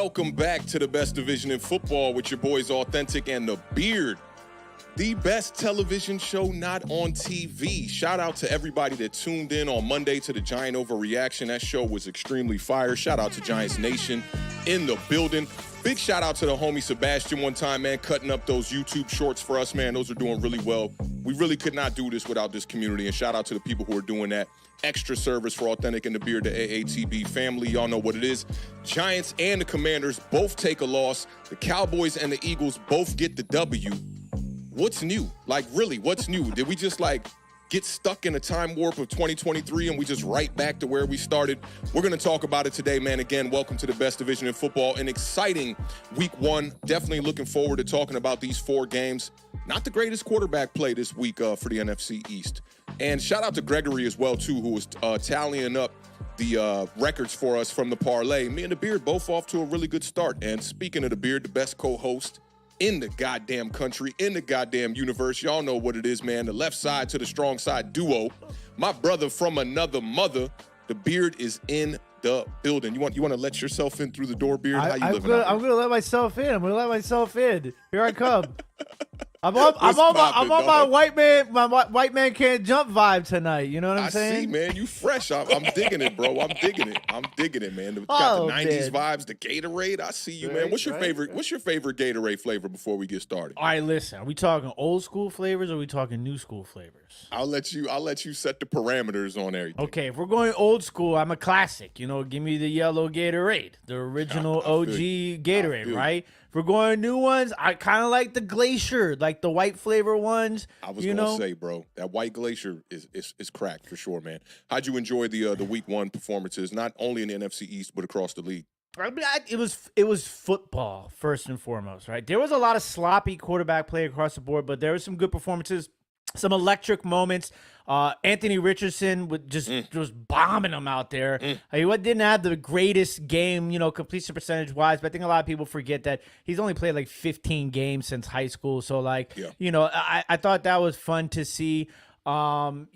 Welcome back to the best division in football with your boys Awthentik and the Beard. The best television show not on TV. Shout out to everybody that tuned in on Monday to the Giant Overreaction. That show was extremely fire. Shout out to Giants Nation in the building. Big shout out to the homie Sebastian one time, man, cutting up those YouTube shorts for us, man. Those are doing really well. We really could not do this without this community, and shout out to the people who are doing that. Extra service for Awthentik and the Beard, the AATB family. Y'all know what it is. Giants and the Commanders both take a loss. The Cowboys and the Eagles both get the W. What's new? Like, really, what's new? Did we just, get stuck in a time warp of 2023 and we just right back to where we started? We're going to talk about it today, man. Again, welcome to the best division in football. An exciting week one. Definitely looking forward to talking about these 4 games. Not the greatest quarterback play this week for the NFC East. And shout out to Gregory as well, too, who was tallying up the records for us from the parlay. Me and the Beard both off to a really good start. And speaking of the Beard, the best co-host in the goddamn country, in the goddamn universe. Y'all know what it is, man. The left side to the strong side duo. My brother from another mother. The Beard is in the building. You want to let yourself in through the door, Beard? How you living? I'm gonna let myself in. Here I come. I'm on my white man can't jump vibe tonight. You know what I'm saying? I see, man. You fresh. I'm digging it, bro. I'm digging it, man. Got the 90s vibes, the Gatorade. I see you, man. What's your favorite Gatorade flavor before we get started? All right, listen. Are we talking old school flavors or are we talking new school flavors? I'll let you set the parameters on everything. Okay, if we're going old school, I'm a classic. You know, give me the yellow Gatorade, the original OG Gatorade, right? If we're going new ones, I kind of like the Glacier, like the white flavor ones. I was gonna say, bro, that white Glacier is cracked for sure, man. How'd you enjoy the week one performances, not only in the NFC East but across the league? I mean, it was football first and foremost, right? There was a lot of sloppy quarterback play across the board, but there were some good performances, some electric moments. Anthony Richardson was bombing them out there. He didn't have the greatest game, completion percentage wise, but I think a lot of people forget that he's only played like 15 games since high school. So I thought that was fun to see. Derek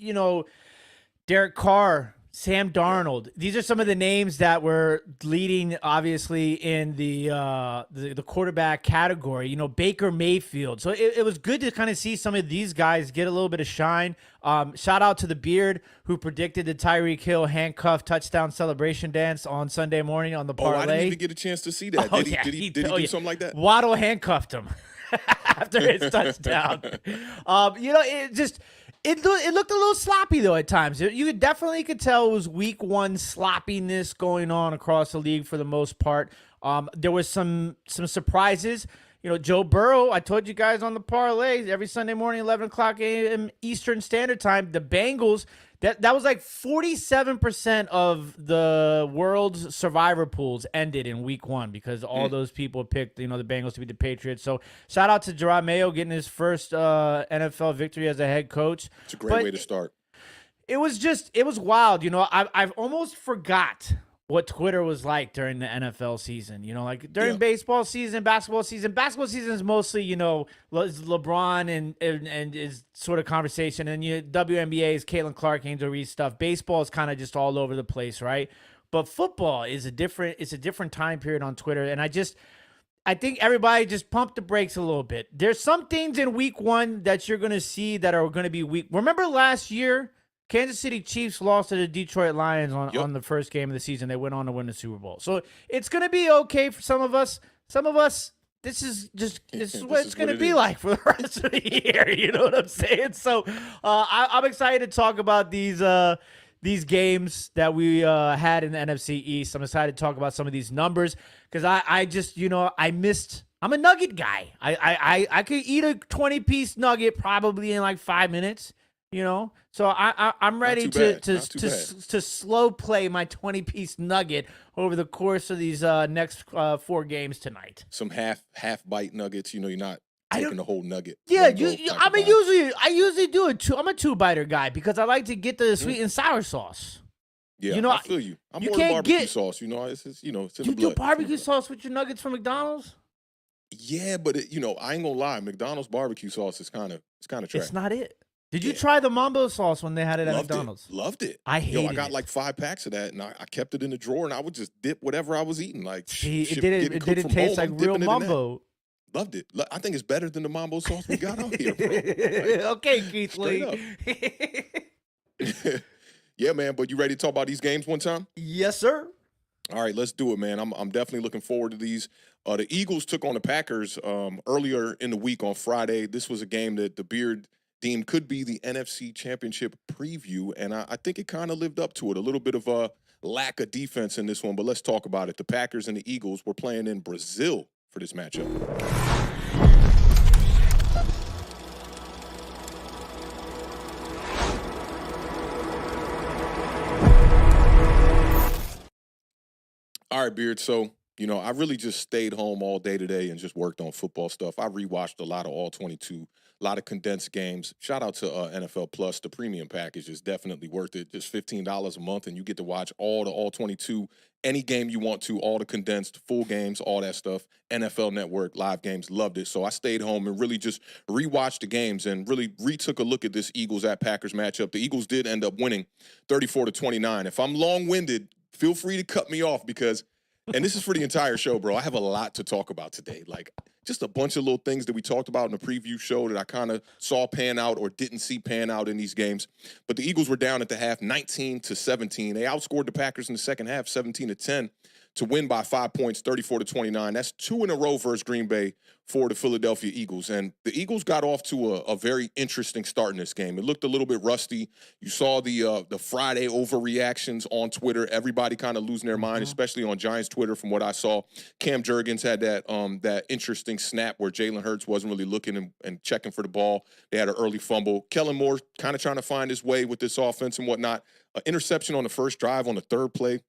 Carr, Sam Darnold. These are some of the names that were leading, obviously, in the quarterback category. Baker Mayfield. So it was good to kind of see some of these guys get a little bit of shine. Shout out to the Beard who predicted the Tyreek Hill handcuff touchdown celebration dance on Sunday morning on the parlay. I didn't even get a chance to see that. Did he do something like that? Waddle handcuffed him after his touchdown. It looked a little sloppy, though, at times. You definitely could tell it was week one sloppiness going on across the league for the most part. There was some surprises. Joe Burrow, I told you guys on the parlay, every Sunday morning, 11 o'clock a.m. Eastern Standard Time, the Bengals, that was like 47% of the world's survivor pools ended in week one because all those people picked, the Bengals to beat the Patriots. So shout out to Jerod Mayo getting his first NFL victory as a head coach. It's a great way to start. It was wild. I've almost forgot what Twitter was like during the NFL season, during baseball season, basketball season. Basketball season is mostly, LeBron and his sort of conversation. And WNBA is Caitlin Clark, Angel Reese stuff. Baseball is kind of just all over the place, right? But football is a different time period on Twitter. And I think everybody just pumped the brakes a little bit. There's some things in week one that you're going to see that are going to be weak. Remember last year, Kansas City Chiefs lost to the Detroit Lions on the first game of the season. They went on to win the Super Bowl. So it's going to be okay for some of us. Some of us, this is what it's going to be like for the rest of the year. You know what I'm saying? So I'm excited to talk about these games that we had in the NFC East. I'm excited to talk about some of these numbers because I'm a nugget guy. I could eat a 20-piece nugget probably in like 5 minutes. So I'm ready to slow play my 20-piece nugget over the course of these next 4 games tonight. Some half bite nuggets. You're not taking the whole nugget. Yeah, I usually do I'm a 2-biter guy because I like to get the sweet and sour sauce. Yeah, I feel you. I'm more barbecue sauce. It's in the blood. You do barbecue sauce with your nuggets from McDonald's? Yeah, but I ain't gonna lie. McDonald's barbecue sauce is kind of trash. It's not it. Did you Yeah. try the mambo sauce when they had it at Loved it. McDonald's? Loved it. I Yo, I hated got it. like 5 packs of that, and I kept it in the drawer, and I would just dip whatever I was eating. Like, See, getting it cooked didn't from taste home, like I'm real dipping it in that. mambo. Loved it. I think it's better than the mambo sauce we got out here, bro. Like, Okay, Keith straight Lee. up. Yeah, man, but you ready to talk about these games one time? Yes, sir. All right, let's do it, man. I'm definitely looking forward to these. The Eagles took on the Packers earlier in the week on Friday. This was a game that the Beard deemed could be the NFC Championship preview, and I think it kind of lived up to it. A little bit of a lack of defense in this one, but let's talk about it. The Packers and the Eagles were playing in Brazil for this matchup. All right, Beard. So, I really just stayed home all day today and just worked on football stuff. I rewatched a lot of all 22, a lot of condensed games. Shout out to NFL Plus. The premium package is definitely worth it. Just $15 a month, and you get to watch all 22, any game you want to, all the condensed, full games, all that stuff. NFL Network, live games, loved it. So I stayed home and really just rewatched the games and really retook a look at this Eagles at Packers matchup. The Eagles did end up winning 34-29. If I'm long-winded, feel free to cut me off because, and this is for the entire show, bro, I have a lot to talk about today. Like, just a bunch of little things that we talked about in the preview show that I kind of saw pan out or didn't see pan out in these games. But the Eagles were down at the half 19-17. They outscored the Packers in the second half 17-10 to win by 5 points, 34-29. That's 2 in a row versus Green Bay for the Philadelphia Eagles. And the Eagles got off to a very interesting start in this game. It looked a little bit rusty. You saw the Friday overreactions on Twitter. Everybody kind of losing their mind, especially on Giants Twitter from what I saw. Cam Jurgens had that interesting snap where Jalen Hurts wasn't really looking and checking for the ball. They had an early fumble. Kellen Moore kind of trying to find his way with this offense and whatnot. Interception on the first drive on the third play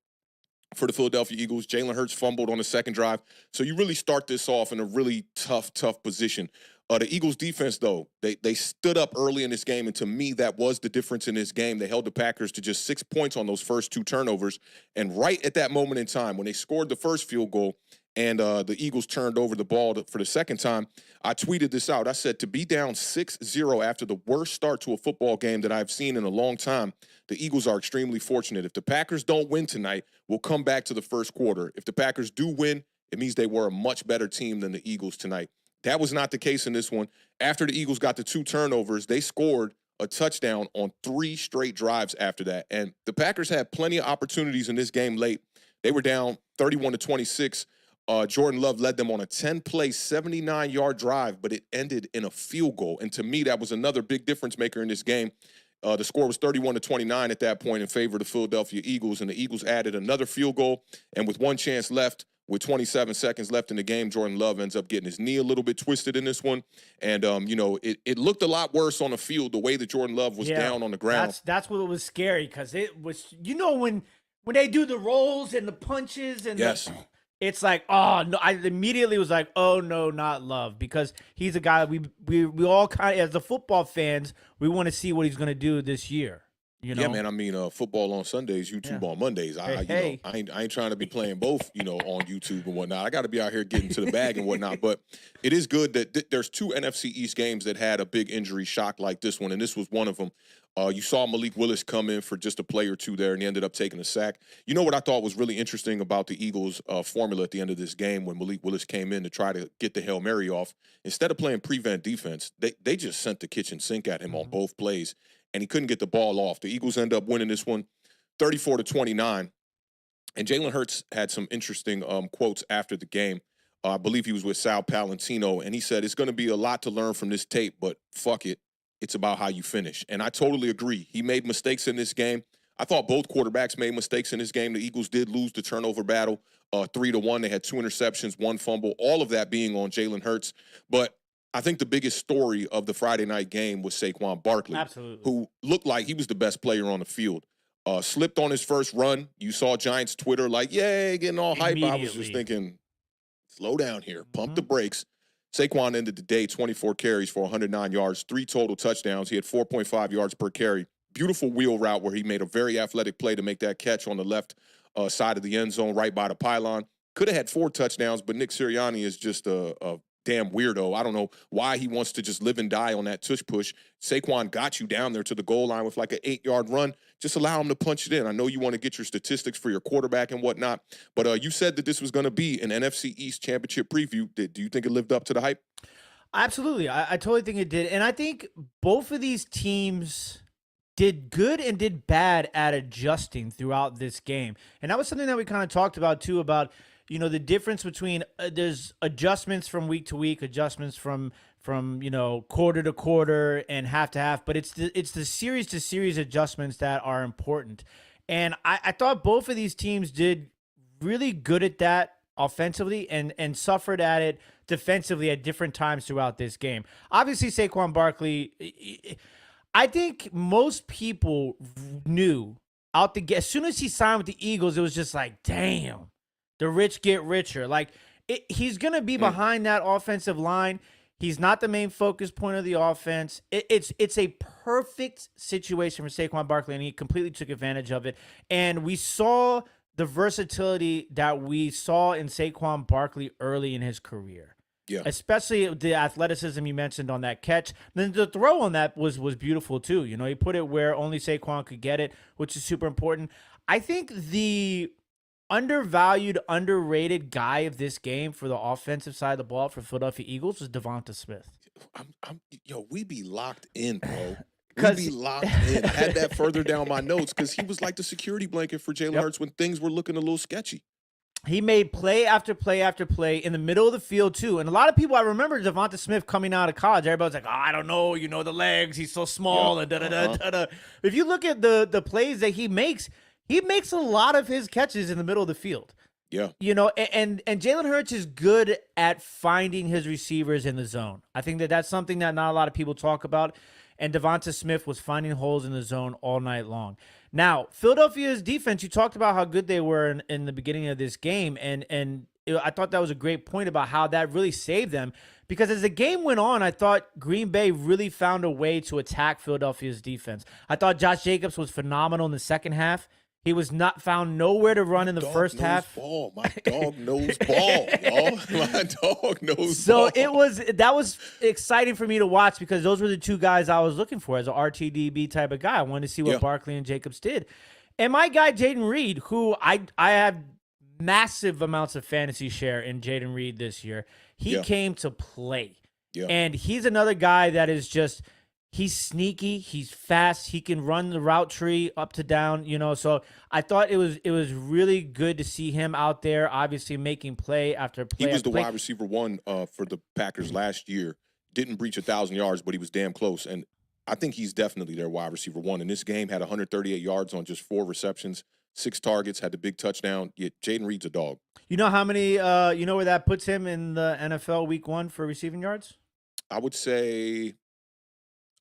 for the Philadelphia Eagles. Jalen Hurts fumbled on the second drive. So you really start this off in a really tough position. The Eagles defense, though, they stood up early in this game, and to me, that was the difference in this game. They held the Packers to just 6 points on those first 2 turnovers, and right at that moment in time, when they scored the first field goal and the Eagles turned over the ball for the second time, I tweeted this out. I said, to be down 6-0 after the worst start to a football game that I've seen in a long time, the Eagles are extremely fortunate. If the Packers don't win tonight, we'll come back to the first quarter. If the Packers do win, it means they were a much better team than the Eagles tonight. That was not the case in this one. After the Eagles got the 2 turnovers, they scored a touchdown on 3 straight drives after that. And the Packers had plenty of opportunities in this game late. They were down 31-26. Jordan Love led them on a 10-play, 79-yard drive, but it ended in a field goal. And to me, that was another big difference maker in this game. The score was 31-29 at that point in favor of the Philadelphia Eagles, and the Eagles added another field goal. And with one chance left, with 27 seconds left in the game, Jordan Love ends up getting his knee a little bit twisted in this one. And, it looked a lot worse on the field, the way that Jordan Love was down on the ground. That's what was scary, because it was, when they do the rolls and the punches and yes. It's like, oh, no, I immediately was like, oh, no, not Love, because he's a guy we all kind of, as the football fans, we want to see what he's going to do this year. Yeah, man. I mean, football on Sundays, YouTube on Mondays. I ain't trying to be playing both, on YouTube and whatnot. I got to be out here getting to the bag and whatnot. But it is good that there's 2 NFC East games that had a big injury shock like this one, and this was one of them. You saw Malik Willis come in for just a play or 2 there, and he ended up taking a sack. You know what I thought was really interesting about the Eagles' formula at the end of this game when Malik Willis came in to try to get the Hail Mary off? Instead of playing prevent defense, they just sent the kitchen sink at him on both plays, and he couldn't get the ball off. The Eagles end up winning this one 34-29. And Jalen Hurts had some interesting quotes after the game. I believe he was with Sal Palantino, and he said, it's going to be a lot to learn from this tape, but fuck it. It's about how you finish. And I totally agree. He made mistakes in this game. I thought both quarterbacks made mistakes in this game. The Eagles did lose the turnover battle 3-1. They had 2 interceptions, 1 fumble, all of that being on Jalen Hurts. But I think the biggest story of the Friday night game was Saquon Barkley, who looked like he was the best player on the field. Slipped on his first run. You saw Giants Twitter like, yay, getting all hype. I was just thinking, slow down here, pump the brakes. Saquon ended the day 24 carries for 109 yards, 3 total touchdowns. He had 4.5 yards per carry. Beautiful wheel route where he made a very athletic play to make that catch on the left side of the end zone right by the pylon. Could have had 4 touchdowns, but Nick Sirianni is just a damn weirdo. I don't know why he wants to just live and die on that tush push. Saquon got you down there to the goal line with like an 8-yard run. Just allow him to punch it in. I know you want to get your statistics for your quarterback and whatnot, but you said that this was going to be an NFC East championship preview. Do you think it lived up to the hype? Absolutely. I totally think it did. And I think both of these teams did good and did bad at adjusting throughout this game. And that was something that we kind of talked about too, about, the difference between there's adjustments from week to week, adjustments from quarter to quarter and half to half, but it's the series to series adjustments that are important. And I thought both of these teams did really good at that offensively and suffered at it defensively at different times throughout this game. Obviously, Saquon Barkley, I think most people knew out the gate, as soon as he signed with the Eagles, it was just like, damn, the rich get richer. Like, he's going to be behind that offensive line. He's not the main focus point of the offense. It's a perfect situation for Saquon Barkley, and he completely took advantage of it. And we saw the versatility that we saw in Saquon Barkley early in his career. Yeah. Especially the athleticism you mentioned on that catch. Then the throw on that was beautiful too. He put it where only Saquon could get it, which is super important. I think the undervalued, underrated guy of this game for the offensive side of the ball for Philadelphia Eagles was Devonta Smith. We be locked in, bro. We be locked in. Had that further down my notes because he was like the security blanket for Jalen Hurts when things were looking a little sketchy. He made play after play after play in the middle of the field, too. And a lot of people, I remember Devonta Smith coming out of college. Everybody's like, I don't know. The legs. He's so small. And da-da-da-da-da. If you look at the plays that he makes a lot of his catches in the middle of the field. Yeah. And Jalen Hurts is good at finding his receivers in the zone. I think that's something that not a lot of people talk about. And Devonta Smith was finding holes in the zone all night long. Now, Philadelphia's defense, you talked about how good they were in the beginning of this game, and I thought that was a great point about how that really saved them, because as the game went on, I thought Green Bay really found a way to attack Philadelphia's defense. I thought Josh Jacobs was phenomenal in the second half. He was not found nowhere to run in the first half. My dog knows ball, y'all. My dog knows ball. So that was exciting for me to watch, because those were the two guys I was looking for as an RTDB type of guy. I wanted to see what Barkley and Jacobs did. And my guy, Jaden Reed, who I have massive amounts of fantasy share in Jaden Reed this year, he came to play. Yeah. And he's another guy that is just – he's sneaky. He's fast. He can run the route tree up to down, So I thought it was really good to see him out there, obviously making play after play. He was the wide receiver one for the Packers last year. Didn't breach 1,000 yards, but he was damn close. And I think he's definitely their wide receiver one. In this game, had 138 yards on just 4 receptions, 6 targets, had the big touchdown. Yeah, Jaden Reed's a dog. You know how many? You know where that puts him in the NFL Week 1 for receiving yards? I would say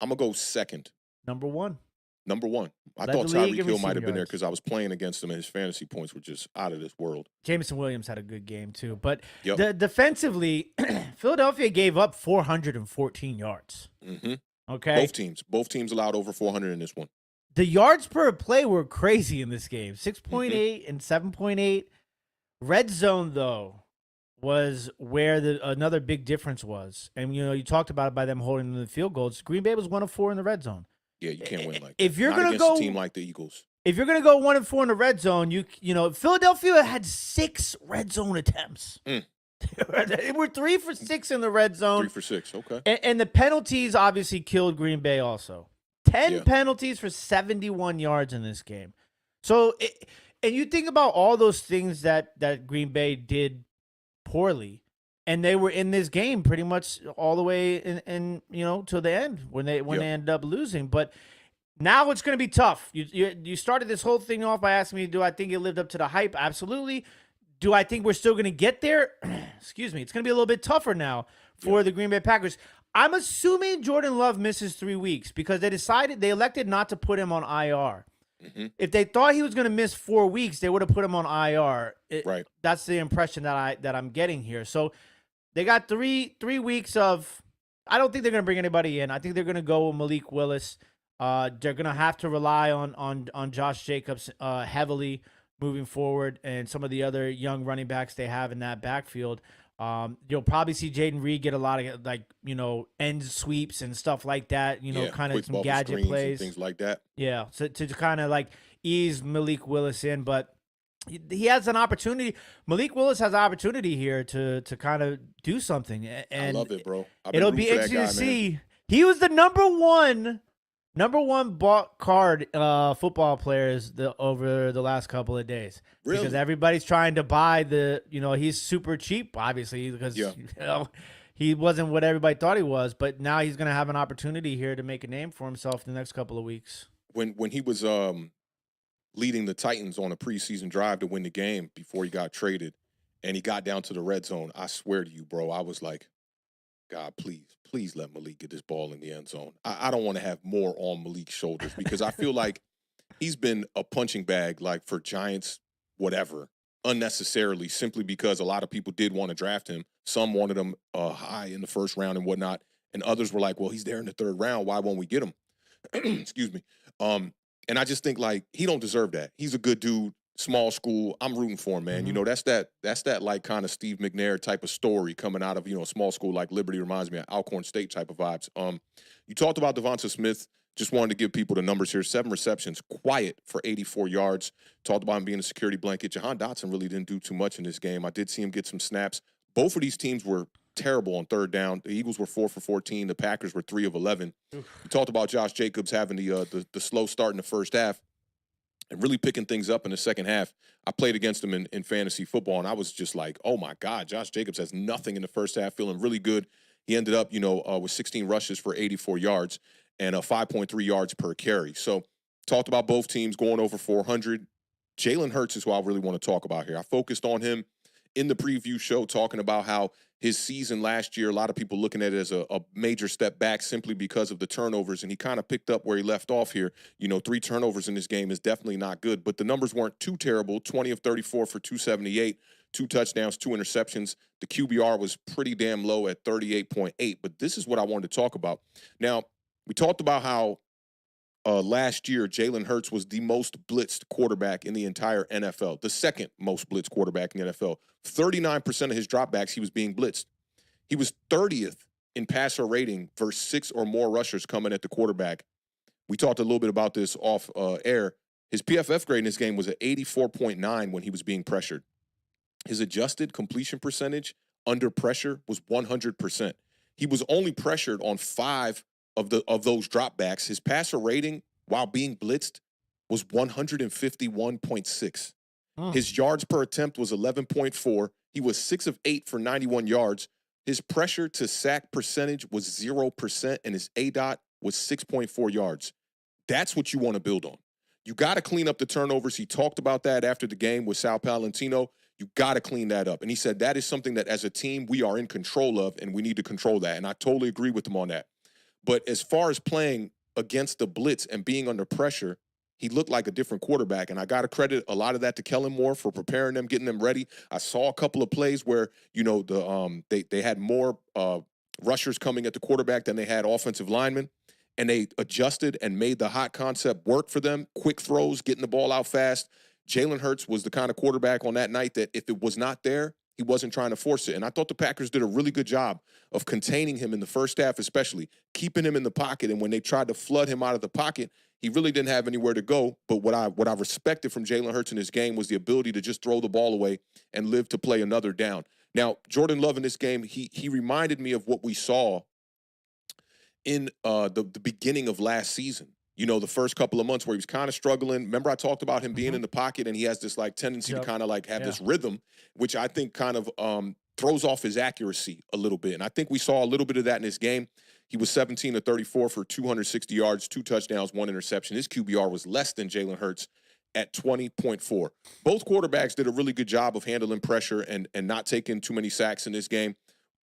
I'm going to go second. Number one. I thought Tyreek Hill might have been there because I was playing against him and his fantasy points were just out of this world. Jameson Williams had a good game too. But defensively, Philadelphia gave up 414 yards. Mm-hmm. Okay. Both teams allowed over 400 in this one. The yards per play were crazy in this game. 6.8 and 7.8. Red zone, though, was where another big difference was. And, you talked about it by them holding the field goals. Green Bay was 1 of 4 in the red zone. Yeah, you can't win like if that. You're going to go a team like the Eagles. If you're going to go 1 of 4 in the red zone, Philadelphia had 6 red zone attempts. They were 3 for 6 in the red zone. 3 for 6, okay. And the penalties obviously killed Green Bay also. 10 penalties for 71 yards in this game. So, and you think about all those things that Green Bay did poorly, and they were in this game pretty much all the way in to the end when they ended up losing. But now it's going to be tough. You started this whole thing off by asking me, do I think it lived up to the hype? Absolutely. Do I think we're still going to get there? Excuse me. It's going to be a little bit tougher now for the Green Bay Packers. I'm assuming Jordan Love misses 3 weeks because they elected not to put him on IR. Mm-hmm. If they thought he was going to miss 4 weeks, they would have put him on IR. Right. That's the impression that I'm getting here. So they got three weeks of. I don't think they're going to bring anybody in. I think they're going to go with Malik Willis. They're going to have to rely on Josh Jacobs heavily moving forward, and some of the other young running backs they have in that backfield. You'll probably see Jaden Reed get a lot of end sweeps and stuff like that. Yeah, Kind of quick some bubble gadget screens and plays. things like that. Yeah, so to kind of ease Malik Willis in, but he has an opportunity. Malik Willis has an opportunity here to kind of do something, I and love it, bro. I've been it'll rooting be for that interesting guy, to man. see. He was the number one bought card football players over the last couple of days. Really? Because everybody's trying to buy he's super cheap, obviously, because he wasn't what everybody thought he was, but now he's going to have an opportunity here to make a name for himself in the next couple of weeks. When he was leading the Titans on a preseason drive to win the game before he got traded, and he got down to the red zone, I swear to you, bro, I was like, God, please let Malik get this ball in the end zone. I don't want to have more on Malik's shoulders because I feel like he's been a punching bag, like for Giants, whatever, unnecessarily, simply because a lot of people did want to draft him. Some wanted him high in the first round and whatnot, and others were like, well, he's there in the third round. Why won't we get him? Excuse me. And I just think like he don't deserve that. He's a good dude. Small school. I'm rooting for him, man. Mm-hmm. That's that like kind of Steve McNair type of story coming out of, small school like Liberty. Reminds me of Alcorn State type of vibes. You talked about Devonta Smith. Just wanted to give people the numbers here. 7 receptions, quiet for 84 yards. Talked about him being a security blanket. Jahan Dotson really didn't do too much in this game. I did see him get some snaps. Both of these teams were terrible on third down. The Eagles were 4 for 14. The Packers were 3 of 11. You talked about Josh Jacobs having the slow start in the first half and really picking things up in the second half. I played against him in fantasy football, and I was just like, oh, my God, Josh Jacobs has nothing in the first half, feeling really good. He ended up, with 16 rushes for 84 yards and 5.3 yards per carry. So talked about both teams going over 400. Jalen Hurts is who I really want to talk about here. I focused on him in the preview show, talking about how his season last year, a lot of people looking at it as a major step back simply because of the turnovers, and he kind of picked up where he left off here. 3 turnovers in this game is definitely not good, but the numbers weren't too terrible. 20 of 34 for 278, 2 touchdowns, 2 interceptions. The QBR was pretty damn low at 38.8, but this is what I wanted to talk about. Now, we talked about how last year, Jalen Hurts was the most blitzed quarterback in the entire NFL, the second most blitzed quarterback in the NFL. 39% of his dropbacks, he was being blitzed. He was 30th in passer rating versus 6 or more rushers coming at the quarterback. We talked a little bit about this off air. His PFF grade in this game was at 84.9 when he was being pressured. His adjusted completion percentage under pressure was 100%. He was only pressured on 5 of those dropbacks. His passer rating while being blitzed was 151.6. His yards per attempt was 11.4. He was 6 of 8 for 91 yards. His pressure to sack percentage was 0%, and his ADOT was 6.4 yards. That's what you want to build on. You got to clean up the turnovers. He talked about that after the game with Sal Palantino. You got to clean that up. And he said that is something that as a team we are in control of, and we need to control that. And I totally agree with him on that. But as far as playing against the blitz and being under pressure, he looked like a different quarterback. And I got to credit a lot of that to Kellen Moore for preparing them, getting them ready. I saw a couple of plays where, they had more rushers coming at the quarterback than they had offensive linemen. And they adjusted and made the hot concept work for them. Quick throws, getting the ball out fast. Jalen Hurts was the kind of quarterback on that night that if it was not there, he wasn't trying to force it. And I thought the Packers did a really good job of containing him in the first half, especially keeping him in the pocket. And when they tried to flood him out of the pocket, he really didn't have anywhere to go. But what I respected from Jalen Hurts in this game was the ability to just throw the ball away and live to play another down. Now, Jordan Love in this game, he reminded me of what we saw in the beginning of last season. The first couple of months where he was kind of struggling. Remember I talked about him being in the pocket, and he has this like tendency to kind of like have this rhythm, which I think kind of throws off his accuracy a little bit. And I think we saw a little bit of that in this game. He was 17 of 34 for 260 yards, 2 touchdowns, 1 interception. His QBR was less than Jalen Hurts at 20.4. Both quarterbacks did a really good job of handling pressure and not taking too many sacks in this game.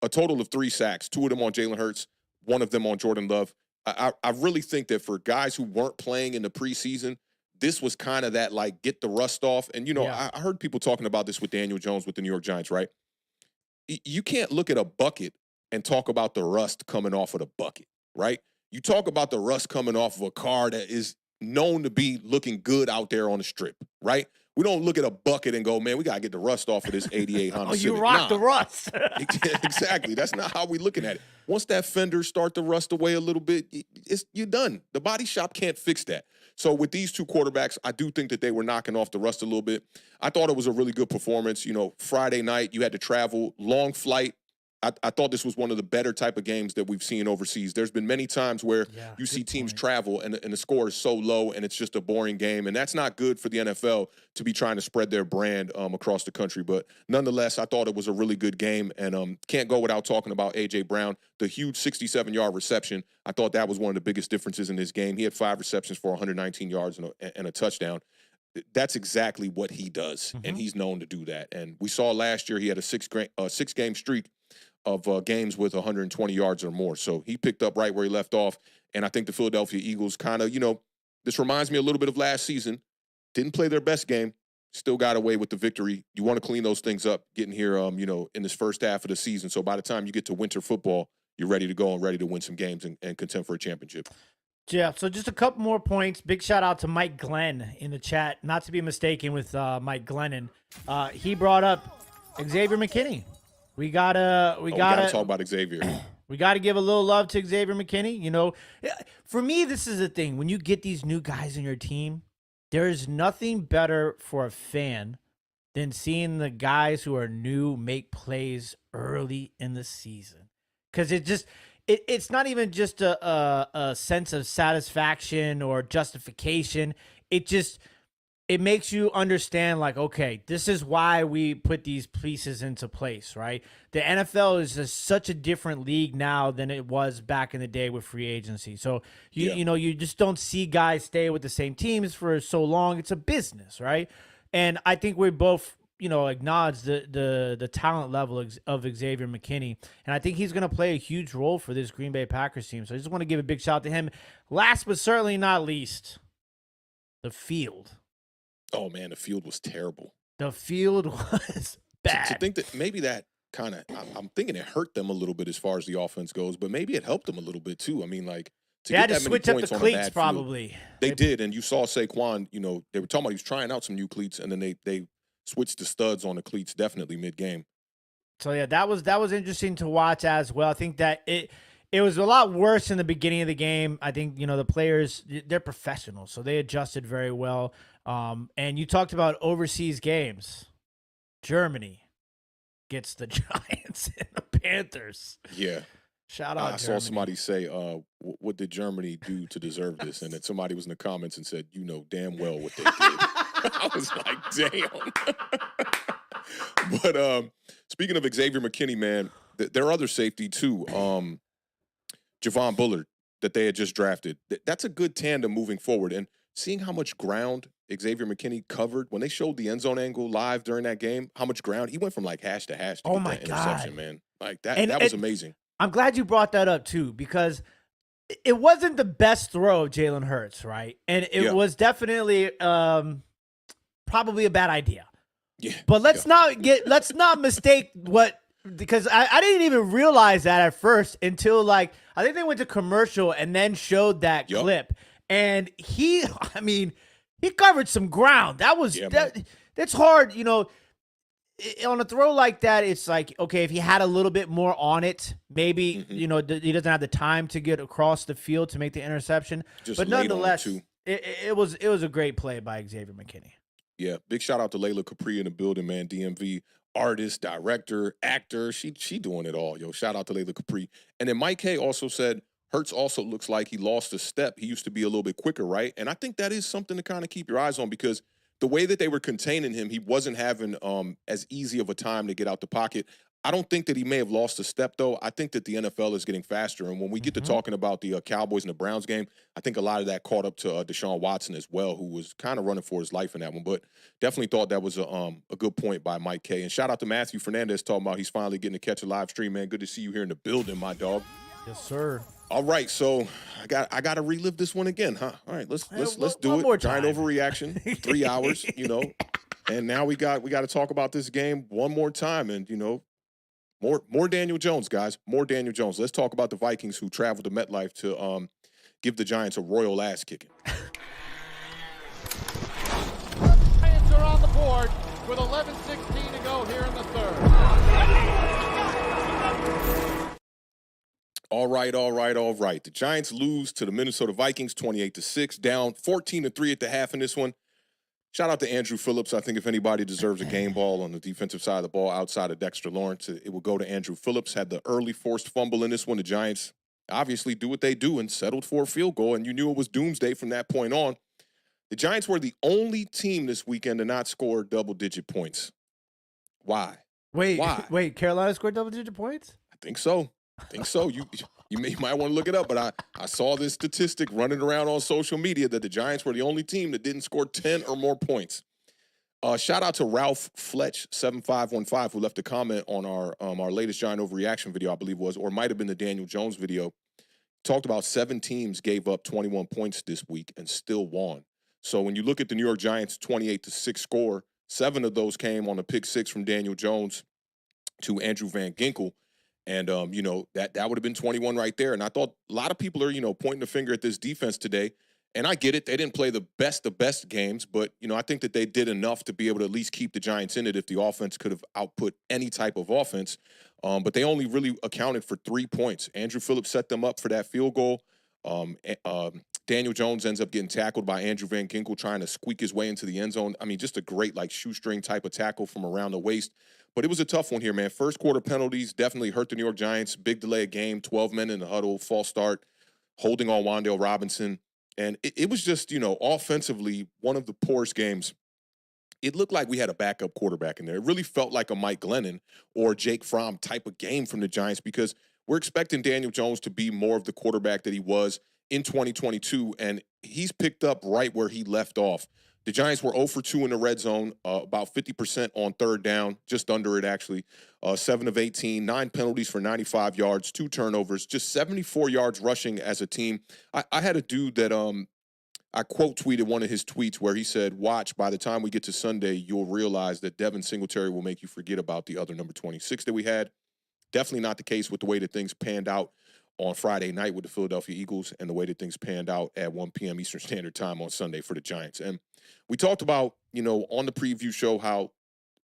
A total of 3 sacks, 2 of them on Jalen Hurts, 1 of them on Jordan Love. I really think that for guys who weren't playing in the preseason, this was kind of that, like, get the rust off. And, I heard people talking about this with Daniel Jones with the New York Giants, right? You can't look at a bucket and talk about the rust coming off of the bucket, right? You talk about the rust coming off of a car that is known to be looking good out there on the strip, right? We don't look at a bucket and go, man, we got to get the rust off of this 88 Honda Civic. You rock the rust. Exactly. That's not how we looking at it. Once that fender start to rust away a little bit, you're done. The body shop can't fix that. So with these two quarterbacks, I do think that they were knocking off the rust a little bit. I thought it was a really good performance. Friday night, you had to travel, long flight. I thought this was one of the better type of games that we've seen overseas. There's been many times where you see teams travel and the score is so low and it's just a boring game. And that's not good for the NFL to be trying to spread their brand across the country. But nonetheless, I thought it was a really good game. And can't go without talking about A.J. Brown, the huge 67-yard reception. I thought that was one of the biggest differences in this game. He had 5 receptions for 119 yards and a touchdown. That's exactly what he does, and he's known to do that. And we saw last year he had a six-game streak of games with 120 yards or more. So he picked up right where he left off. And I think the Philadelphia Eagles kind of, this reminds me a little bit of last season. Didn't play their best game. Still got away with the victory. You want to clean those things up getting here, in this first half of the season. So by the time you get to winter football, you're ready to go and ready to win some games and contend for a championship. Yeah, so just a couple more points. Big shout out to Mike Glenn in the chat. Not to be mistaken with Mike Glennon. He brought up Xavier McKinney. We gotta talk about Xavier. We gotta give a little love to Xavier McKinney. For me, this is the thing. When you get these new guys in your team, there is nothing better for a fan than seeing the guys who are new make plays early in the season. Because it's not even just a sense of satisfaction or justification. It makes you understand, like, okay, this is why we put these pieces into place, right? The NFL is just such a different league now than it was back in the day with free agency. So, you just don't see guys stay with the same teams for so long. It's a business, right? And I think we both, acknowledge the talent level of Xavier McKinney. And I think he's going to play a huge role for this Green Bay Packers team. So I just want to give a big shout out to him. Last but certainly not least, the field. Oh, man, the field was terrible. The field was bad. To think that maybe that kind of, I'm thinking it hurt them a little bit as far as the offense goes, but maybe it helped them a little bit too. I mean, like, they had to switch up the cleats probably. They did, and you saw Saquon, they were talking about he was trying out some new cleats, and then they switched the studs on the cleats definitely mid-game. So, yeah, that was interesting to watch as well. I think that it was a lot worse in the beginning of the game. I think, the players, they're professionals, so they adjusted very well. And you talked about overseas games. Germany gets the Giants and the Panthers. Yeah. Shout out I Germany. saw somebody say, what did Germany do to deserve this? And then somebody was in the comments and said, damn well what they did. I was like, damn. But speaking of Xavier McKinney, man, their other safety too, Javon Bullard, that they had just drafted. That's a good tandem moving forward. And seeing how much ground Xavier McKinney covered when they showed the end zone angle live during that game, how much ground he went from like hash to hash to get that interception, man. Like that was amazing. I'm glad you brought that up too, because it wasn't the best throw of Jalen Hurts, right? And it was definitely probably a bad idea. Yeah. But let's not mistake because I didn't even realize that at first until I think they went to commercial and then showed that clip. And he covered some ground. That was that's hard, on a throw like that. It's like, okay, if he had a little bit more on it, maybe he doesn't have the time to get across the field to make the interception. But nonetheless, it was a great play by Xavier McKinney. Yeah, big shout out to Layla Capri in the building, man. DMV artist, director, actor, she doing it all. Yo, shout out to Layla Capri. And then Mike K also said Hurts also looks like he lost a step. He used to be a little bit quicker, right? And I think that is something to kind of keep your eyes on, because the way that they were containing him, he wasn't having as easy of a time to get out the pocket. I don't think that he may have lost a step, though. I think that the NFL is getting faster. And when we get to talking about the Cowboys and the Browns game, I think a lot of that caught up to Deshaun Watson as well, who was kind of running for his life in that one. But definitely thought that was a good point by Mike K. And shout out to Matthew Fernandez talking about he's finally getting to catch a live stream, man. Good to see you here in the building, my dog. Yes, sir. All right, so I got to relive this one again, huh? All right, let's do it. Giant overreaction, 3 hours, and now we got to talk about this game one more time, and more Daniel Jones, guys, more Daniel Jones. Let's talk about the Vikings, who traveled to MetLife to give the Giants a royal ass kicking. Giants are on the board with 11:16 to go here in the third. All right. The Giants lose to the Minnesota Vikings 28-6, down 14-3 at the half in this one. Shout out to Andrew Phillips. I think if anybody deserves a game ball on the defensive side of the ball outside of Dexter Lawrence, it will go to Andrew Phillips. Had the early forced fumble in this one. The Giants obviously do what they do and settled for a field goal, and you knew it was doomsday from that point on. The Giants were the only team this weekend to not score double-digit points. Why? Wait, Carolina scored double-digit points? I think so. You might want to look it up, but I saw this statistic running around on social media that the Giants were the only team that didn't score 10 or more points. Shout out to Ralph Fletch 7515 who left a comment on our latest Giant overreaction video, I believe it was, or it might have been the Daniel Jones video. Talked about 7 teams gave up 21 points this week and still won. So when you look at the New York Giants 28-6 score, 7 of those came on a pick 6 from Daniel Jones to Andrew Van Ginkel. And, that would have been 21 right there. And I thought a lot of people are, pointing the finger at this defense today. And I get it. They didn't play the best games. But, I think that they did enough to be able to at least keep the Giants in it if the offense could have output any type of offense. But they only really accounted for 3 points. Andrew Phillips set them up for that field goal. Daniel Jones ends up getting tackled by Andrew Van Ginkel trying to squeak his way into the end zone. I mean, just a great, shoestring type of tackle from around the waist. But it was a tough one here, man. First quarter penalties definitely hurt the New York Giants. Big delay of game, 12 men in the huddle, false start, holding on Wan'Dale Robinson. And it was just, offensively, one of the poorest games. It looked like we had a backup quarterback in there. It really felt like a Mike Glennon or Jake Fromm type of game from the Giants because we're expecting Daniel Jones to be more of the quarterback that he was in 2022, and he's picked up right where he left off. The Giants were 0 for 2 in the red zone, about 50% on third down, just under it actually. 7 of 18, 9 penalties for 95 yards, 2 turnovers, just 74 yards rushing as a team. I had a dude that I quote tweeted one of his tweets where he said, watch, by the time we get to Sunday, you'll realize that Devin Singletary will make you forget about the other number 26 that we had. Definitely not the case with the way that things panned out on Friday night with the Philadelphia Eagles and the way that things panned out at 1 p.m. Eastern Standard Time on Sunday for the Giants. And we talked about, on the preview show how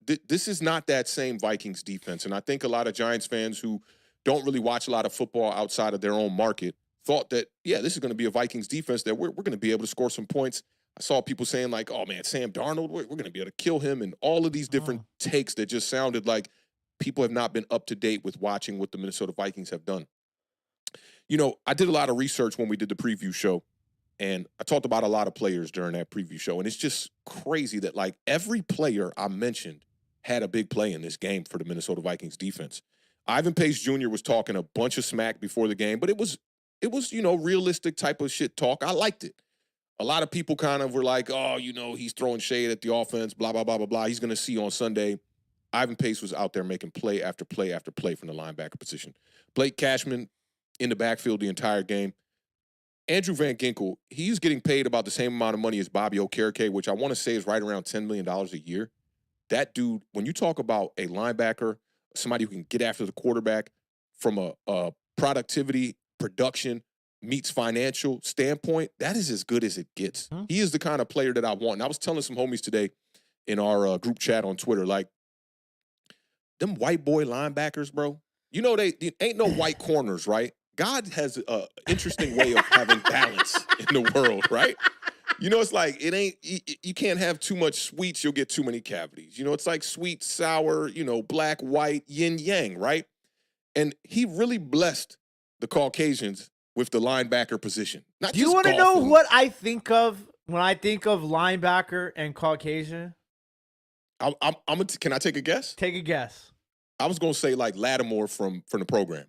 this is not that same Vikings defense. And I think a lot of Giants fans who don't really watch a lot of football outside of their own market thought that, this is going to be a Vikings defense that we're going to be able to score some points. I saw people saying like, oh, man, Sam Darnold, we're going to be able to kill him, and all of these different takes that just sounded like people have not been up to date with watching what the Minnesota Vikings have done. I did a lot of research when we did the preview show, and I talked about a lot of players during that preview show, and it's just crazy that, every player I mentioned had a big play in this game for the Minnesota Vikings defense. Ivan Pace Jr. was talking a bunch of smack before the game, but it was realistic type of shit talk. I liked it. A lot of people kind of were like, oh, he's throwing shade at the offense, blah, blah, blah, blah, blah. He's going to see on Sunday. Ivan Pace was out there making play after play after play from the linebacker position. Blake Cashman in the backfield the entire game. Andrew Van Ginkel, he's getting paid about the same amount of money as Bobby Okereke, which I want to say is right around $10 million a year. That dude, when you talk about a linebacker, somebody who can get after the quarterback from a productivity, production, meets financial standpoint, that is as good as it gets. He is the kind of player that I want. And I was telling some homies today in our group chat on Twitter, them white boy linebackers, bro, they ain't no white corners, right? God has an interesting way of having balance in the world, right? It's like you can't have too much sweets, you'll get too many cavities. It's like sweet, sour, black, white, yin, yang, right? And he really blessed the Caucasians with the linebacker position. Do you want to know what I think of when I think of linebacker and Caucasian? Can I take a guess? Take a guess. I was going to say Lattimore from the program.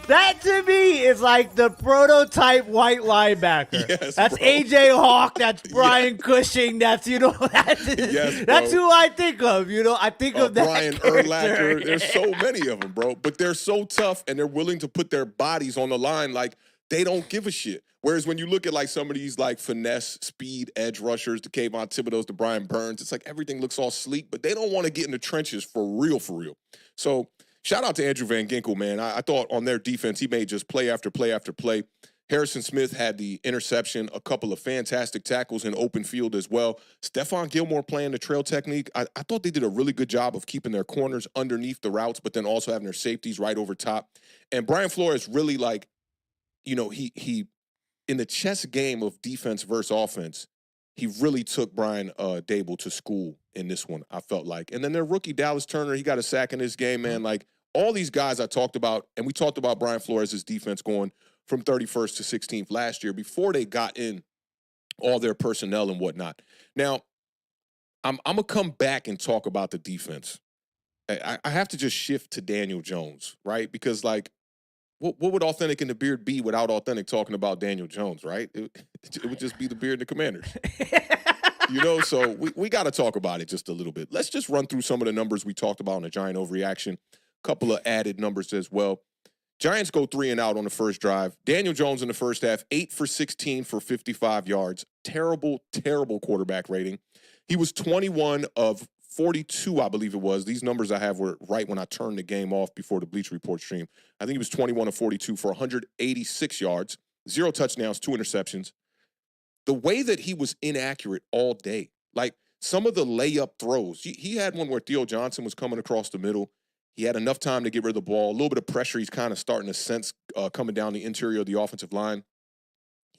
That to me is like the prototype white linebacker. Yes, that's bro. AJ Hawk. That's Brian Cushing. That's that's who I think of. I think of that Brian Urlacher. There's so many of them, bro. But they're so tough, and they're willing to put their bodies on the line. They don't give a shit. Whereas when you look at some of these finesse, speed, edge rushers, the Kayvon Thibodeau's, the Brian Burns, it's everything looks all sleek, but they don't want to get in the trenches for real, for real. So shout out to Andrew Van Ginkel, man. I thought on their defense, he made just play after play after play. Harrison Smith had the interception, a couple of fantastic tackles in open field as well. Stephon Gilmore playing the trail technique. I thought they did a really good job of keeping their corners underneath the routes, but then also having their safeties right over top. And Brian Flores really, like, he in the chess game of defense versus offense, he really took Brian Dable to school in this one, I felt like. And then their rookie, Dallas Turner, he got a sack in this game, man. Like, all these guys I talked about, and we talked about Brian Flores' defense going from 31st to 16th last year before they got in all their personnel and whatnot. Now, I'm going to come back and talk about the defense. I have to just shift to Daniel Jones, right? Because, like, what would Awthentik and the Beard be without Awthentik talking about Daniel Jones, right? It would just be the Beard and the Commanders. So we got to talk about it just a little bit. Let's just run through some of the numbers we talked about in the Giant overreaction. A couple of added numbers as well. Giants go 3 and out on the first drive. Daniel Jones in the first half, 8 for 16 for 55 yards. Terrible, terrible quarterback rating. He was 21 of 42, I believe it was. These numbers I have were right when I turned the game off before the Bleach Report stream. I think he was 21 of 42 for 186 yards, 0 touchdowns, 2 interceptions. The way that he was inaccurate all day, like some of the layup throws, he had one where Theo Johnson was coming across the middle. He had enough time to get rid of the ball. A little bit of pressure he's kind of starting to sense coming down the interior of the offensive line.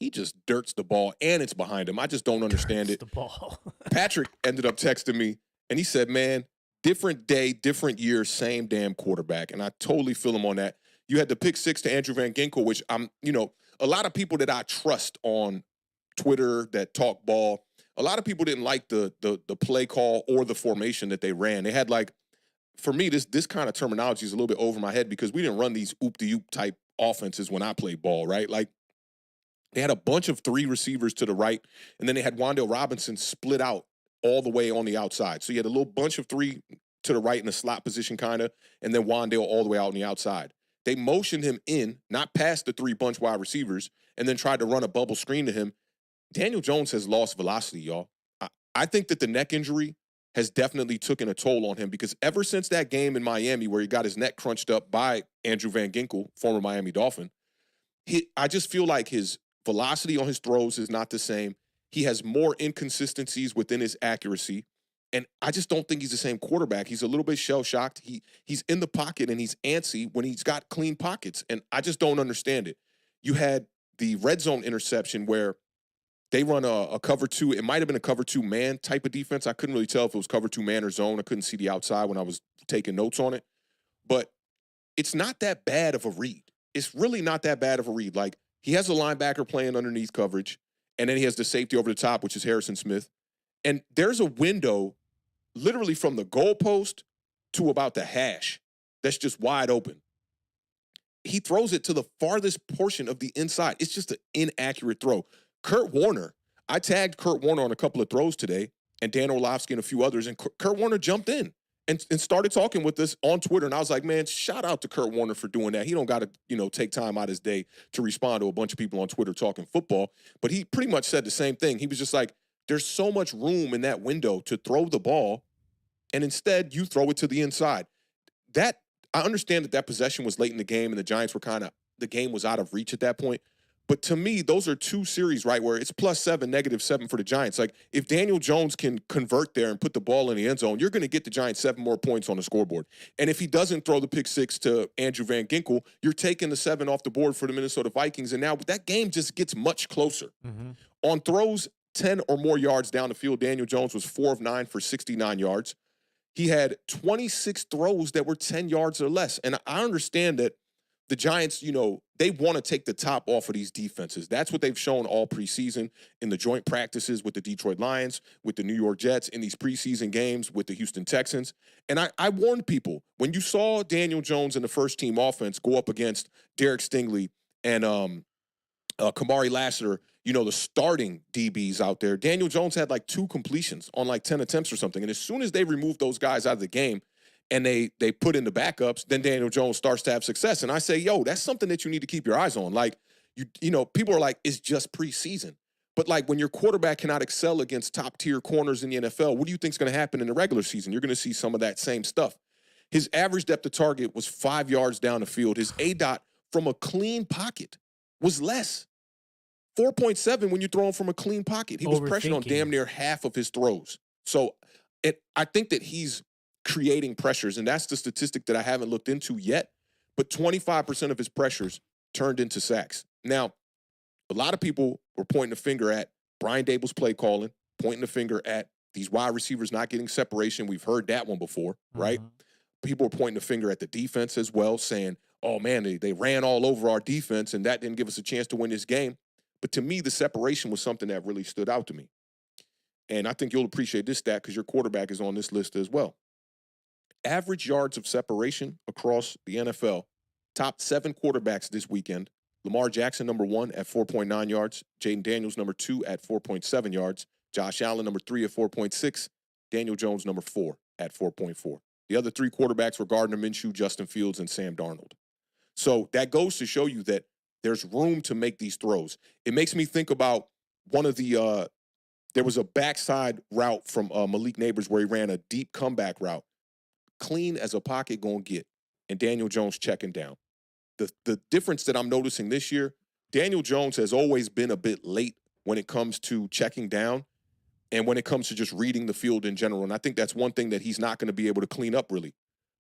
He just dirts the ball, and it's behind him. I just don't understand it. The ball. Patrick ended up texting me, and he said, man, different day, different year, same damn quarterback. And I totally feel him on that. You had the pick 6 to Andrew Van Ginkel, which a lot of people that I trust on Twitter that talk ball, a lot of people didn't like the play call or the formation that they ran. They had, like, for me, this kind of terminology is a little bit over my head because we didn't run these oop-de-oop type offenses when I played ball, right? Like, they had a bunch of 3 receivers to the right, and then they had Wan'Dale Robinson split out all the way on the outside. So you had a little bunch of 3 to the right in the slot position kind of, and then Wan'Dale all the way out on the outside. They motioned him in, not past the 3 bunch wide receivers, and then tried to run a bubble screen to him. Daniel Jones has lost velocity, y'all. I think that the neck injury has definitely taken a toll on him because ever since that game in Miami where he got his neck crunched up by Andrew Van Ginkel, former Miami Dolphin, I just feel like his velocity on his throws is not the same. He has more inconsistencies within his accuracy, and I just don't think he's the same quarterback. He's a little bit shell-shocked. He's in the pocket, and he's antsy when he's got clean pockets, and I just don't understand it. You had the red zone interception where they run a cover 2. It might have been a cover 2 man type of defense. I couldn't really tell if it was cover 2 man or zone. I couldn't see the outside when I was taking notes on it. But it's not that bad of a read. It's really not that bad of a read. Like, he has a linebacker playing underneath coverage, and then he has the safety over the top, which is Harrison Smith. And there's a window literally from the goalpost to about the hash that's just wide open. He throws it to the farthest portion of the inside. It's just an inaccurate throw. Kurt Warner, I tagged Kurt Warner on a couple of throws today, and Dan Orlovsky and a few others, and Kurt Warner jumped in and started talking with us on Twitter. And I was like, man, shout out to Kurt Warner for doing that. He don't got to, take time out his day to respond to a bunch of people on Twitter talking football. But he pretty much said the same thing. He was just like, there's so much room in that window to throw the ball, and instead you throw it to the inside. I understand that possession was late in the game, and the Giants were the game was out of reach at that point. But to me, those are 2 series, right, where it's +7, -7 for the Giants. Like, if Daniel Jones can convert there and put the ball in the end zone, you're going to get the Giants 7 more points on the scoreboard. And if he doesn't throw the pick 6 to Andrew Van Ginkel, you're taking the 7 off the board for the Minnesota Vikings. And now that game just gets much closer. Mm-hmm. On throws 10 or more yards down the field, Daniel Jones was 4 of 9 for 69 yards. He had 26 throws that were 10 yards or less. And I understand that the Giants, they want to take the top off of these defenses. That's what they've shown all preseason in the joint practices with the Detroit Lions, with the New York Jets, in these preseason games with the Houston Texans. And I warned people, when you saw Daniel Jones in the first team offense go up against Derek Stingley and Kamari Lassiter, the starting DBs out there, Daniel Jones had like 2 completions on like 10 attempts or something. And as soon as they removed those guys out of the game, and they put in the backups, then Daniel Jones starts to have success. And I say, yo, that's something that you need to keep your eyes on. Like, people are like, it's just preseason. But, like, when your quarterback cannot excel against top-tier corners in the NFL, what do you think is going to happen in the regular season? You're going to see some of that same stuff. His average depth of target was 5 yards down the field. His ADOT from a clean pocket was less. 4.7 when you're throwing from a clean pocket. He was pressured on damn near half of his throws. So I think that he's creating pressures, and that's the statistic that I haven't looked into yet. But 25% of his pressures turned into sacks. Now, a lot of people were pointing the finger at Brian Dable's play calling, pointing the finger at these wide receivers not getting separation. We've heard that one before, right? People were pointing the finger at the defense as well, saying, oh, man, they ran all over our defense, and that didn't give us a chance to win this game. But to me, the separation was something that really stood out to me. And I think you'll appreciate this stat because your quarterback is on this list as well. Average yards of separation across the NFL, top 7 quarterbacks this weekend. Lamar Jackson, number 1 at 4.9 yards. Jaden Daniels, number 2 at 4.7 yards. Josh Allen, number 3 at 4.6. Daniel Jones, number 4 at 4.4. The other 3 quarterbacks were Gardner Minshew, Justin Fields, and Sam Darnold. So that goes to show you that there's room to make these throws. It makes me think about one of the there was a backside route from Malik Neighbors where he ran a deep comeback route. Clean as a pocket gonna get. And Daniel Jones checking down. The difference that I'm noticing this year, Daniel Jones has always been a bit late when it comes to checking down and when it comes to just reading the field in general. And I think that's one thing that he's not going to be able to clean up really.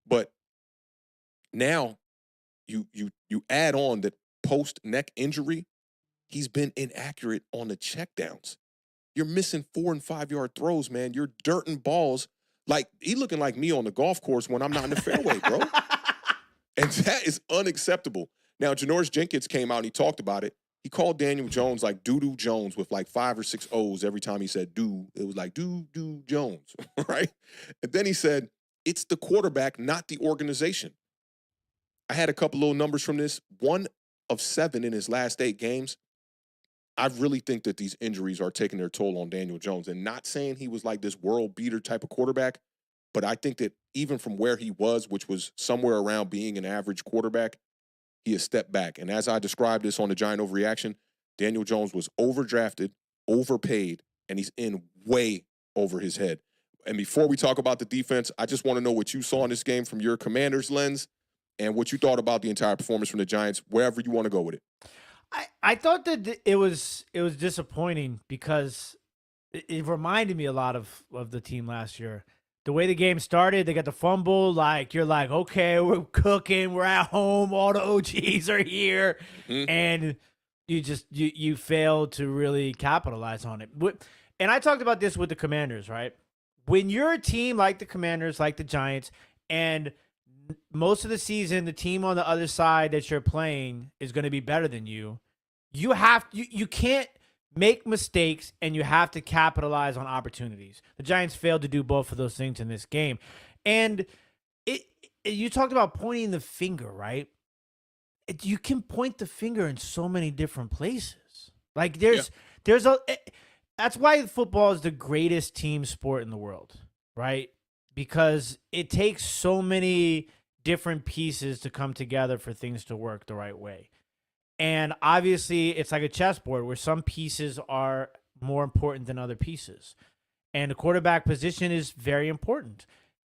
But now you add on that post-neck injury, he's been inaccurate on the checkdowns. You're missing 4- and 5-yard throws, man. You're dirting balls. Like, he looking like me on the golf course when I'm not in the fairway, bro. And that is unacceptable. Now, Janoris Jenkins came out and he talked about it. He called Daniel Jones like Doo-Doo Jones with like 5 or 6 O's every time he said do. It was like Doo-Doo Jones, right? And then he said, it's the quarterback, not the organization. I had a couple little numbers from this. 1 of 7 in his last 8 games. I really think that these injuries are taking their toll on Daniel Jones. And not saying he was like this world beater type of quarterback, but I think that even from where he was, which was somewhere around being an average quarterback, he has stepped back. And as I described this on the Giant Overreaction, Daniel Jones was overdrafted, overpaid, and he's in way over his head. And before we talk about the defense, I just want to know what you saw in this game from your Commander's lens and what you thought about the entire performance from the Giants, wherever you want to go with it. I thought that it was disappointing because it reminded me a lot of the team last year. The way the game started, they got the fumble. Like, you're like, okay, we're cooking. We're at home. All the OGs are here. And you failed to really capitalize on it. And I talked about this with the Commanders, right? When you're a team like the Commanders, like the Giants, and most of the season, the team on the other side that you're playing is going to be better than you, you can't make mistakes, and you have to capitalize on opportunities. The Giants failed to do both of those things in this game. And you talked about pointing the finger, right? You can point the finger in so many different places. Like that's why football is the greatest team sport in the world, right? Because it takes so many different pieces to come together for things to work the right way. And obviously, it's like a chessboard where some pieces are more important than other pieces. And the quarterback position is very important.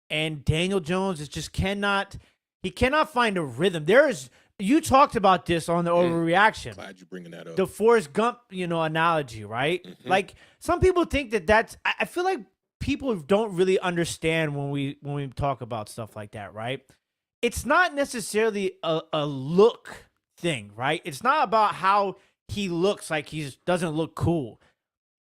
And Daniel Jones cannot find a rhythm. You talked about this on the overreaction. Glad you're bringing that up. The Forrest Gump, analogy, right? Like, some people think that's, I feel like people don't really understand when we talk about stuff like that, right? It's not necessarily a look thing, right? It's not about how he looks like he doesn't look cool.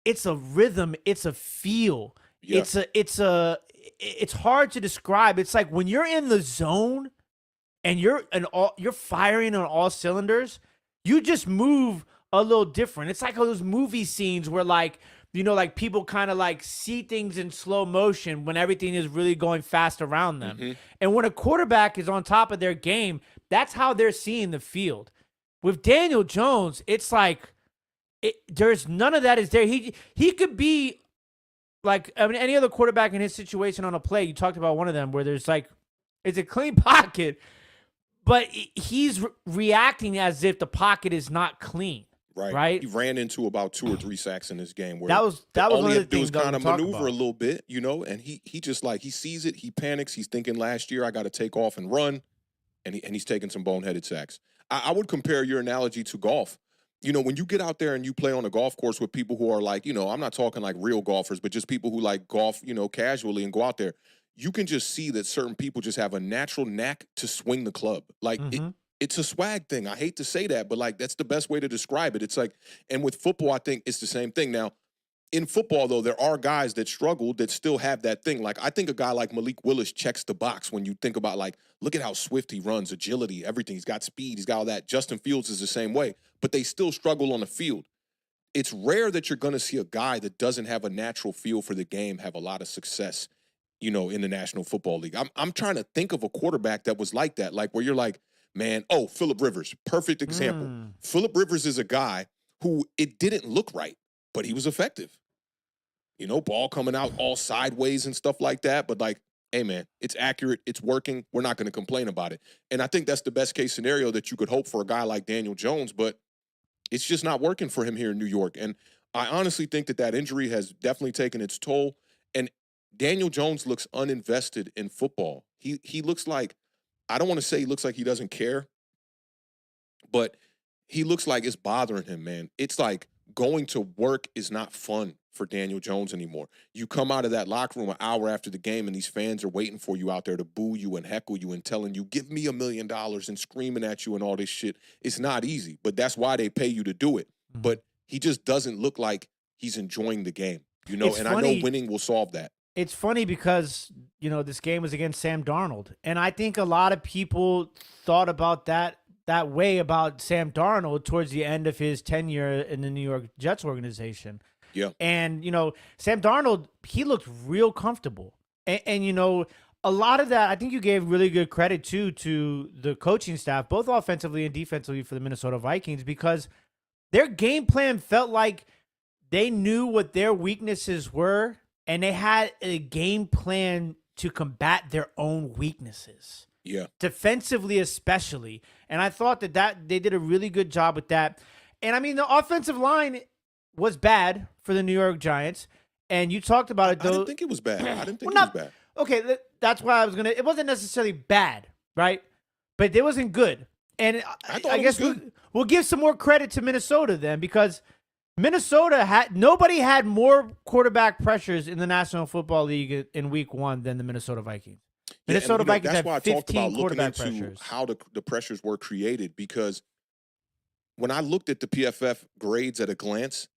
It's a rhythm. It's a feel. Yeah. It's hard to describe. It's like when you're in the zone and you're firing on all cylinders, you just move a little different. It's like those movie scenes where like people kind of like see things in slow motion when everything is really going fast around them. And when a quarterback is on top of their game, that's how they're seeing the field. With Daniel Jones, it's like there's none of that is there. He could be like, I mean, any other quarterback in his situation on a play. You talked about one of them where there's like, it's a clean pocket, but he's reacting as if the pocket is not clean. Right. He ran into about 2 or 3 sacks in this game. Where that was one of the things was kind of maneuver a little bit, and he just like, he sees it, he panics, he's thinking last year I got to take off and run, and he's taking some boneheaded sacks. I would compare your analogy to golf. when you get out there and you play on a golf course with people who are like, I'm not talking like real golfers, but just people who like golf, casually and go out there, you can just see that certain people just have a natural knack to swing the club. Like it's a swag thing. I hate to say that, but like that's the best way to describe it. It's like, and with football, I think it's the same thing. Now, in football, though, there are guys that struggle that still have that thing. Like, I think a guy like Malik Willis checks the box when you think about, like, look at how swift he runs, agility, everything. He's got speed. He's got all that. Justin Fields is the same way. But they still struggle on the field. It's rare that you're going to see a guy that doesn't have a natural feel for the game have a lot of success, in the National Football League. I'm trying to think of a quarterback that was like that, like where you're like, man, Phillip Rivers, perfect example. Phillip Rivers is a guy who it didn't look right, but he was effective. Ball coming out all sideways and stuff like that. But like, hey, man, it's accurate. It's working. We're not going to complain about it. And I think that's the best case scenario that you could hope for a guy like Daniel Jones. But it's just not working for him here in New York. And I honestly think that injury has definitely taken its toll. And Daniel Jones looks uninvested in football. He looks like, I don't want to say he looks like he doesn't care, but he looks like it's bothering him, man. It's like going to work is not fun for Daniel Jones anymore. You come out of that locker room an hour after the game and these fans are waiting for you out there to boo you and heckle you and telling you, give me $1 million and screaming at you and all this shit. It's not easy, but that's why they pay you to do it. But he just doesn't look like he's enjoying the game, and funny. I know winning will solve that. It's funny because, this game was against Sam Darnold. And I think a lot of people thought about that way about Sam Darnold towards the end of his tenure in the New York Jets organization. Yeah. And, Sam Darnold, he looked real comfortable. And a lot of that, I think you gave really good credit to the coaching staff, both offensively and defensively for the Minnesota Vikings, because their game plan felt like they knew what their weaknesses were, and they had a game plan to combat their own weaknesses. Yeah. Defensively especially. And I thought that they did a really good job with that. And I mean, the offensive line was bad for the New York Giants, and you talked about it, though. I didn't think it was bad. I didn't think it was bad. Okay, that's why it wasn't necessarily bad, right? But it wasn't good. And I guess we'll give some more credit to Minnesota then, because nobody had more quarterback pressures in the National Football League in Week 1 than the Minnesota Vikings. Minnesota Vikings had 15 quarterback pressures. How the pressures were created, because when I looked at the PFF grades at a glance,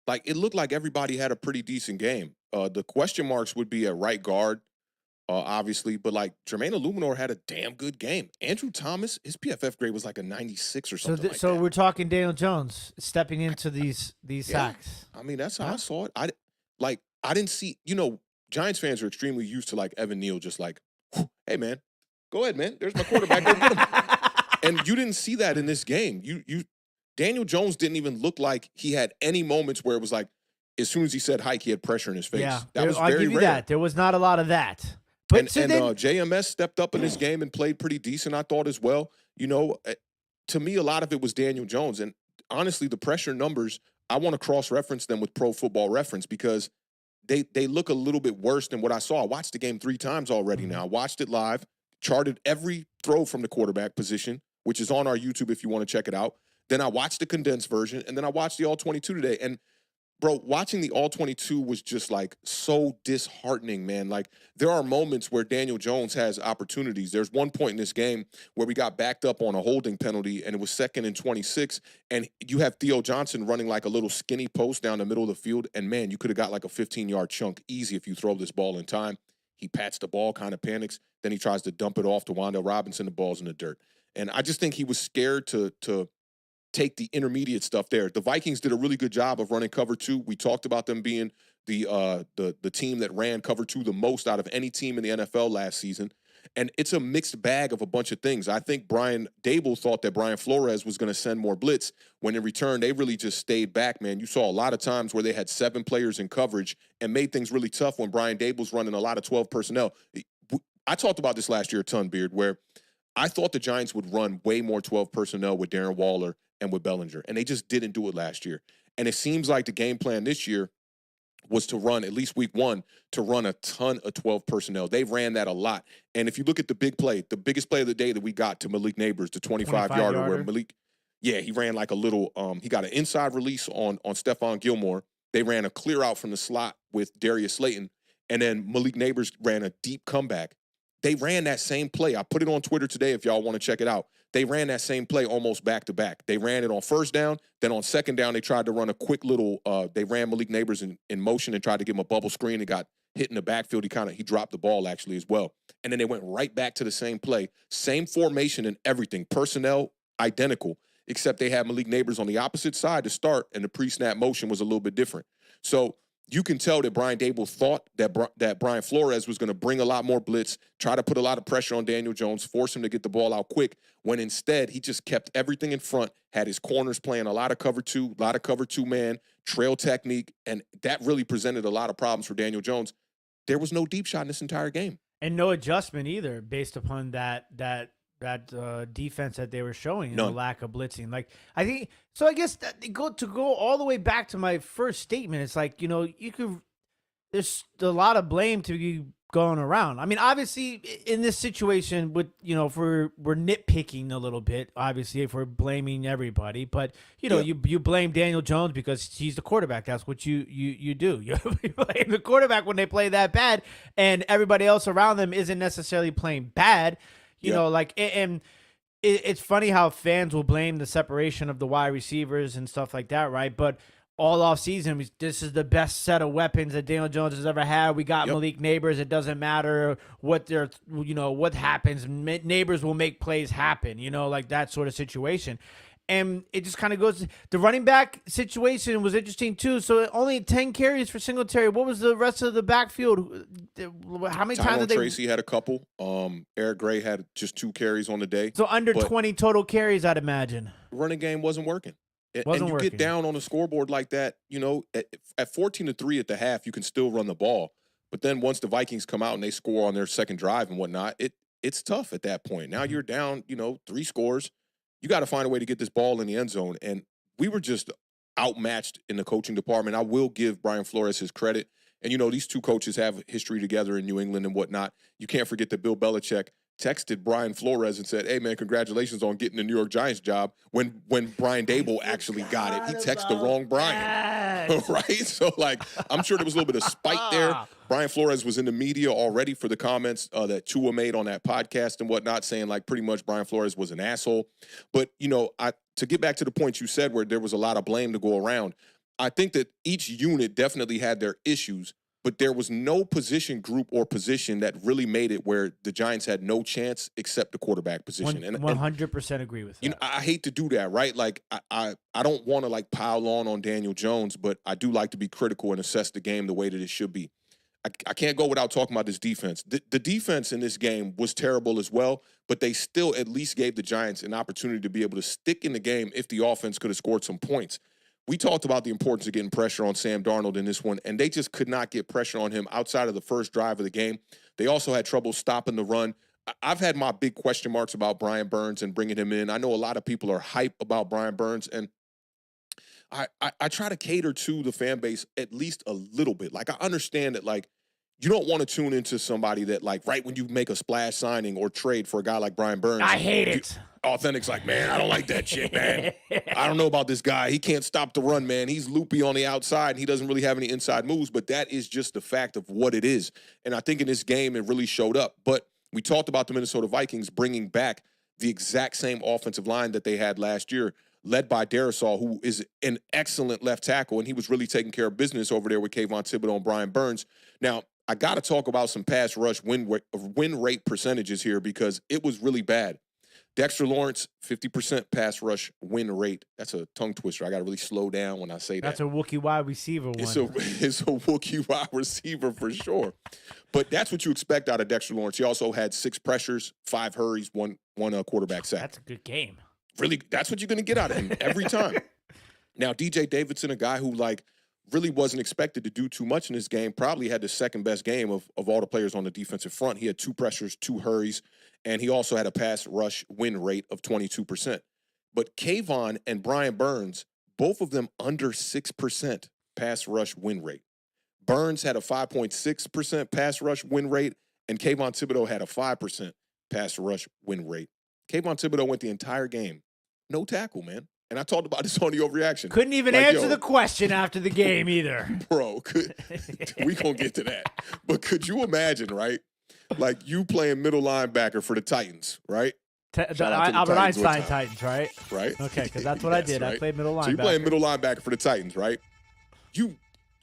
like it looked like everybody had a pretty decent game. The question marks would be at right guard, obviously, but like Jermaine Illuminor had a damn good game. Andrew Thomas, his PFF grade was like a 96 or something. So we're talking Daniel Jones stepping into these sacks. I mean, that's how I saw it. I didn't see, Giants fans are extremely used to like Evan Neal just like, hey man, go ahead, man. There's my quarterback. Go get him. And you didn't see that in this game. Daniel Jones didn't even look like he had any moments where it was like, as soon as he said hike, he had pressure in his face. Yeah, that was I'll very give you rare. that. There was not a lot of that. But JMS stepped up in this game and played pretty decent, I thought, as well. To me, a lot of it was Daniel Jones. And honestly, the pressure numbers, I want to cross-reference them with Pro Football Reference, because they look a little bit worse than what I saw. I watched the game 3 times already now. I watched it live, charted every throw from the quarterback position, which is on our YouTube if you want to check it out. Then I watched the condensed version, and then I watched the All-22 today. And, bro, watching the All-22 was just, like, so disheartening, man. Like, there are moments where Daniel Jones has opportunities. There's one point in this game where we got backed up on a holding penalty, and it was 2nd and 26, and you have Theo Johnson running like a little skinny post down the middle of the field, and, man, you could have got like a 15-yard chunk easy if you throw this ball in time. He pats the ball, kind of panics. Then he tries to dump it off to Wan'Dale Robinson. The ball's in the dirt. And I just think he was scared to take the intermediate stuff there. The Vikings did a really good job of running cover 2. We talked about them being the team that ran cover 2 the most out of any team in the NFL last season. And it's a mixed bag of a bunch of things. I think Brian Dable thought that Brian Flores was going to send more blitz, when in return, they really just stayed back, man. You saw a lot of times where they had 7 players in coverage and made things really tough when Brian Dable's running a lot of 12 personnel. I talked about this last year a ton, Beard, where I thought the Giants would run way more 12 personnel with Darren Waller and with Bellinger, and they just didn't do it last year. And it seems like the game plan this year was to run, at least week 1, to run a ton of 12 personnel. They ran that a lot. And if you look at the big play, the biggest play of the day that we got to Malik Neighbors, the 25-yarder where Malik, Yeah, he ran like a little. He got an inside release on Stephon Gilmore. They ran a clear out from the slot with Darius Slayton, and then Malik Neighbors ran a deep comeback. They ran that same play. I put it on Twitter today if y'all want to check it out. They ran that same play almost back to back. They ran it on first down. Then on second down, they tried to run a quick little. They ran Malik Neighbors in motion and tried to give him a bubble screen. It got hit in the backfield. He dropped the ball actually as well. And then they went right back to the same play, same formation and everything. Personnel identical, except they had Malik Neighbors on the opposite side to start, and the pre-snap motion was a little bit different. So you can tell that Brian Dable thought that Brian Flores was going to bring a lot more blitz, try to put a lot of pressure on Daniel Jones, force him to get the ball out quick, when instead he just kept everything in front, had his corners playing a lot of cover two-man, trail technique, and that really presented a lot of problems for Daniel Jones. There was no deep shot in this entire game. And no adjustment either based upon that defense that they were showing and the lack of blitzing. Like, I think so. I guess that to go all the way back to my first statement, it's like, there's a lot of blame to be going around. I mean, obviously in this situation with, if we're nitpicking a little bit, obviously if we're blaming everybody, but you blame Daniel Jones because he's the quarterback. That's what you do. You blame the quarterback when they play that bad, and everybody else around them isn't necessarily playing bad. It's funny how fans will blame the separation of the wide receivers and stuff like that, right? But all off season, this is the best set of weapons that Daniel Jones has ever had. We got Malik Neighbors. It doesn't matter what what happens. Neighbors will make plays happen, like that sort of situation. And it just kind of goes. The running back situation was interesting too. So only 10 carries for Singletary. What was the rest of the backfield? How many times did they? Tracy had a couple. Eric Gray had just 2 carries on the day. So under 20 total carries, I'd imagine. Running game wasn't working. Get down on the scoreboard like that, at 14-3 at the half, you can still run the ball. But then once the Vikings come out and they score on their second drive and whatnot, it's tough at that point. Now you're down, 3 scores. You got to find a way to get this ball in the end zone. And we were just outmatched in the coaching department. I will give Brian Flores his credit. And, these two coaches have history together in New England and whatnot. You can't forget that Bill Belichick texted Brian Flores and said, "Hey, man, congratulations on getting the New York Giants job." When Brian Dable actually got it, he texted the wrong Brian, right? So, I'm sure there was a little bit of spite there. Brian Flores was in the media already for the comments that Tua made on that podcast and whatnot, saying, pretty much Brian Flores was an asshole. But, to get back to the point you said where there was a lot of blame to go around, I think that each unit definitely had their issues, but there was no position group or position that really made it where the Giants had no chance except the quarterback position. 100% agree with that. I hate to do that, right? I don't want to pile on Daniel Jones, but I do like to be critical and assess the game the way that it should be. I can't go without talking about this defense. The defense in this game was terrible as well, but they still at least gave the Giants an opportunity to be able to stick in the game if the offense could have scored some points. We talked about the importance of getting pressure on Sam Darnold in this one, and they just could not get pressure on him outside of the first drive of the game. They also had trouble stopping the run. I've had my big question marks about Brian Burns and bringing him in. I know a lot of people are hype about Brian Burns, and I try to cater to the fan base at least a little bit. I understand that, you don't want to tune into somebody that, right when you make a splash signing or trade for a guy like Brian Burns. I hate it. Awthentik's man, I don't like that shit, man. I don't know about this guy. He can't stop the run, man. He's loopy on the outside, and he doesn't really have any inside moves, but that is just the fact of what it is. And I think in this game, it really showed up. But we talked about the Minnesota Vikings bringing back the exact same offensive line that they had last year, led by Darisaw, who is an excellent left tackle, and he was really taking care of business over there with Kayvon Thibodeau and Brian Burns. Now, I got to talk about some pass rush win rate percentages here because it was really bad. Dexter Lawrence, 50% pass rush win rate. That's a tongue twister. I got to really slow down when I say that. That's a Wookiee wide receiver one. It's a Wookiee wide receiver for sure. But that's what you expect out of Dexter Lawrence. He also had 6 pressures, 5 hurries, one quarterback sack. That's a good game. Really, that's what you're going to get out of him every time. Now, DJ Davidson, a guy who, really wasn't expected to do too much in this game, probably had the second best game of all the players on the defensive front. He had 2 pressures, 2 hurries, and he also had a pass rush win rate of 22%. But Kayvon and Brian Burns, both of them under 6% pass rush win rate. Burns had a 5.6% pass rush win rate, and Kayvon Thibodeau had a 5% pass rush win rate. Kayvon Thibodeau went the entire game. No tackle, man. and I talked about this on the overreaction. Couldn't even answer the question after the game either. Bro, we gonna get to that. But could you imagine, right? Like you playing middle linebacker for the Titans, right? The Albert Einstein Titans, right? Right. Okay, because that's what I did. Right? I played middle linebacker. So you playing middle linebacker for the Titans, right? You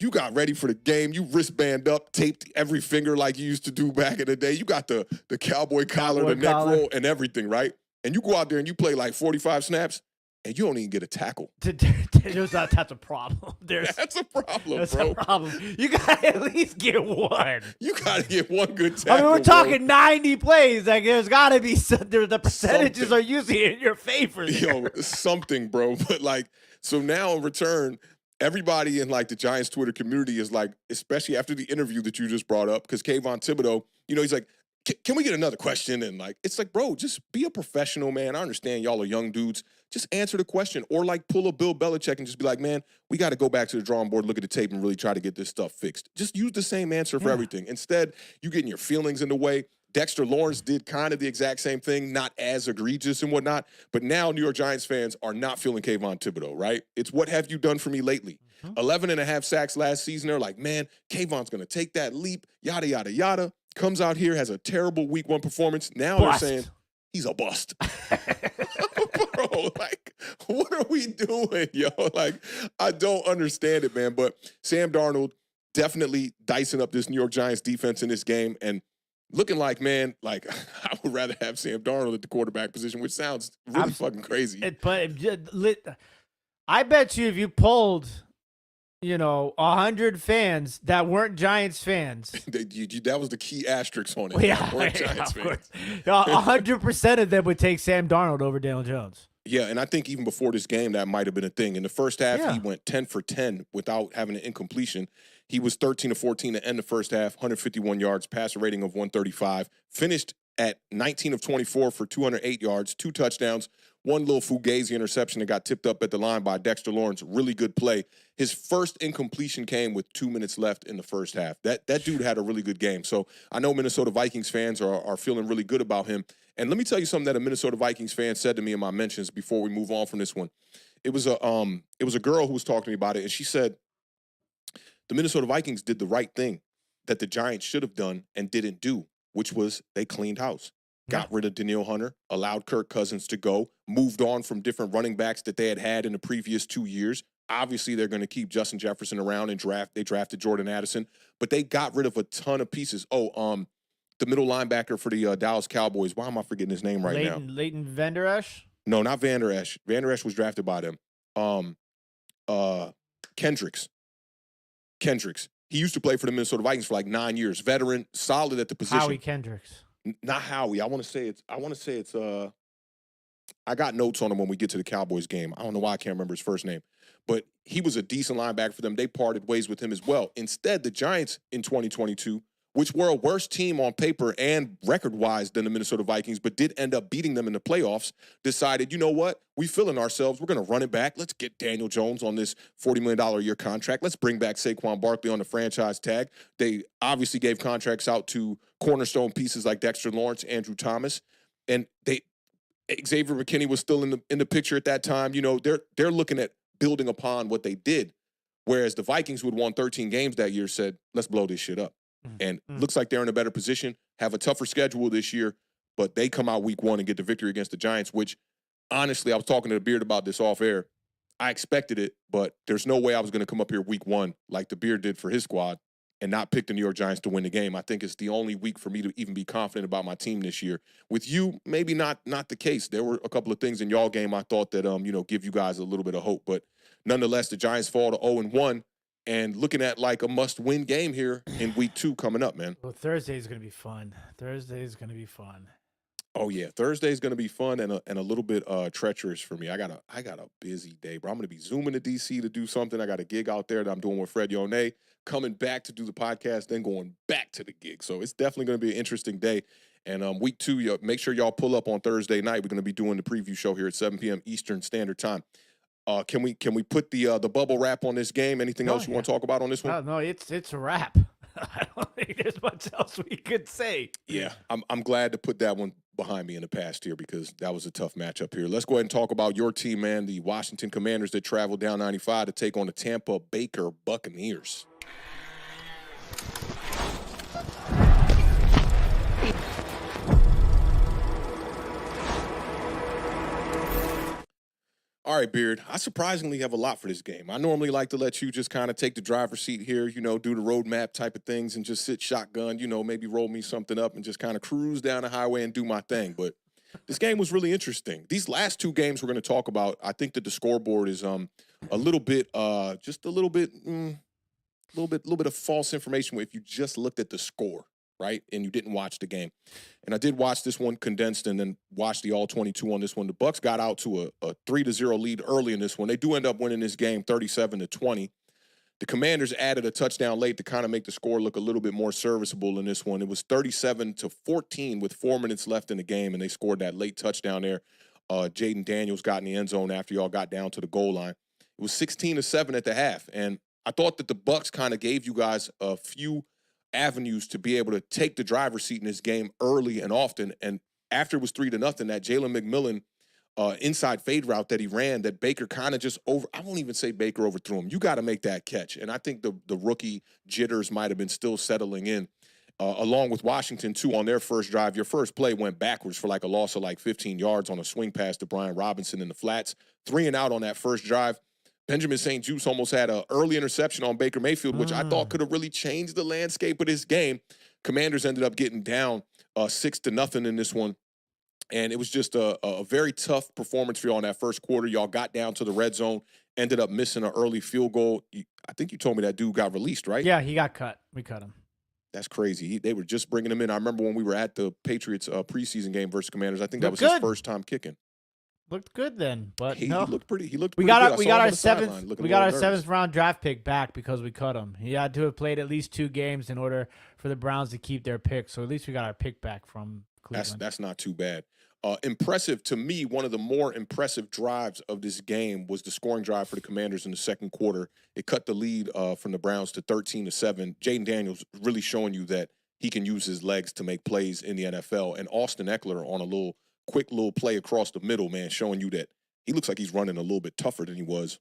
got ready for the game. You wristband up, taped every finger like you used to do back in the day. You got the cowboy collar, the neck roll, and everything, right? And you go out there and you play like 45 snaps, and you don't even get a tackle. That's a problem. That's a problem, that's bro. A problem. You got to at least get one. You got to get one good tackle. I mean, we're talking 90 plays. Like, there's got to be the percentages are usually in your favor. Yo, something, bro. But, like, so now in return, everybody in, like, the Giants Twitter community is like, especially after the interview that you just brought up, because Kayvon Thibodeau, he's like, can we get another question? And, like, it's like, bro, just be a professional, man. I understand y'all are young dudes. Just answer the question. Or, like, pull a Bill Belichick and just be like, man, we got to go back to the drawing board, look at the tape, and really try to get this stuff fixed. Just use the same answer for everything. Instead, you getting your feelings in the way. Dexter Lawrence did kind of the exact same thing, not as egregious and whatnot. But now New York Giants fans are not feeling Kayvon Thibodeau, right? It's what have you done for me lately? 11 and a half sacks last season. They're like, man, Kayvon's going to take that leap, yada, yada, yada. Comes out here, has a terrible week one performance. Now they're saying he's a bust. Bro, like, what are we doing, yo? Like, I don't understand it, man. But Sam Darnold definitely dicing up this New York Giants defense in this game and looking like, man, like, I would rather have Sam Darnold at the quarterback position, which sounds really fucking crazy. I bet you if you polled 100 fans that weren't Giants fans. That was the key asterisk on it. Well, yeah, weren't Giants fans. 100% of them would take Sam Darnold over Daniel Jones. Yeah, and I think even before this game, that might have been a thing. In the first half, he went 10 for 10 without having an incompletion. He was 13 of 14 to end the first half, 151 yards, passer rating of 135. Finished at 19 of 24 for 208 yards, 2 touchdowns, one little fugazi interception that got tipped up at the line by Dexter Lawrence. Really good play. His first incompletion came with 2 minutes left in the first half. That dude had a really good game. So I know Minnesota Vikings fans are feeling really good about him. And let me tell you something that a Minnesota Vikings fan said to me in my mentions before we move on from this one. It was a girl who was talking to me about it, and she said the Minnesota Vikings did the right thing that the Giants should have done and didn't do, which was they cleaned house. Got rid of Danielle Hunter, allowed Kirk Cousins to go, moved on from different running backs that they had in the previous 2 years. Obviously, they're going to keep Justin Jefferson around and they drafted Jordan Addison, but they got rid of a ton of pieces. The middle linebacker for the Dallas Cowboys. Why am I forgetting his name now? Leighton Vander Esch? No, not Vander Esch. Vander Esch was drafted by them. Kendricks. He used to play for the Minnesota Vikings for like 9 years. Veteran, solid at the position. Howie Kendricks. Not Howie. I want to say it's I got notes on him when we get to the Cowboys game. I don't know why I can't remember his first name. But he was a decent linebacker for them. They parted ways with him as well. Instead, the Giants in 2022, which were a worse team on paper and record-wise than the Minnesota Vikings, but did end up beating them in the playoffs, decided, you know what? We feeling ourselves. We're going to run it back. Let's get Daniel Jones on this $40 million a year contract. Let's bring back Saquon Barkley on the franchise tag. They obviously gave contracts out to cornerstone pieces like Dexter Lawrence, Andrew Thomas, and Xavier McKinney was still in the picture at that time. They're looking at building upon what they did, whereas the Vikings, who had won 13 games that year, said, let's blow this shit up. And looks like they're in a better position, have a tougher schedule this year, but they come out week one and get the victory against the Giants, which, honestly, I was talking to the Beard about this off air. I expected it, but there's no way I was going to come up here week one like the Beard did for his squad and not pick the New York Giants to win the game. I think it's the only week for me to even be confident about my team this year. With you, maybe not the case. There were a couple of things in y'all game I thought that, give you guys a little bit of hope, but nonetheless, the Giants fall to 0-1. And looking at like a must-win game here in week 2 coming up, man. Well, Thursday is going to be fun. Oh yeah, Thursday is going to be fun and a little bit treacherous for me. I got a busy day, bro. I'm going to be zooming to DC to do something. I got a gig out there that I'm doing with Fred Yone, coming back to do the podcast, then going back to the gig. So it's definitely going to be an interesting day. And week 2, make sure y'all pull up on Thursday night. We're going to be doing the preview show here at 7 p.m. Eastern Standard Time. Can we put the bubble wrap on this game? Anything else you want to talk about on this one? No, it's a wrap. I don't think there's much else we could say. Yeah, I'm glad to put that one behind me in the past here because that was a tough matchup here. Let's go ahead and talk about your team, man, the Washington Commanders that traveled down 95 to take on the Tampa Baker Buccaneers. All right, Beard, I surprisingly have a lot for this game. I normally like to let you just kind of take the driver's seat here, do the roadmap type of things and just sit shotgun, maybe roll me something up and just kind of cruise down the highway and do my thing. But this game was really interesting. These last two games we're going to talk about, I think that the scoreboard is a little bit, just a little bit of false information if you just looked at the score, right? And you didn't watch the game. And I did watch this one condensed and then watch the all 22 on this one. The Bucs got out to a 3-0 lead early in this one. They do end up winning this game 37-20. The Commanders added a touchdown late to kind of make the score look a little bit more serviceable in this one. It was 37-14 with 4 minutes left in the game, and they scored that late touchdown there. Jaden Daniels got in the end zone after y'all got down to the goal line. It was 16-7 at the half, and I thought that the Bucs kind of gave you guys a few avenues to be able to take the driver's seat in this game early and often. And after it was 3-0, that Jalen McMillan inside fade route that he ran, that Baker kind of just I won't even say Baker overthrew him. You got to make that catch. And I think the rookie jitters might have been still settling in. Along with Washington, too, on their first drive, your first play went backwards for like a loss of like 15 yards on a swing pass to Brian Robinson in the flats. 3 and out on that first drive. Benjamin St. Juste almost had an early interception on Baker Mayfield, which I thought could have really changed the landscape of this game. Commanders ended up getting down 6-0 in this one. And it was just a very tough performance for you on that first quarter. Y'all got down to the red zone, ended up missing an early field goal. I think you told me that dude got released, right? Yeah, he got cut. We cut him. That's crazy. They were just bringing him in. I remember when we were at the Patriots preseason game versus Commanders. I think that was his first time kicking. Looked good then, but he no. looked pretty. He looked. We pretty got good. our seventh round draft pick back because we cut him. He had to have played at least 2 games in order for the Browns to keep their pick. So at least we got our pick back from Cleveland. That's not too bad. Impressive to me. One of the more impressive drives of this game was the scoring drive for the Commanders in the second quarter. It cut the lead from the Browns to 13-7. Jaden Daniels really showing you that he can use his legs to make plays in the NFL. And Austin Eckler on a quick little play across the middle, man, showing you that he looks like he's running a little bit tougher than he was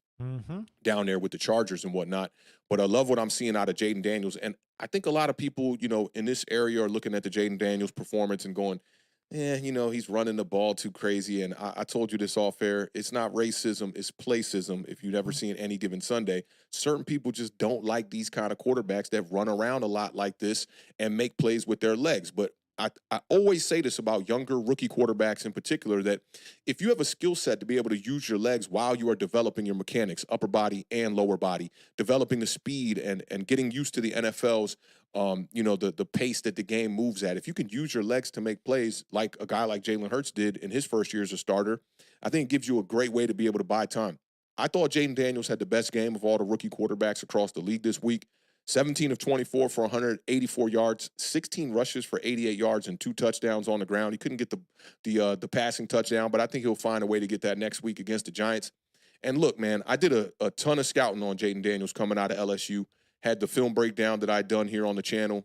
down there with the Chargers and whatnot. But I love what I'm seeing out of Jaden Daniels. And I think a lot of people, in this area are looking at the Jaden Daniels performance and going, he's running the ball too crazy. And I told you this off air. It's not racism, it's placism. If you've ever seen Any Given Sunday, certain people just don't like these kind of quarterbacks that run around a lot like this and make plays with their legs. But I always say this about younger rookie quarterbacks in particular, that if you have a skill set to be able to use your legs while you are developing your mechanics, upper body and lower body, developing the speed and getting used to the NFL's, the pace that the game moves at. If you can use your legs to make plays like a guy like Jalen Hurts did in his first year as a starter, I think it gives you a great way to be able to buy time. I thought Jaden Daniels had the best game of all the rookie quarterbacks across the league this week. 17 of 24 for 184 yards, 16 rushes for 88 yards, and 2 touchdowns on the ground. He couldn't get the passing touchdown, but I think he'll find a way to get that next week against the Giants. And look, man, I did a ton of scouting on Jaden Daniels coming out of LSU, had the film breakdown that I'd done here on the channel,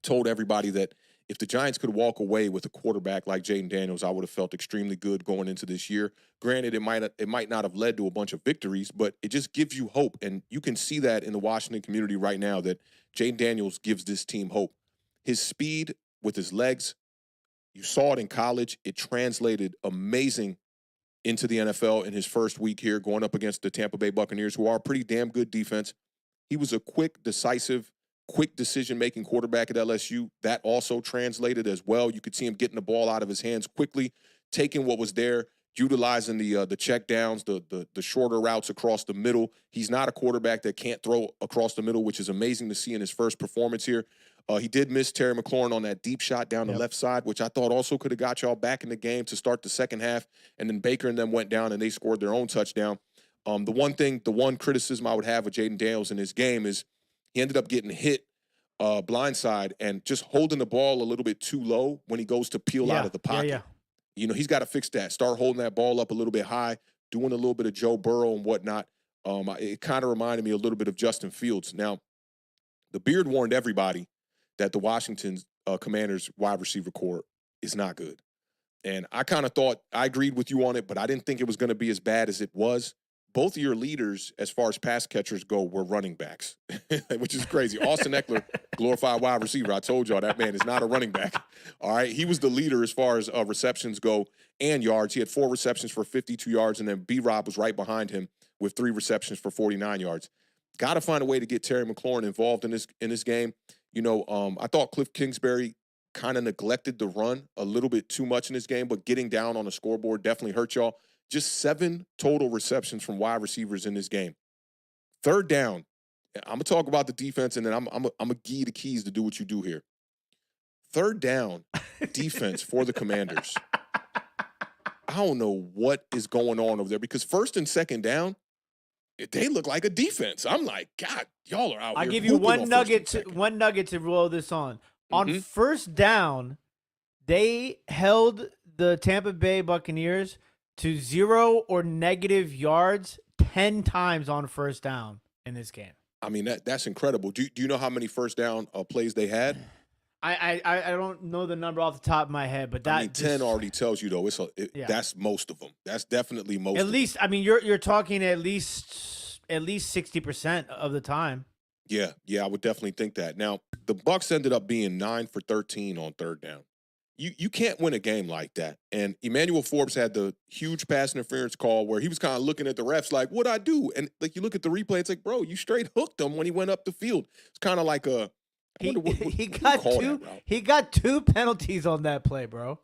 told everybody that if the Giants could walk away with a quarterback like Jaden Daniels, I would have felt extremely good going into this year. Granted, it might not have led to a bunch of victories, but it just gives you hope. And you can see that in the Washington community right now, that Jaden Daniels gives this team hope. His speed with his legs, you saw it in college. It translated amazing into the NFL in his first week here, going up against the Tampa Bay Buccaneers, who are a pretty damn good defense. He was a quick, decisive, quick decision-making quarterback at LSU. That also translated as well. You could see him getting the ball out of his hands quickly, taking what was there, utilizing the check downs, the shorter routes across the middle. He's not a quarterback that can't throw across the middle, which is amazing to see in his first performance here. He did miss Terry McLaurin on that deep shot down the left side, which I thought also could have got y'all back in the game to start the second half. And then Baker and them went down and they scored their own touchdown. The one criticism I would have of Jaden Daniels in his game is he ended up getting hit blindside and just holding the ball a little bit too low when he goes to peel out of the pocket. He's got to fix that. Start holding that ball up a little bit high, doing a little bit of Joe Burrow and whatnot. It kind of reminded me a little bit of Justin Fields. Now, the Beard warned everybody that the Washington Commanders wide receiver core is not good. And I kind of thought I agreed with you on it, but I didn't think it was going to be as bad as it was. Both of your leaders, as far as pass catchers go, were running backs, which is crazy. Austin Eckler, glorified wide receiver. I told y'all that man is not a running back. All right. He was the leader as far as receptions go and yards. He had 4 receptions for 52 yards, and then B-Rob was right behind him with 3 receptions for 49 yards. Got to find a way to get Terry McLaurin involved in this game. You know, I thought Cliff Kingsbury kind of neglected the run a little bit too much in this game, but getting down on the scoreboard definitely hurt y'all. Just 7 total receptions from wide receivers in this game. 3rd down, I'm going to talk about the defense, and then I'm going to give you the keys to do what you do here. 3rd down defense for the Commanders. I don't know what is going on over there because 1st and 2nd down, they look like a defense. I'm like, God, y'all are out here. I'll give you one nugget to roll this on. On 1st down, they held the Tampa Bay Buccaneers to 0 or negative yards 10 times on 1st down in this game. I mean, that's incredible. Do you know how many 1st down plays they had? I don't know the number off the top of my head, but that 10 already tells you though. That's most of them. That's definitely most. At least, I mean, you're talking at least 60% of the time. Yeah, I would definitely think that. Now, the Bucs ended up being 9 for 13 on 3rd down. You can't win a game like that. And Emmanuel Forbes had the huge pass interference call where he was kind of looking at the refs like, what'd I do? And like you look at the replay, it's like, bro, you straight hooked him when he went up the field. It's kind of like a he got 2 penalties on that play, bro.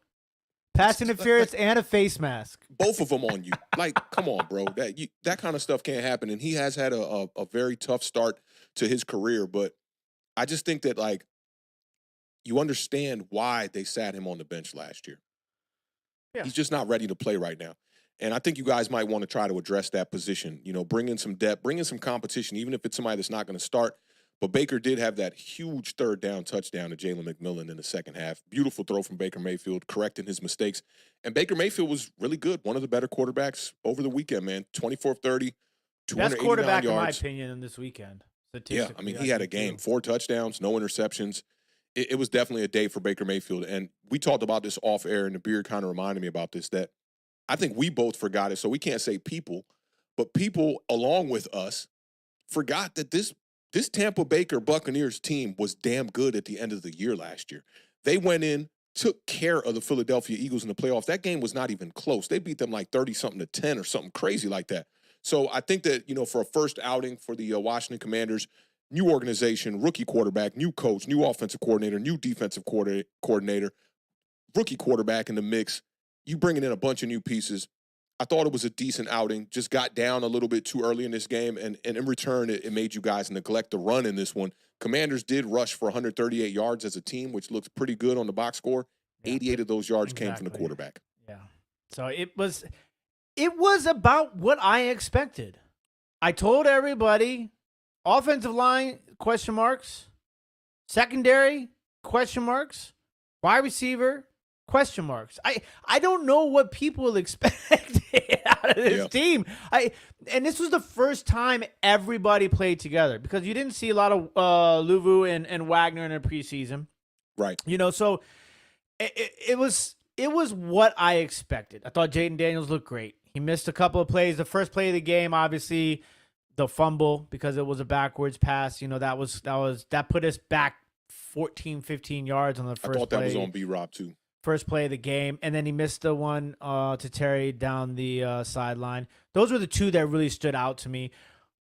Pass interference and a face mask. Both of them on you. Like, come on, bro. That kind of stuff can't happen. And he has had a very tough start to his career. But I just think that, like, you understand why they sat him on the bench last year. Yeah. He's just not ready to play right now. And I think you guys might want to try to address that position. You know, bring in some depth, bring in some competition, even if it's somebody that's not going to start. But Baker did have that huge 3rd down touchdown to Jalen McMillan in the 2nd half. Beautiful throw from Baker Mayfield, correcting his mistakes. And Baker Mayfield was really good. One of the better quarterbacks over the weekend, man. 24 of 30, 289 yards. Best quarterback, in my opinion, in this weekend. Yeah, I mean, he had a game. 4 touchdowns, no interceptions. It was definitely a day for Baker Mayfield. And we talked about this off air, and the beard kind of reminded me about this, that I think we both forgot it. So we can't say people, but people along with us forgot that this Tampa Baker Buccaneers team was damn good at the end of the year last year. They went in, took care of the Philadelphia Eagles in the playoffs. That game was not even close. They beat them like 30-something to 10 or something crazy like that. So I think that, you know, for a first outing for the Washington Commanders, new organization, rookie quarterback, new coach, new offensive coordinator, new defensive coordinator, rookie quarterback in the mix. You bringing in a bunch of new pieces. I thought it was a decent outing. Just got down a little bit too early in this game, and in return, it made you guys neglect the run in this one. Commanders did rush for 138 yards as a team, which looks pretty good on the box score. 88 of those yards came from the quarterback. Yeah. So it was about what I expected. I told everybody, offensive line, question marks. Secondary, question marks. Wide receiver, question marks. I don't know what people expected out of this team. And this was the first time everybody played together because you didn't see a lot of Luvu and Wagner in the preseason. Right. You know, so it was what I expected. I thought Jaden Daniels looked great. He missed a couple of plays. The first play of the game, obviously, the fumble because it was a backwards pass. You know, that put us back 14, 15 yards on the first play. I thought that was on B-Rob too. First play of the game, and then he missed the one to Terry down the sideline. Those were the two that really stood out to me.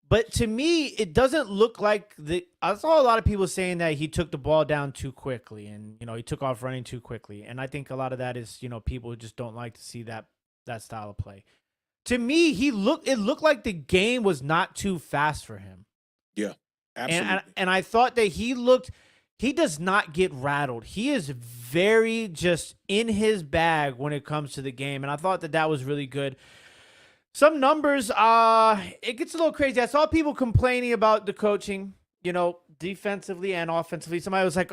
But to me, it doesn't look like I saw a lot of people saying that he took the ball down too quickly, and he took off running too quickly. And I think a lot of that is people who just don't like to see that style of play. To me, it looked like the game was not too fast for him. Yeah, absolutely. And I thought that he does not get rattled. He is very just in his bag when it comes to the game. And I thought that was really good. Some numbers, it gets a little crazy. I saw people complaining about the coaching, defensively and offensively. Somebody was like,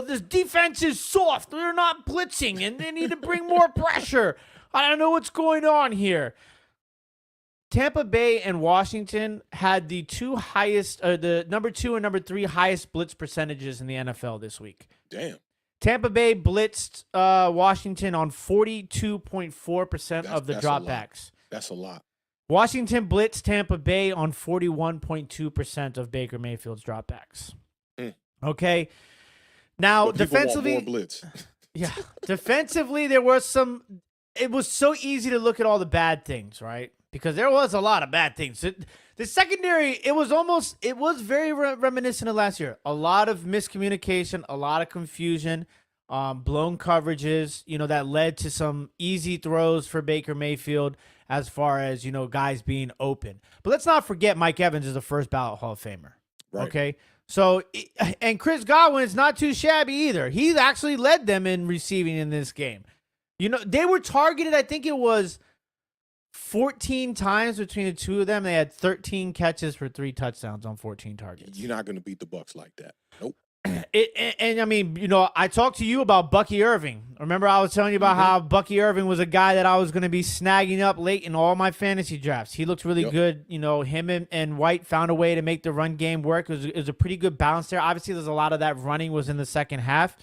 this defense is soft. They're not blitzing and they need to bring more pressure. I don't know what's going on here. Tampa Bay and Washington had the the number 2 and number 3 highest blitz percentages in the NFL this week. Damn. Tampa Bay blitzed Washington on 42.4% of the dropbacks. That's a lot. Washington blitzed Tampa Bay on 41.2% of Baker Mayfield's dropbacks. Okay. Now, But people defensively, want more blitz. yeah, defensively, there was some. It was so easy to look at all the bad things, right? Because there was a lot of bad things. The secondary, it was very reminiscent of last year. A lot of miscommunication, a lot of confusion, blown coverages, that led to some easy throws for Baker Mayfield as far as, guys being open. But let's not forget Mike Evans is a first ballot Hall of Famer. Right. Okay. So, and Chris Godwin is not too shabby either. He's actually led them in receiving in this game. They were targeted, I think it was 14 times between the two of them. They had 13 catches for 3 touchdowns on 14 targets. You're not going to beat the Bucs like that. Nope. And I mean, I talked to you about Bucky Irving. Remember I was telling you about how Bucky Irving was a guy that I was going to be snagging up late in all my fantasy drafts. He looked really good. Him and White found a way to make the run game work. It was a pretty good balance there. Obviously, there's a lot of that running was in the second half.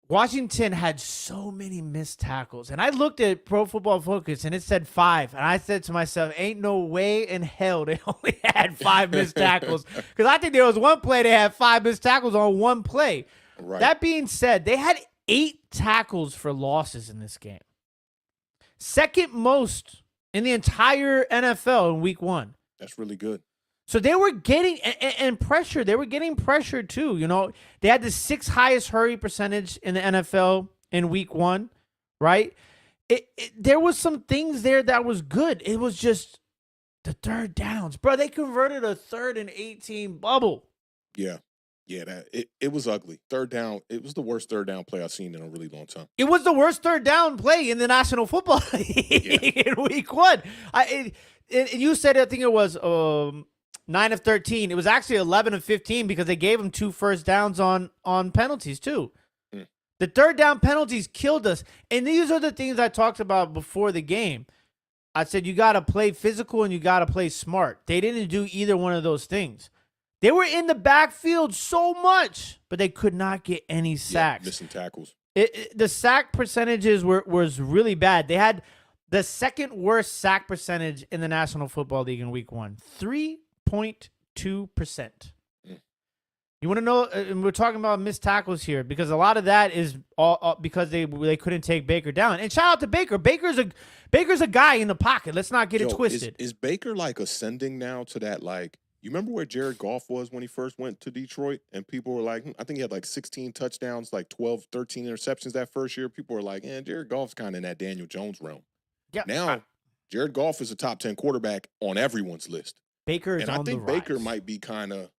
Washington had so many missed tackles. And I looked at Pro Football Focus, and it said 5. And I said to myself, ain't no way in hell they only had 5 missed tackles. Because I think there was one play they had 5 missed tackles on one play. Right. That being said, they had 8 tackles for losses in this game. Second most in the entire NFL in week 1. That's really good. So they were getting and pressure. They were getting pressure too. They had the 6th highest hurry percentage in the NFL in week 1, right? There was some things there that was good. It was just the third downs, bro. They converted a 3rd and 18 bubble. Yeah. It was ugly. Third down. It was the worst third down play I've seen in a really long time. It was the worst third down play in the National Football League in week 1. You said I think it was 9 of 13. It was actually 11 of 15 because they gave him 2 first downs on penalties too. The third down penalties killed us. And these are the things I talked about before the game. I said you got to play physical and you got to play smart. They didn't do either one of those things. They were in the backfield so much, but they could not get any sacks. Missing tackles. The sack percentages was really bad. They had the 2nd worst sack percentage in the National Football League in week 1. 3.2%. You want to know, and we're talking about missed tackles here because a lot of that is all because they couldn't take Baker down. And shout out to Baker. Baker's a guy in the pocket. Let's not get it twisted. Is Baker like ascending now to that, like, you remember where Jared Goff was when he first went to Detroit? And people were like, I think he had like 16 touchdowns, like 12, 13 interceptions that first year. People were like, Jared Goff's kind of in that Daniel Jones realm. Yeah. Now, Jared Goff is a top 10 quarterback on everyone's list. Baker is on the rise. And I think Baker might be kind of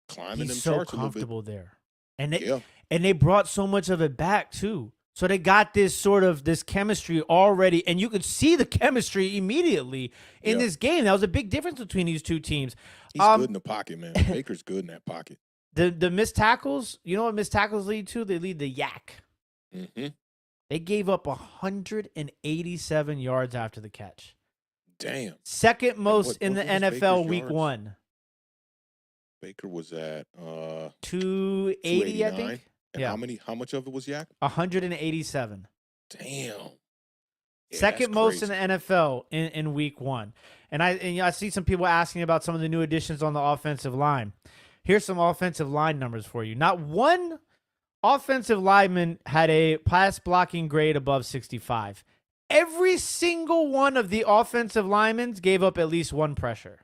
climbing them charts a little bit. He's so comfortable there. And they brought so much of it back, too. So they got this chemistry already, and you could see the chemistry immediately in this game. That was a big difference between these two teams. He's good in the pocket, man. Baker's good in that pocket. The missed tackles, you know what missed tackles lead to? They lead the yak. Mm-hmm. They gave up 187 yards after the catch. Damn. Second most in the NFL week yards? 1. Baker was at 280, I think. And how much of it was yak? 187. Damn. Yeah, second most in the NFL in week 1. And I see some people asking about some of the new additions on the offensive line. Here's some offensive line numbers for you. Not one offensive lineman had a pass blocking grade above 65. Every single one of the offensive linemen gave up at least 1 pressure.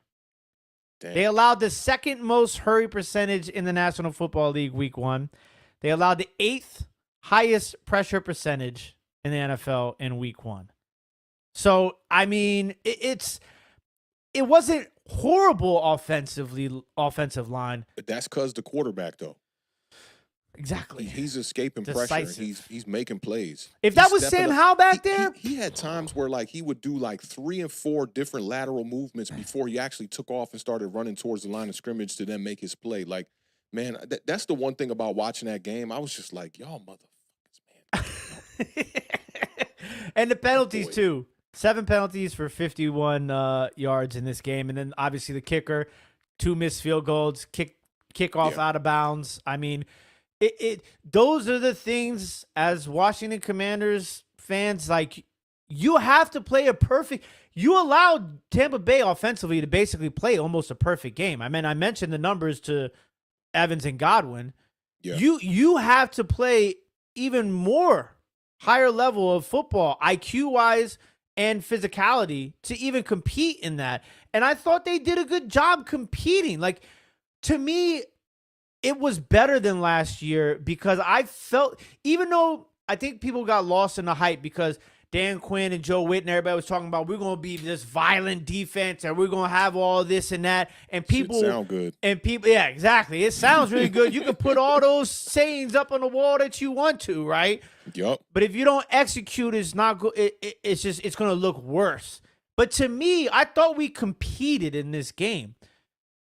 Damn. They allowed the 2nd most hurry percentage in the National Football League week 1. They allowed the 8th highest pressure percentage in the NFL in week 1. So, I mean, it wasn't horrible offensive line. But that's because the quarterback, though. Exactly. He's escaping pressure. He's making plays. If that was Sam Howell back there, he had times where like he would do like 3 and 4 different lateral movements before he actually took off and started running towards the line of scrimmage to then make his play. Like, man, that's the one thing about watching that game. I was just like, y'all motherfuckers, man. And the penalties too. 7 penalties for 51 yards in this game, and then obviously the kicker, 2 missed field goals, kickoff out of bounds. I mean. those are the things as Washington Commanders fans, like, you have to play a perfect. You allowed Tampa Bay offensively to basically play almost a perfect game. I mean, I mentioned the numbers to Evans and Godwin. Yeah. You have to play even more higher level of football, IQ wise and physicality, to even compete in that. And I thought they did a good job competing. Like, to me, it was better than last year because I felt, even though I think people got lost in the hype because Dan Quinn and Joe Witten, everybody was talking about, we're going to be this violent defense and we're going to have all this and that. And people sound good. And people, yeah, exactly. It sounds really good. You can put all those sayings up on the wall that you want to, right? Yup. But if you don't execute, it's not good. It's going to look worse. But to me, I thought we competed in this game.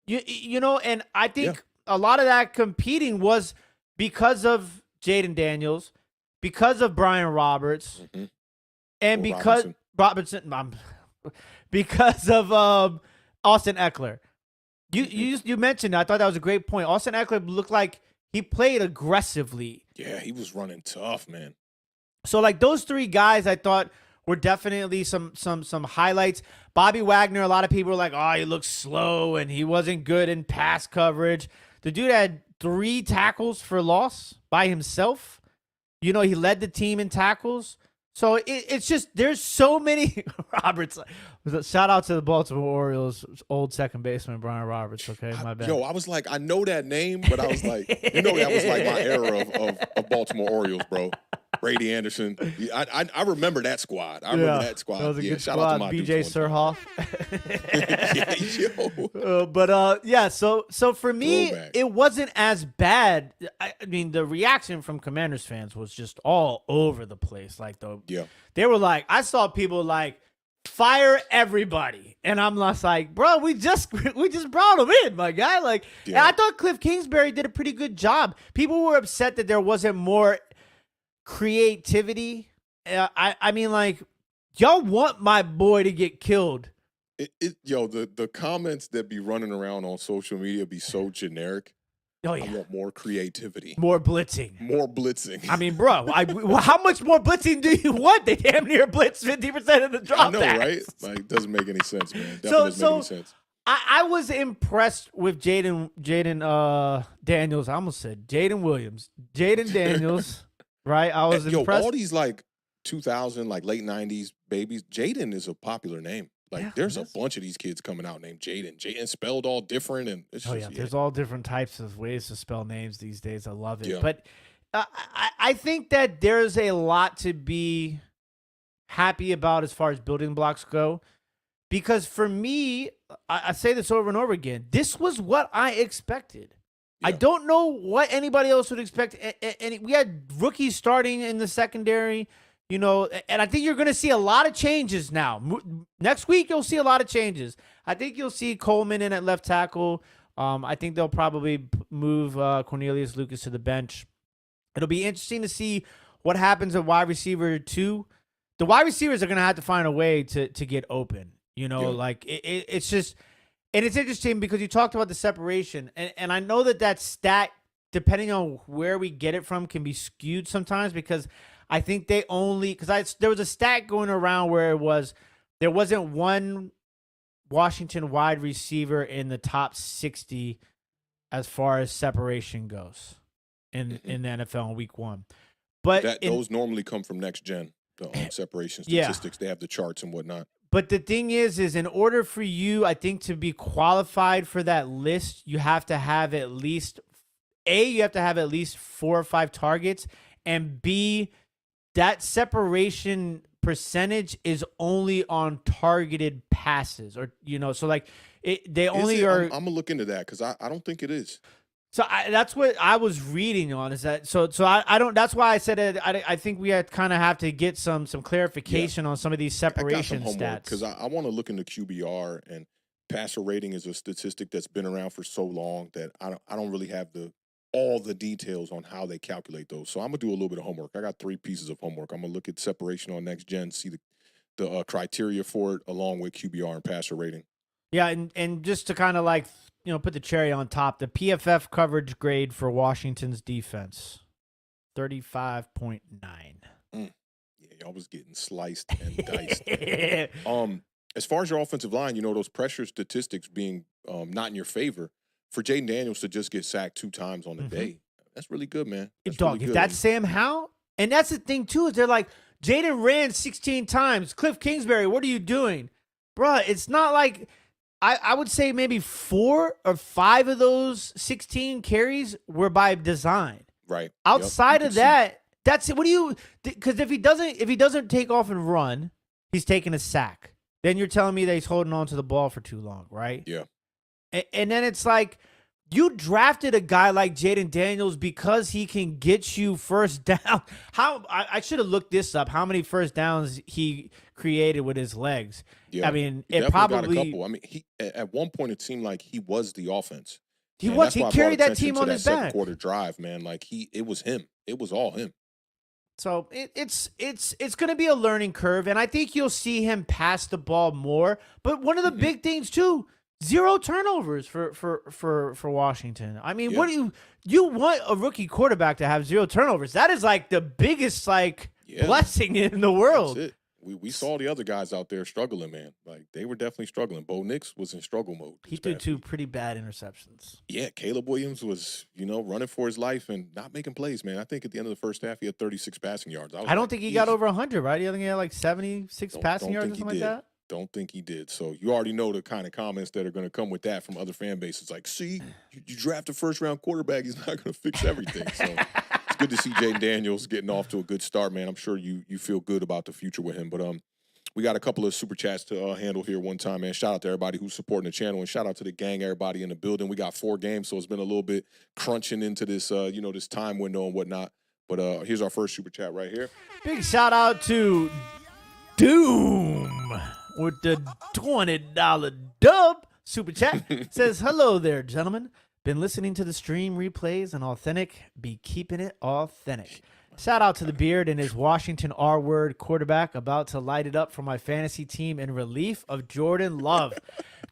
You know, and I think a lot of that competing was because of Jaden Daniels, because of Brian Roberts, and because because of Austin Eckler. You mentioned that. I thought that was a great point. Austin Eckler looked like he played aggressively. Yeah, he was running tough, man. So, like, those three guys, I thought were definitely some highlights. Bobby Wagner, a lot of people were like, oh, he looks slow and he wasn't good in pass coverage. The dude had 3 tackles for loss by himself. You know, he led the team in tackles. So it's just, there's so many. Roberts, shout out to the Baltimore Orioles old second baseman Brian Roberts. Okay, my bad. Yo, I was like, I know that name, but I was like, you know, that was like my era of Baltimore Orioles, bro. Brady Anderson. I remember that squad. I remember that squad. That was a good shout squad. out to my BJ Surhoff. Yo. So for me, Throwback. it wasn't as bad. I mean, the reaction from Commanders fans was just all over the place. Like, they were like, I saw people like, fire everybody, and I'm just like, bro, we just brought him in, my guy. Like, and I thought Cliff Kingsbury did a pretty good job. People were upset that there wasn't more creativity. I mean, like, y'all want my boy to get killed. The comments that be running around on social media be so generic. Oh, yeah. I want more creativity. More blitzing. More blitzing. I mean, bro, how much more blitzing do you want? They damn near blitz 50% of the dropbacks. I know, right? Like, it doesn't make any sense, man. Definitely doesn't make any sense. I was impressed with Jaden Daniels. I almost said Jaden Williams. Jaden Daniels, right? I was impressed. All these, like, 2000, like, late 90s babies, Jaden is a popular name. Like, there's a bunch of these kids coming out named Jaden. Jaden spelled all different. And it's there's all different types of ways to spell names these days. I love it. Yeah. But I think that there's a lot to be happy about as far as building blocks go. Because for me, I say this over and over again, this was what I expected. Yeah. I don't know what anybody else would expect. And we had rookies starting in the secondary. You know, and I think you're going to see a lot of changes now. Next week, you'll see a lot of changes. I think you'll see Coleman in at left tackle. I think they'll probably move Cornelius Lucas to the bench. It'll be interesting to see what happens at wide receiver 2. The wide receivers are going to have to find a way to get open. You know, like it's just, and it's interesting because you talked about the separation. And I know that stat, depending on where we get it from, can be skewed sometimes because I think they only, because there was a stat going around where there wasn't one Washington wide receiver in the top 60 as far as separation goes in the NFL in week 1. But those normally come from Next Gen, the separation statistics. They have the charts and whatnot. But the thing is in order for you, I think, to be qualified for that list, you have to have at least 4 or 5 targets, and B, that separation percentage is only on targeted passes, or, you know, so like they only are. I'm gonna look into that because I don't think it is. So that's what I was reading on, is that so I don't. That's why I said it. I think we kind of have to get some clarification on some of these separation stats, because I want to look into QBR, and passer rating is a statistic that's been around for so long that I don't really have all the details on how they calculate those. So I'm gonna do a little bit of homework. I got 3 pieces of homework. I'm gonna look at separation on Next Gen, see the criteria for it, along with QBR and passer rating. Yeah, and just to kind of like, put the cherry on top. The PFF coverage grade for Washington's defense, 35.9. Yeah, y'all was getting sliced and diced. As far as your offensive line, those pressure statistics being not in your favor, for Jaden Daniels to just get sacked 2 times on the day, that's really good, man. That's Dog, really if good. that's Sam Howell, and that's the thing too, is they're like, Jaden ran 16 times. Cliff Kingsbury, what are you doing? Bruh, it's not like, I would say maybe 4 or 5 of those 16 carries were by design. Right. Outside of that, that's it. What do you, because if he doesn't take off and run, he's taking a sack. Then you're telling me that he's holding on to the ball for too long, right? Yeah. And then it's like, you drafted a guy like Jaden Daniels because he can get you first down. I should have looked this up, how many first downs he created with his legs. Yeah. I mean, He it probably got a couple. I mean, he at one point it seemed like he was the offense. He And was. that's He why I carried brought that team attention on to his that back. second quarter drive, man. Like it was him. It was all him. So it's going to be a learning curve, and I think you'll see him pass the ball more. But one of the big things too, 0 turnovers for Washington. I mean, what do you want a rookie quarterback to have 0 turnovers? That is like the biggest blessing in the world. That's it. We saw the other guys out there struggling, man. Like they were definitely struggling. Bo Nix was in struggle mode. He threw 2 pretty bad interceptions. Yeah, Caleb Williams was, running for his life and not making plays, man. I think at the end of the first half, he had 36 passing yards. I don't think he got over 100, right? I think he had like 76 passing yards or think something like that. Don't think he did. So you already know the kind of comments that are going to come with that from other fan bases. Like, see, you draft a first-round quarterback, he's not going to fix everything. So it's good to see Jaden Daniels getting off to a good start, man. I'm sure you feel good about the future with him. But we got a couple of super chats to handle here one time, man. Shout out to everybody who's supporting the channel, and shout out to the gang, everybody in the building. We got 4 games, so it's been a little bit crunching into this, this time window and whatnot. But here's our first super chat right here. Big shout out to Doom with the $20 dub super chat. Says, hello there, gentlemen. Been listening to the stream replays and Awthentik. Be keeping it authentic. Shout out to the Beard and his Washington R-word quarterback about to light it up for my fantasy team in relief of Jordan Love.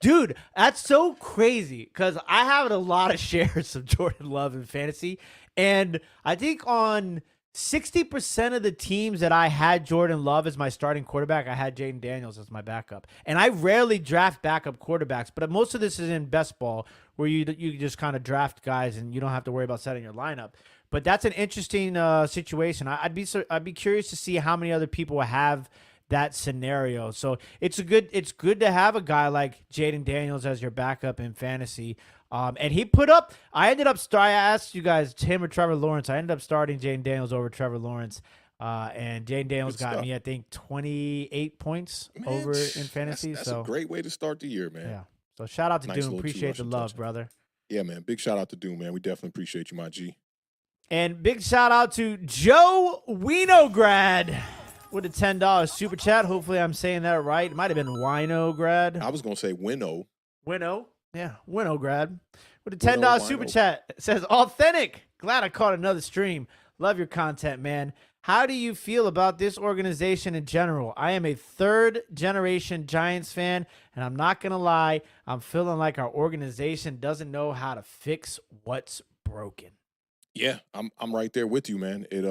Dude, that's so crazy because I have a lot of shares of Jordan Love in fantasy. And I think on 60% of the teams that I had Jordan Love as my starting quarterback, I had Jaden Daniels as my backup. And I rarely draft backup quarterbacks, but most of this is in best ball where you just kind of draft guys and you don't have to worry about setting your lineup. But that's an interesting situation. I'd be curious to see how many other people have that scenario. So it's good to have a guy like Jaden Daniels as your backup in fantasy. And he put up, I asked you guys, him or Trevor Lawrence. I ended up starting Jaden Daniels over Trevor Lawrence. And Jaden Daniels got me, I think, 28 points over in fantasy. That's a great way to start the year, man. Yeah. So shout out to Nice Doom. Appreciate the love, brother. Yeah, man. Big shout out to Doom, man. We definitely appreciate you, my G. And big shout out to Joe Winograd with a $10 super chat. Hopefully I'm saying that right. It might have been Winograd. I was going to say Winnow. Yeah, Winograd. With a $10 super chat. It says, Awthentik. Glad I caught another stream. Love your content, man. How do you feel about this organization in general? I am a 3rd-generation Giants fan, and I'm not going to lie, I'm feeling like our organization doesn't know how to fix what's broken. Yeah, I'm right there with you, man. It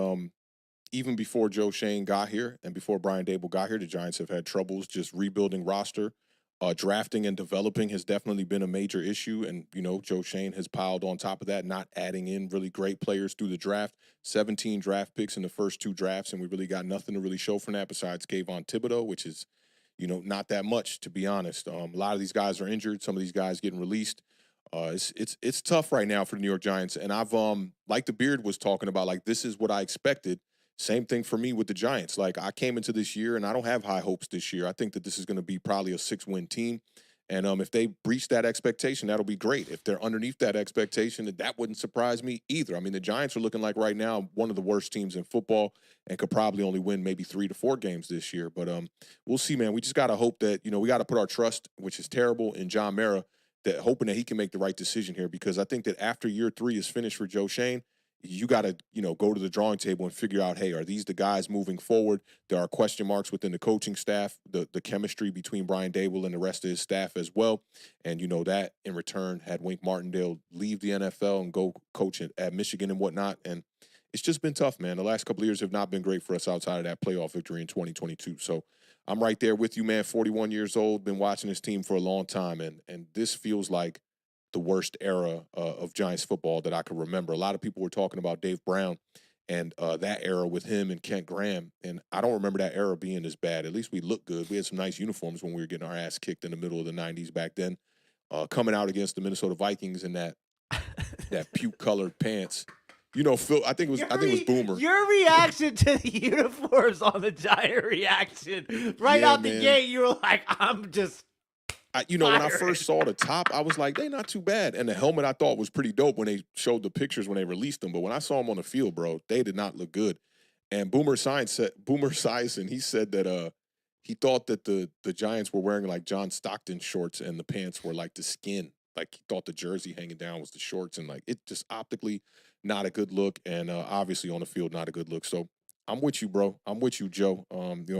even before Joe Shane got here and before Brian Dable got here, the Giants have had troubles just rebuilding roster. Drafting and developing has definitely been a major issue. And, Joe Shane has piled on top of that, not adding in really great players through the draft. 17 draft picks in the first 2 drafts, and we really got nothing to really show from that besides Kayvon Thibodeau, which is, not that much, to be honest. A lot of these guys are injured. Some of these guys getting released. It's tough right now for the New York Giants. And I've, like the Beard was talking about, like, this is what I expected. Same thing for me with the Giants. Like, I came into this year, and I don't have high hopes this year. I think that this is going to be probably a 6-win team. And if they breach that expectation, that'll be great. If they're underneath that expectation, that wouldn't surprise me either. I mean, the Giants are looking like right now one of the worst teams in football and could probably only win maybe 3 to 4 games this year. But we'll see, man. We just got to hope that, we got to put our trust, which is terrible, in John Mara, hoping that he can make the right decision here, because I think that after year 3 is finished for Joe Shane, you got to, go to the drawing table and figure out, hey, are these the guys moving forward? There are question marks within the coaching staff, the chemistry between Brian Dable and the rest of his staff as well. And, that in return had Wink Martindale leave the NFL and go coach at Michigan and whatnot. And it's just been tough, man. The last couple of years have not been great for us outside of that playoff victory in 2022. So I'm right there with you, man. 41 years old, been watching this team for a long time. And this feels like the worst era of Giants football that I can remember. A lot of people were talking about Dave Brown and that era with him and Kent Graham, and I don't remember that era being as bad. At least we looked good. We had some nice uniforms when we were getting our ass kicked in the middle of the 90s back then. Coming out against the Minnesota Vikings in that puke-colored pants. Phil, I think it was Boomer. Your reaction to the uniforms on the Giant reaction. Right out the gate, you were like, I'm just... when I first saw the top, I was like, they not too bad. And the helmet I thought was pretty dope when they showed the pictures when they released them. But when I saw them on the field, bro, they did not look good. And Boomer Esiason, he said that he thought that the Giants were wearing like John Stockton shorts and the pants were like the skin. Like he thought the jersey hanging down was the shorts. And like it just optically not a good look. And obviously on the field, not a good look. So I'm with you, bro. I'm with you, Joe.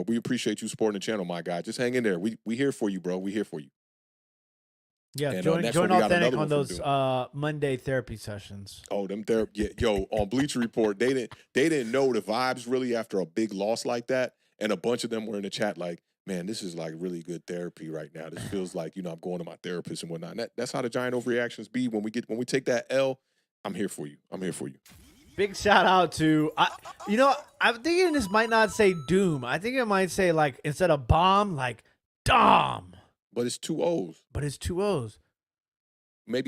We appreciate you supporting the channel, my guy. Just hang in there. We here for you, bro. We here for you. Yeah, and, join Awthentik on those Monday therapy sessions. Oh, them therapy. Yeah, on Bleacher Report, they didn't know the vibes really after a big loss like that, and a bunch of them were in the chat like, man, this is like really good therapy right now. This feels like I'm going to my therapist and whatnot. And that's how the Giant overreactions be when we take that L. I'm here for you. I'm here for you. Big shout out to I'm thinking this might not say doom. I think it might say like instead of bomb, like Dom. But it's two O's. Maybe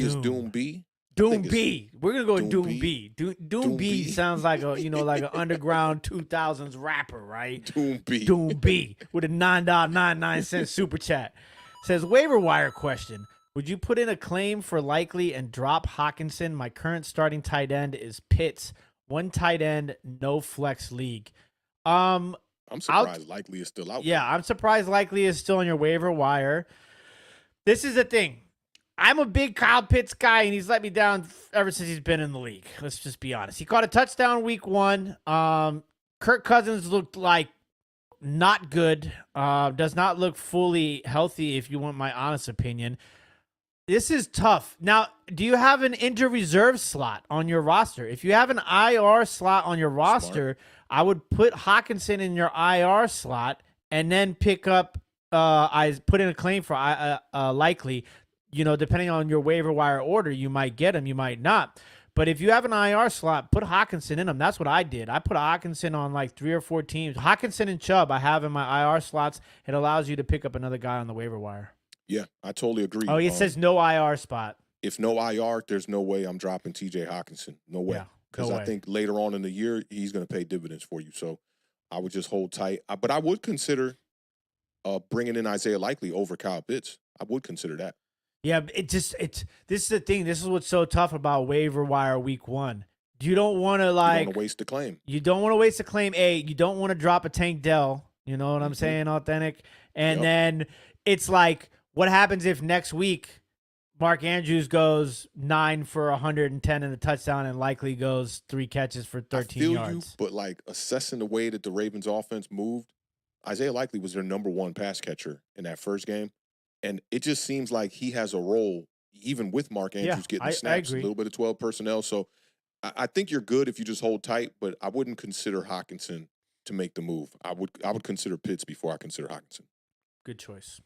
Doom. it's Doom B. Doom B. We're gonna go with Doom B. Doom B sounds like like an underground 2000s rapper, right? Doom B. Doom B with a $9.99 super chat. Says waiver wire question. Would you put in a claim for Likely and drop Hawkinson? My current starting tight end is Pitts. One tight end, no flex league. I'm surprised Likely is still out. Yeah, I'm surprised Likely is still on your waiver wire. This is the thing. I'm a big Kyle Pitts guy, and he's let me down ever since he's been in the league. Let's just be honest. He caught a touchdown week 1. Kirk Cousins looked like not good. Does not look fully healthy, if you want my honest opinion. This is tough. Now, do you have an injured reserve slot on your roster? If you have an IR slot on your roster, I would put Hawkinson in your IR slot and then pick up, I put in a claim for Likely. Depending on your waiver wire order, you might get him, you might not. But if you have an IR slot, put Hawkinson in him. That's what I did. I put Hawkinson on like 3 or 4 teams. Hawkinson and Chubb I have in my IR slots. It allows you to pick up another guy on the waiver wire. Yeah, I totally agree. Oh, it says no IR spot. If no IR, there's no way I'm dropping TJ Hawkinson. No way. Because I think later on in the year, he's going to pay dividends for you. So I would just hold tight. But I would consider bringing in Isaiah Likely over Kyle Pitts. I would consider that. Yeah, this is the thing. This is what's so tough about waiver wire week 1. You don't want to waste the claim. You don't want to waste a claim. You don't want to drop a Tank Dell. You know what I'm saying, Awthentik? And then it's like, what happens if next week Mark Andrews goes 9 for 110 and a touchdown and Likely goes 3 catches for 13 yards? But assessing the way that the Ravens offense moved, Isaiah Likely was their number 1 pass catcher in that first game. And it just seems like he has a role, even with Mark Andrews getting snaps, a little bit of 12 personnel. So I think you're good if you just hold tight, but I wouldn't consider Hawkinson to make the move. I would consider Pitts before I consider Hawkinson. Good choice.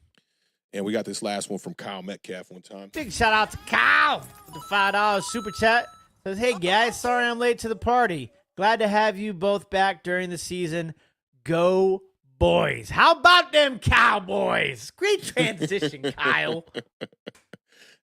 And we got this last one from Kyle Metcalf one time. Big shout out to Kyle with the $5 super chat. Says, hey guys, sorry I'm late to the party. Glad to have you both back during the season. Go boys. How about them Cowboys? Great transition, Kyle.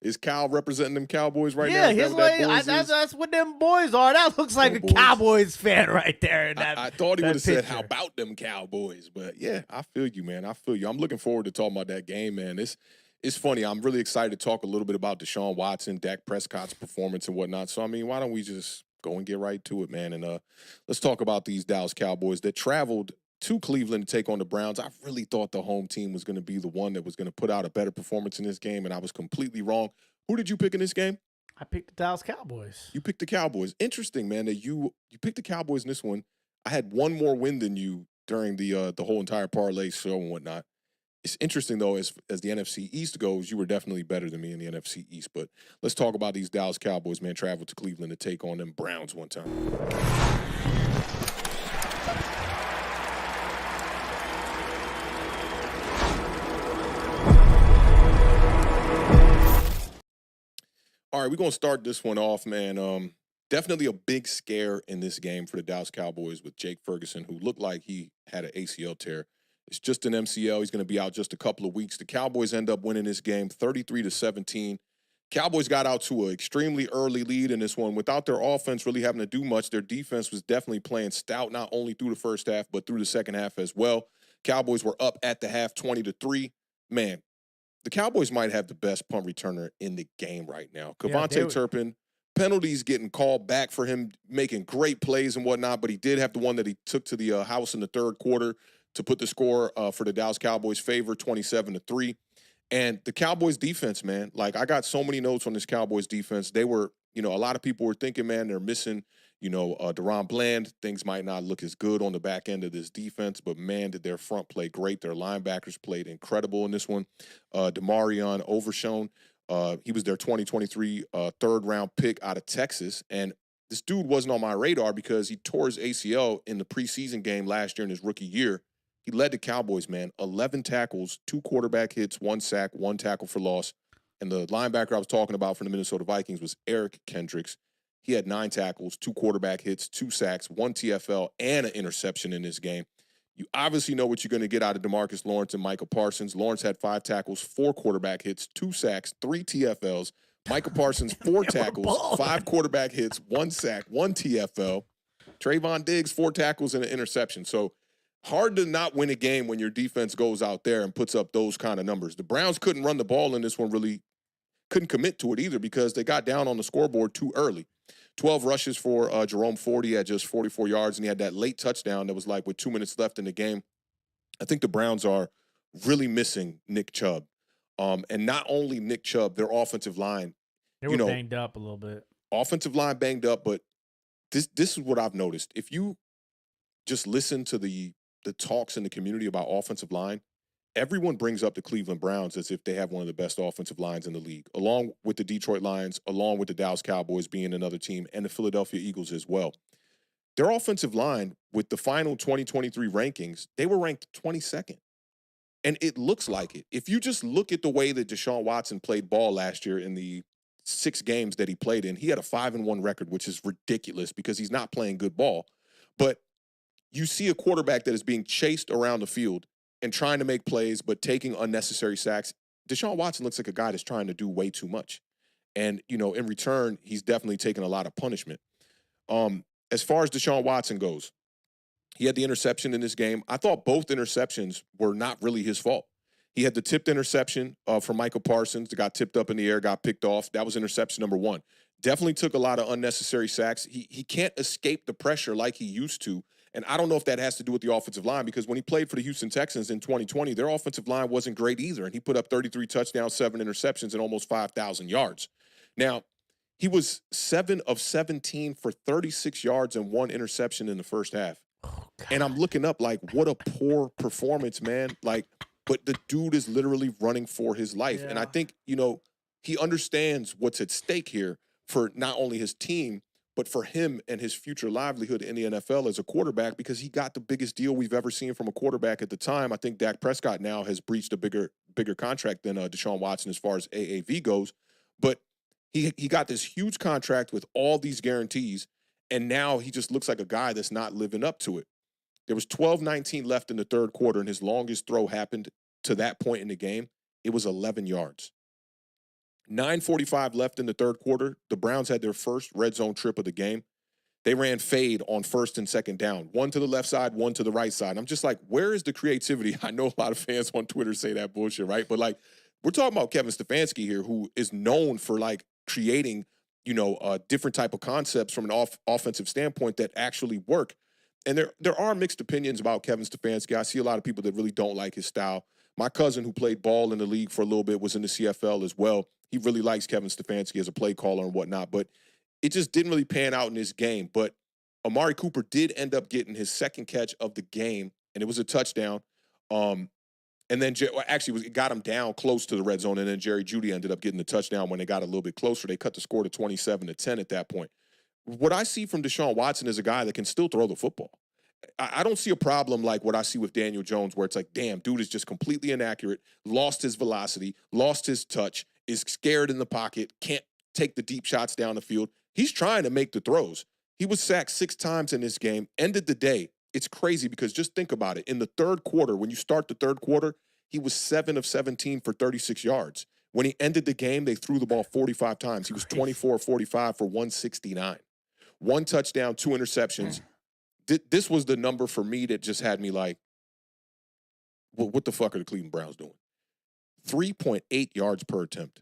Is Kyle representing them Cowboys right now? Yeah, that's what them boys are. That looks like a Cowboys fan right there. I thought he would have said, how about them Cowboys? But yeah, I feel you, man. I feel you. I'm looking forward to talking about that game, man. It's funny. I'm really excited to talk a little bit about Deshaun Watson, Dak Prescott's performance and whatnot. So, I mean, why don't we just go and get right to it, man? And let's talk about these Dallas Cowboys that traveled to Cleveland to take on the Browns. I really thought the home team was going to be the one that was going to put out a better performance in this game, and I was completely wrong. Who did you pick in this game? I picked the Dallas Cowboys. You picked the Cowboys. Interesting, man, that you picked the Cowboys in this one. I had one more win than you during the whole entire parlay show and whatnot. It's interesting, though, as the NFC East goes, you were definitely better than me in the NFC East. But let's talk about these Dallas Cowboys, man. Traveled to Cleveland to take on them Browns one time. All right, we're going to start this one off, man. Definitely a big scare in this game for the Dallas Cowboys with Jake Ferguson, who looked like he had an ACL tear. It's just an MCL. He's going to be out just a couple of weeks. The Cowboys end up winning this game 33-17. Cowboys got out to an extremely early lead in this one without their offense really having to do much. Their defense was definitely playing stout, not only through the first half, but through the second half as well. Cowboys were up at the half 20-3. Man, the Cowboys might have the best punt returner in the game right now. Kevontae Turpin, penalties getting called back for him making great plays and whatnot, but he did have the one that he took to the house in the third quarter to put the score for the Dallas Cowboys' favor, 27-3. And the Cowboys defense, man, like I got so many notes on this Cowboys defense. They were, a lot of people were thinking, man, they're missing, Deron Bland. Things might not look as good on the back end of this defense, but man, did their front play great. Their linebackers played incredible in this one. Demarion Overshown, he was their 2023 third-round pick out of Texas. And this dude wasn't on my radar because he tore his ACL in the preseason game last year in his rookie year. He led the Cowboys, man, 11 tackles, 2 quarterback hits, 1 sack, 1 tackle for loss. And the linebacker I was talking about from the Minnesota Vikings was Eric Kendricks. He had 9 tackles, 2 quarterback hits, 2 sacks, 1 TFL, and an interception in this game. You obviously know what you're going to get out of DeMarcus Lawrence and Micah Parsons. Lawrence had 5 tackles, 4 quarterback hits, 2 sacks, 3 TFLs. Micah Parsons, 4 tackles, 5 quarterback hits, 1 sack, 1 TFL. Trayvon Diggs, 4 tackles and an interception. So hard to not win a game when your defense goes out there and puts up those kind of numbers. The Browns couldn't run the ball in this one, really couldn't commit to it either because they got down on the scoreboard too early. 12 rushes for Jerome Ford. He had just 44 yards, and he had that late touchdown that was like with 2 minutes left in the game. I think the Browns are really missing Nick Chubb. And not only Nick Chubb, their offensive line. They were banged up a little bit. Offensive line banged up, but this is what I've noticed. If you just listen to the talks in the community about offensive line, everyone brings up the Cleveland Browns as if they have one of the best offensive lines in the league, along with the Detroit Lions, along with the Dallas Cowboys being another team, and the Philadelphia Eagles as well. Their offensive line, with the final 2023 rankings, they were ranked 22nd. And it looks like it. If you just look at the way that Deshaun Watson played ball last year in the 6 games that he played in, he had a 5-1 record, which is ridiculous because he's not playing good ball. But you see a quarterback that is being chased around the field and trying to make plays, but taking unnecessary sacks. Deshaun Watson looks like a guy that's trying to do way too much. And, in return, he's definitely taken a lot of punishment. As far as Deshaun Watson goes, he had the interception in this game. I thought both interceptions were not really his fault. He had the tipped interception from Michael Parsons that got tipped up in the air, got picked off. That was interception number 1. Definitely took a lot of unnecessary sacks. He can't escape the pressure like he used to. And I don't know if that has to do with the offensive line because when he played for the Houston Texans in 2020, their offensive line wasn't great either. And he put up 33 touchdowns, 7 interceptions, and almost 5,000 yards. Now, he was 7 of 17 for 36 yards and 1 interception in the first half. Oh, and I'm looking up like, what a poor performance, man. Like, but the dude is literally running for his life. Yeah. And I think, he understands what's at stake here for not only his team, but for him and his future livelihood in the NFL as a quarterback, because he got the biggest deal we've ever seen from a quarterback at the time. I think Dak Prescott now has breached a bigger contract than Deshaun Watson as far as AAV goes. But he got this huge contract with all these guarantees, and now he just looks like a guy that's not living up to it. There was 12:19 left in the third quarter, and his longest throw happened to that point in the game. It was 11 yards. 9:45 left in the third quarter. The Browns had their first red zone trip of the game. They ran fade on first and second down. 1 to the left side, 1 to the right side. I'm just like, where is the creativity? I know a lot of fans on Twitter say that bullshit, right? But like, we're talking about Kevin Stefanski here, who is known for like creating, different type of concepts from an offensive standpoint that actually work. And there are mixed opinions about Kevin Stefanski. I see a lot of people that really don't like his style. My cousin who played ball in the league for a little bit was in the CFL as well. He really likes Kevin Stefanski as a play caller and whatnot, but it just didn't really pan out in this game. But Amari Cooper did end up getting his second catch of the game, and it was a touchdown. And then actually it got him down close to the red zone, and then Jerry Jeudy ended up getting the touchdown when they got a little bit closer. They cut the score to 27-10 at that point. What I see from Deshaun Watson is a guy that can still throw the football. I don't see a problem like what I see with Daniel Jones, where it's like, damn, dude is just completely inaccurate, lost his velocity, lost his touch, is scared in the pocket, can't take the deep shots down the field. He's trying to make the throws. He was sacked 6 times in this game, ended the day. It's crazy because just think about it. In the third quarter, when you start the third quarter, he was 7 of 17 for 36 yards. When he ended the game, they threw the ball 45 times. He was 24-45 for 169. 1 touchdown, 2 interceptions. This was the number for me that just had me like, well, what the fuck are the Cleveland Browns doing? 3.8 yards per attempt.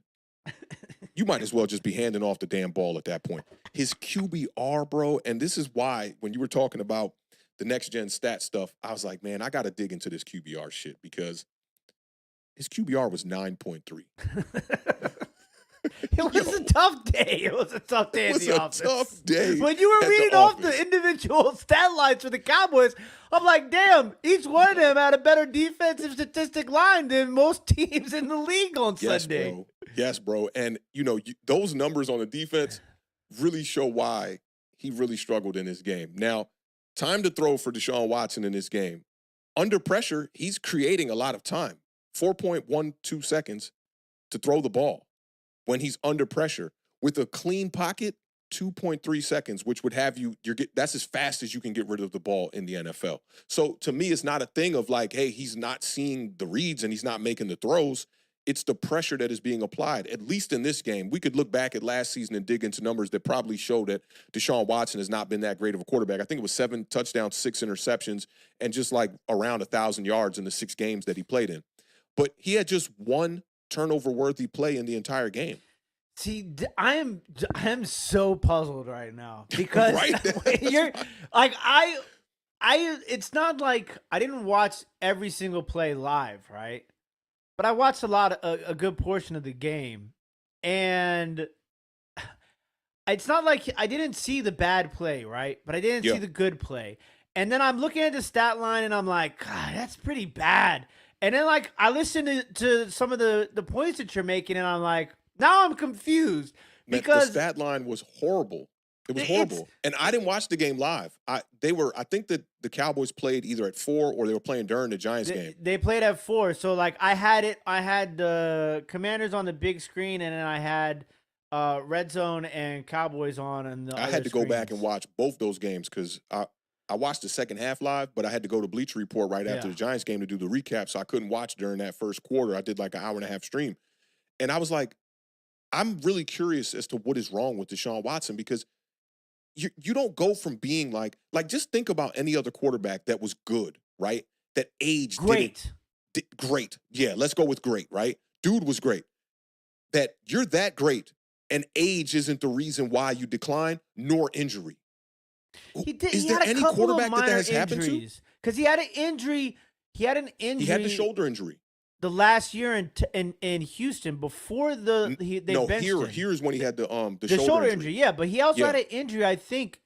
You might as well just be handing off the damn ball at that point. His QBR, bro, and this is why when you were talking about the next-gen stat stuff, I was like, man, I got to dig into this QBR shit because his QBR was 9.3. It was a tough day. It was a tough day in the office. It was a tough day. When you were reading off the individual stat lines for the Cowboys, I'm like, damn, each one of them had a better defensive statistic line than most teams in the league on Sunday. Bro. Yes, bro. And, those numbers on the defense really show why he really struggled in this game. Now, time to throw for Deshaun Watson in this game. Under pressure, he's creating a lot of time. 4.12 seconds to throw the ball when he's under pressure. With a clean pocket, 2.3 seconds, which would have that's as fast as you can get rid of the ball in the NFL. So to me, it's not a thing of like, hey, he's not seeing the reads and he's not making the throws. It's the pressure that is being applied, at least in this game. We could look back at last season and dig into numbers that probably show that Deshaun Watson has not been that great of a quarterback. I think it was 7 touchdowns, 6 interceptions, and just like around 1,000 yards in the 6 games that he played in. But he had just 1 turnover-worthy play in the entire game. See, I am so puzzled right now because Right? you're like it's not like I didn't watch every single play live, right? But I watched a good portion of the game, and it's not like I didn't see the bad play, right? But I didn't see the good play. And then I'm looking at the stat line, and I'm like, God, that's pretty bad. And then like I listened to some of the points that you're making, and I'm like, now I'm confused because the stat line was horrible. It was horrible. And I didn't watch the game live. I think that the Cowboys played either at 4 or they were playing during the Giants game. They played at 4. So like I had the Commanders on the big screen, and then I had Red Zone and Cowboys on, and I had to go back and watch both those games because I watched the second half live, but I had to go to Bleacher Report right after the Giants game to do the recap, so I couldn't watch during that first quarter. I did like an hour-and-a-half stream. And I was like, I'm really curious as to what is wrong with Deshaun Watson because you don't go from being like just think about any other quarterback that was good, right? That age great. Great. Yeah, let's go with great, right? Dude was great. That you're that great and age isn't the reason why you decline, nor injury. Is there any quarterback that has happened to? Because he had an injury. He had the shoulder injury. The last year in Houston before they benched him. Here's when he had the shoulder injury. Yeah, but he also had an injury, I think,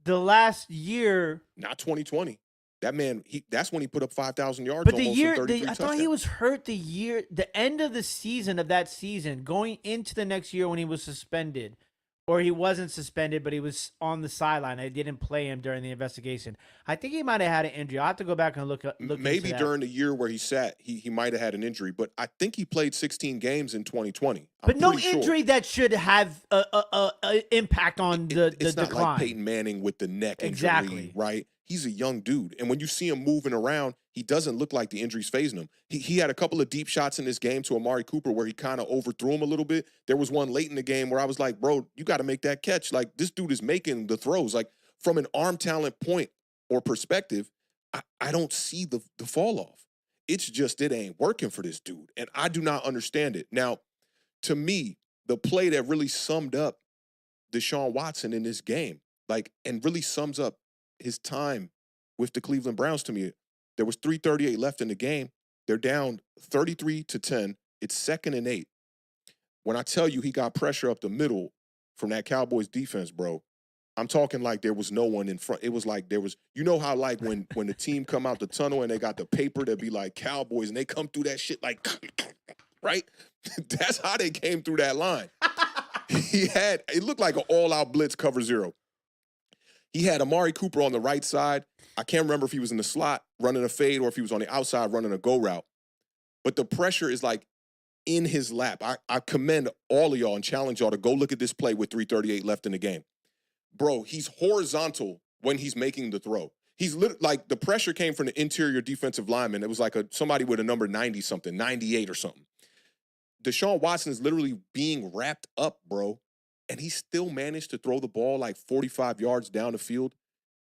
the last year. Not 2020. That man, that's when he put up 5,000 yards. But I thought he was hurt the end of the season of that season, going into the next year when he was suspended. Or he wasn't suspended, but he was on the sideline. I didn't play him during the investigation. I think he might have had an injury. I'll have to go back and look maybe into during the year where he sat, he might have had an injury. But I think he played 16 games in 2020. But no injury that should have a impact on the it's not decline. Like Peyton Manning with the neck injury, right? He's a young dude. And when you see him moving around, he doesn't look like the injury's phasing him. He had a couple of deep shots in this game to Amari Cooper where he kind of overthrew him a little bit. There was one late in the game where I was like, bro, you got to make that catch. Like, this dude is making the throws. Like, from an arm talent point or perspective, I don't see the fall off. It's just it ain't working for this dude. And I do not understand it. Now, to me, the play that really summed up Deshaun Watson in this game, and really sums up his time with the Cleveland Browns to me, there was 3:38 left in the game. They're down 33-10. It's 2nd and 8. when I tell you he got pressure up the middle from that Cowboys defense, bro, I'm talking like there was no one in front. It was like there was, you know how like when the team come out the tunnel and they got the paper that be like Cowboys and they come through that shit like, right? That's how they came through that line. It looked like an all-out blitz cover zero. He had Amari Cooper on the right side. I can't remember if he was in the slot running a fade or if he was on the outside running a go route. But the pressure is like in his lap. I commend all of y'all and challenge y'all to go look at this play with 3:38 left in the game. Bro, he's horizontal when he's making the throw. He's like the pressure came from the interior defensive lineman. It was like somebody with a number 90 something, 98 or something. Deshaun Watson is literally being wrapped up, bro, and he still managed to throw the ball like 45 yards down the field.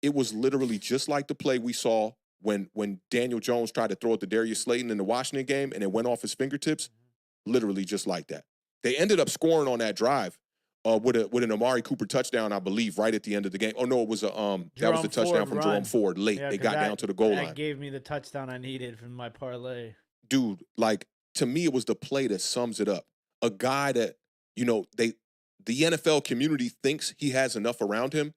It was literally just like the play we saw when Daniel Jones tried to throw it to Darius Slayton in the Washington game and it went off his fingertips. Literally just like that. They ended up scoring on that drive with an Amari Cooper touchdown, I believe, right at the end of the game. Oh no, it was that was the touchdown from Jerome Ford late. Yeah, they got down to the goal line. That gave me the touchdown I needed from my parlay. Dude, like to me, it was the play that sums it up. A guy that, you know, the NFL community thinks he has enough around him.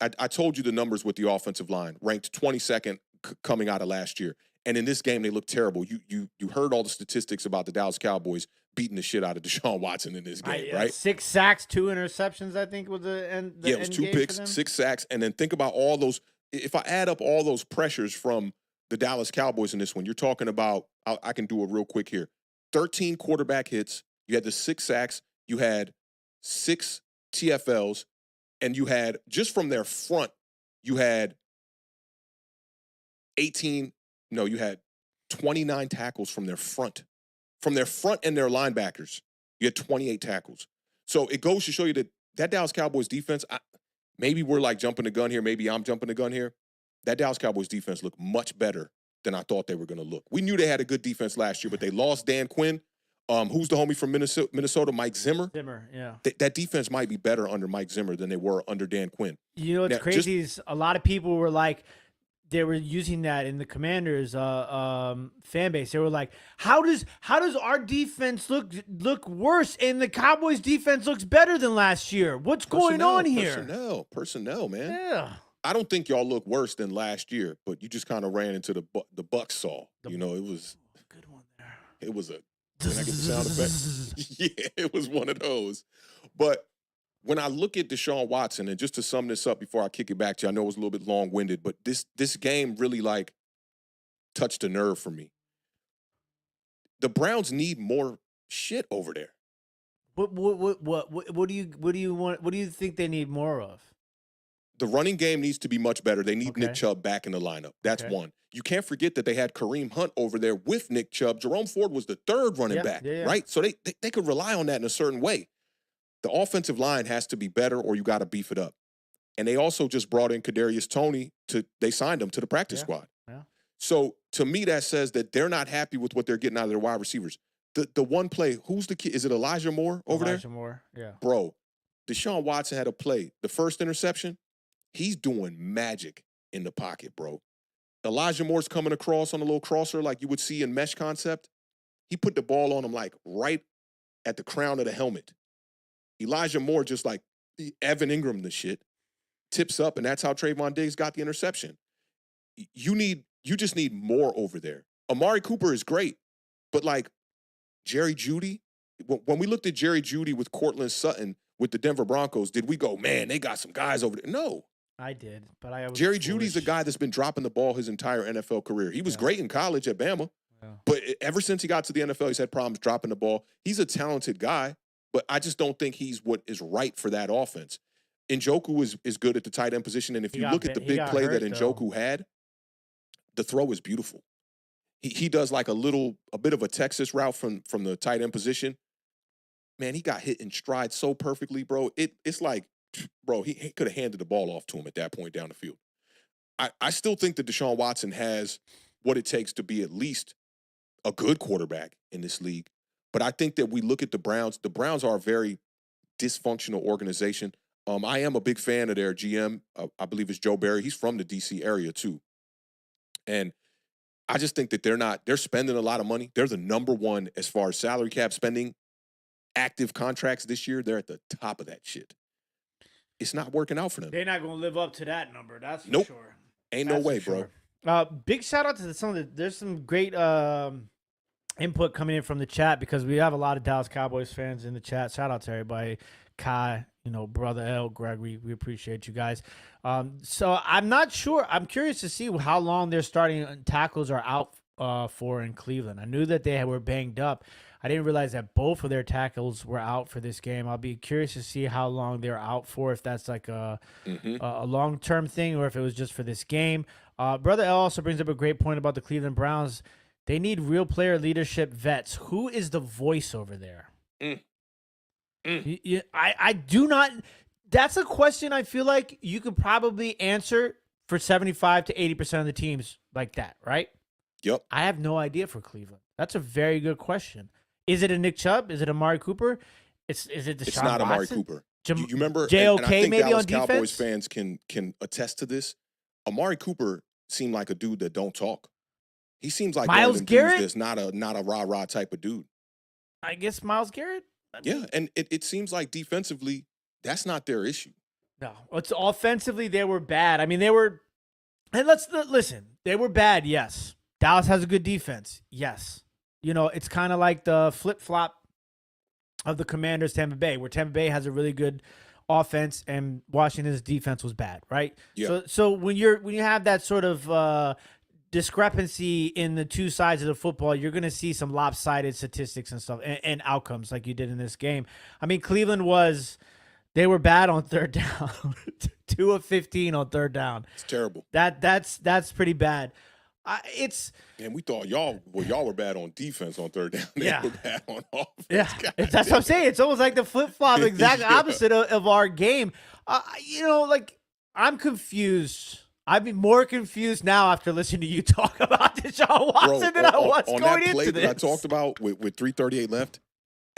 I told you the numbers with the offensive line, ranked 22nd coming out of last year. And in this game, they looked terrible. You heard all the statistics about the Dallas Cowboys beating the shit out of Deshaun Watson in this game, right? 6 sacks, 2 interceptions, I think, was the end. Yeah, it was 2 picks, 6 sacks. And then think about all those. If I add up all those pressures from the Dallas Cowboys in this one, you're talking about, I can do it real quick here, 13 quarterback hits. You had the 6 sacks. You had 6 TFLs. And you had, just from their front, you had 29 tackles from their front. From their front and their linebackers, you had 28 tackles. So it goes to show you that Dallas Cowboys defense, maybe we're like jumping the gun here. Maybe I'm jumping the gun here. That Dallas Cowboys defense looked much better than I thought they were going to look. We knew they had a good defense last year, but they lost Dan Quinn. Who's the homie from Minnesota? Mike Zimmer. Yeah. That defense might be better under Mike Zimmer than they were under Dan Quinn. You know what's crazy is a lot of people were like, they were using that in the Commanders fan base. They were like, how does our defense look worse and the Cowboys defense looks better than last year? What's going on here? Personnel, man. Yeah. I don't think y'all look worse than last year, but you just kind of ran into the Bucs saw. You know, it was good one there. It was a Can I get the sound effect? Yeah, it was one of those. But when I look at Deshaun Watson, and just to sum this up before I kick it back to you, I know it was a little bit long-winded, but this game really like touched a nerve for me. The Browns need more shit over there. What do you want? What do you think they need more of? The running game needs to be much better. They need Nick Chubb back in the lineup. That's one. You can't forget that they had Kareem Hunt over there with Nick Chubb. Jerome Ford was the third running back, right? So they could rely on that in a certain way. The offensive line has to be better, or you got to beef it up. And they also just brought in Kadarius Toney they signed him to the practice squad. Yeah. So to me, that says that they're not happy with what they're getting out of their wide receivers. The one play, who's the kid? Is it Elijah Moore over there? Elijah Moore, yeah. Bro, Deshaun Watson had a play. The first interception, he's doing magic in the pocket, bro. Elijah Moore's coming across on a little crosser like you would see in mesh concept. He put the ball on him like right at the crown of the helmet. Elijah Moore just like Evan Ingram the shit, tips up, and that's how Trayvon Diggs got the interception. You just need more over there. Amari Cooper is great, but like Jerry Jeudy, when we looked at Jerry Jeudy with Cortland Sutton with the Denver Broncos, did we go, man, they got some guys over there? No. I did, but I was Jerry Jeudy's a guy that's been dropping the ball his entire NFL career. He was great in college at Bama, but ever since he got to the NFL, he's had problems dropping the ball. He's a talented guy, but I just don't think he's what is right for that offense. Njoku is good at the tight end position, and if you look at the big play that Njoku had, the throw is beautiful. He does like a bit of a Texas route from the tight end position. Man, he got hit in stride so perfectly, bro. It's like, bro, he could have handed the ball off to him at that point down the field. I still think that Deshaun Watson has what it takes to be at least a good quarterback in this league. But I think that we look at the Browns. The Browns are a very dysfunctional organization. I am a big fan of their GM. I believe it's Joe Barry. He's from the D.C. area too. And I just think that they're spending a lot of money. They're the number one as far as salary cap spending active contracts this year, they're at the top of that shit. It's not working out for them. They're not going to live up to that number. That's for Nope. sure. Ain't no way, bro. Big shout out to there's some great input coming in from the chat because we have a lot of Dallas Cowboys fans in the chat. Shout out to everybody. Kai, Brother L, Greg, we appreciate you guys. So I'm not sure. I'm curious to see how long their starting tackles are out for in Cleveland. I knew that they were banged up. I didn't realize that both of their tackles were out for this game. I'll be curious to see how long they're out for, if that's like a long-term thing or if it was just for this game. Brother L also brings up a great point about the Cleveland Browns. They need real player leadership vets. Who is the voice over there? I do not. That's a question I feel like you could probably answer for 75 to 80% of the teams like that, right? Yep. I have no idea for Cleveland. That's a very good question. Is it a Nick Chubb? Is it Amari Cooper? Is it Deshaun It's not Watson? Amari Cooper. You remember? JOK and I think maybe Dallas on defense? Cowboys fans can attest to this. Amari Cooper seemed like a dude that don't talk. He seems like Myles one of them Garrett? dudes that's not a rah-rah type of dude. I guess Myles Garrett? Yeah, and it seems like defensively, that's not their issue. No. It's offensively, they were bad. I mean, they were – and listen. They were bad, yes. Dallas has a good defense, yes. It's kind of like the flip-flop of the Commanders Tampa Bay, where Tampa Bay has a really good offense and Washington's defense was bad, right? Yeah. So when you have that sort of discrepancy in the two sides of the football, you're going to see some lopsided statistics and stuff and outcomes like you did in this game. I mean, Cleveland they were bad on third down. 2 of 15 on third down. It's terrible. That's pretty bad. And we thought y'all were bad on defense on third down. They were bad on offense. Yeah, that's what I'm saying. It's almost like the flip-flop, exact opposite of our game. I'm confused. I'd be more confused now after listening to you talk about Deshaun Watson than I was going into this. On that play that I talked about with 3:38 left,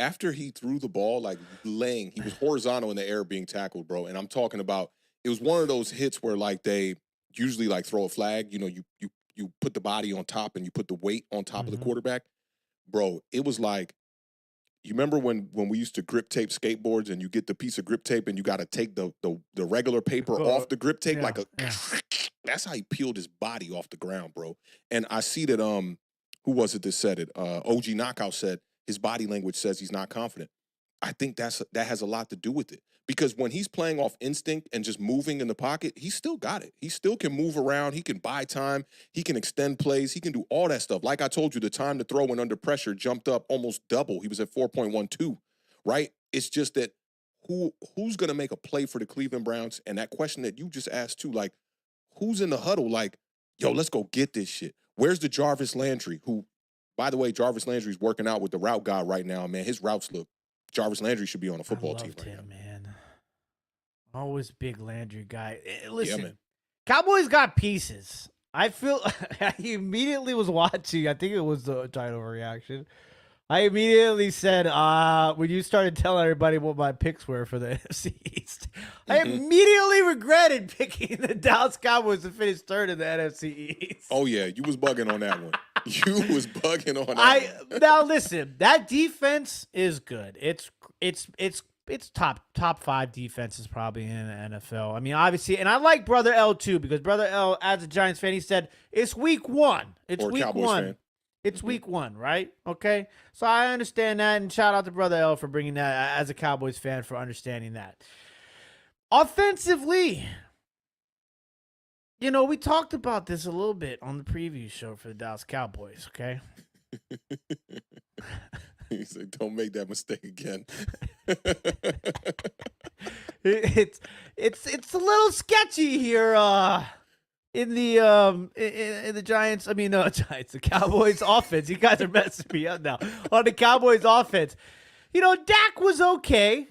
after he threw the ball, like he was horizontal in the air being tackled, bro. And I'm talking about, it was one of those hits where like they usually like throw a flag. You put the body on top and you put the weight on top of the quarterback. Bro, it was like, you remember when we used to grip tape skateboards and you get the piece of grip tape and you got to take the regular paper off the grip tape That's how he peeled his body off the ground, bro. And I see that who was it that said it? OG Knockout said his body language says he's not confident. I think that has a lot to do with it. Because when he's playing off instinct and just moving in the pocket, he still got it. He still can move around. He can buy time. He can extend plays. He can do all that stuff. Like I told you, the time to throw when under pressure jumped up almost double. He was at 4.12, right? It's just that who's going to make a play for the Cleveland Browns? And that question that you just asked too, like, who's in the huddle? Like, yo, let's go get this shit. Where's the Jarvis Landry? Who, by the way, Jarvis Landry's working out with the route guy right now, man. His routes look. Jarvis Landry should be on a football team right now. Man. Always big Landry guy. Listen, man. Cowboys got pieces. I feel I immediately was watching. I think it was the title reaction. I immediately said, when you started telling everybody what my picks were for the NFC East, I immediately regretted picking the Dallas Cowboys to finish third in the NFC East. Oh, yeah. You was bugging on that one. You was bugging on that one. Now, listen, that defense is good. It's top 5 defenses probably in the NFL. I mean, obviously, and I like Brother L too, because Brother L, as a Giants fan, he said, it's week 1. It's or week Cowboys 1. Fan. It's week 1, right? Okay. So I understand that, and shout out to Brother L for bringing that, as a Cowboys fan, for understanding that. Offensively, we talked about this a little bit on the preview show for the Dallas Cowboys, okay? He said, don't make that mistake again. It's a little sketchy here in the Giants. I mean, no, Giants, the Cowboys offense. You guys are messing me up now. On the Cowboys offense, Dak was okay.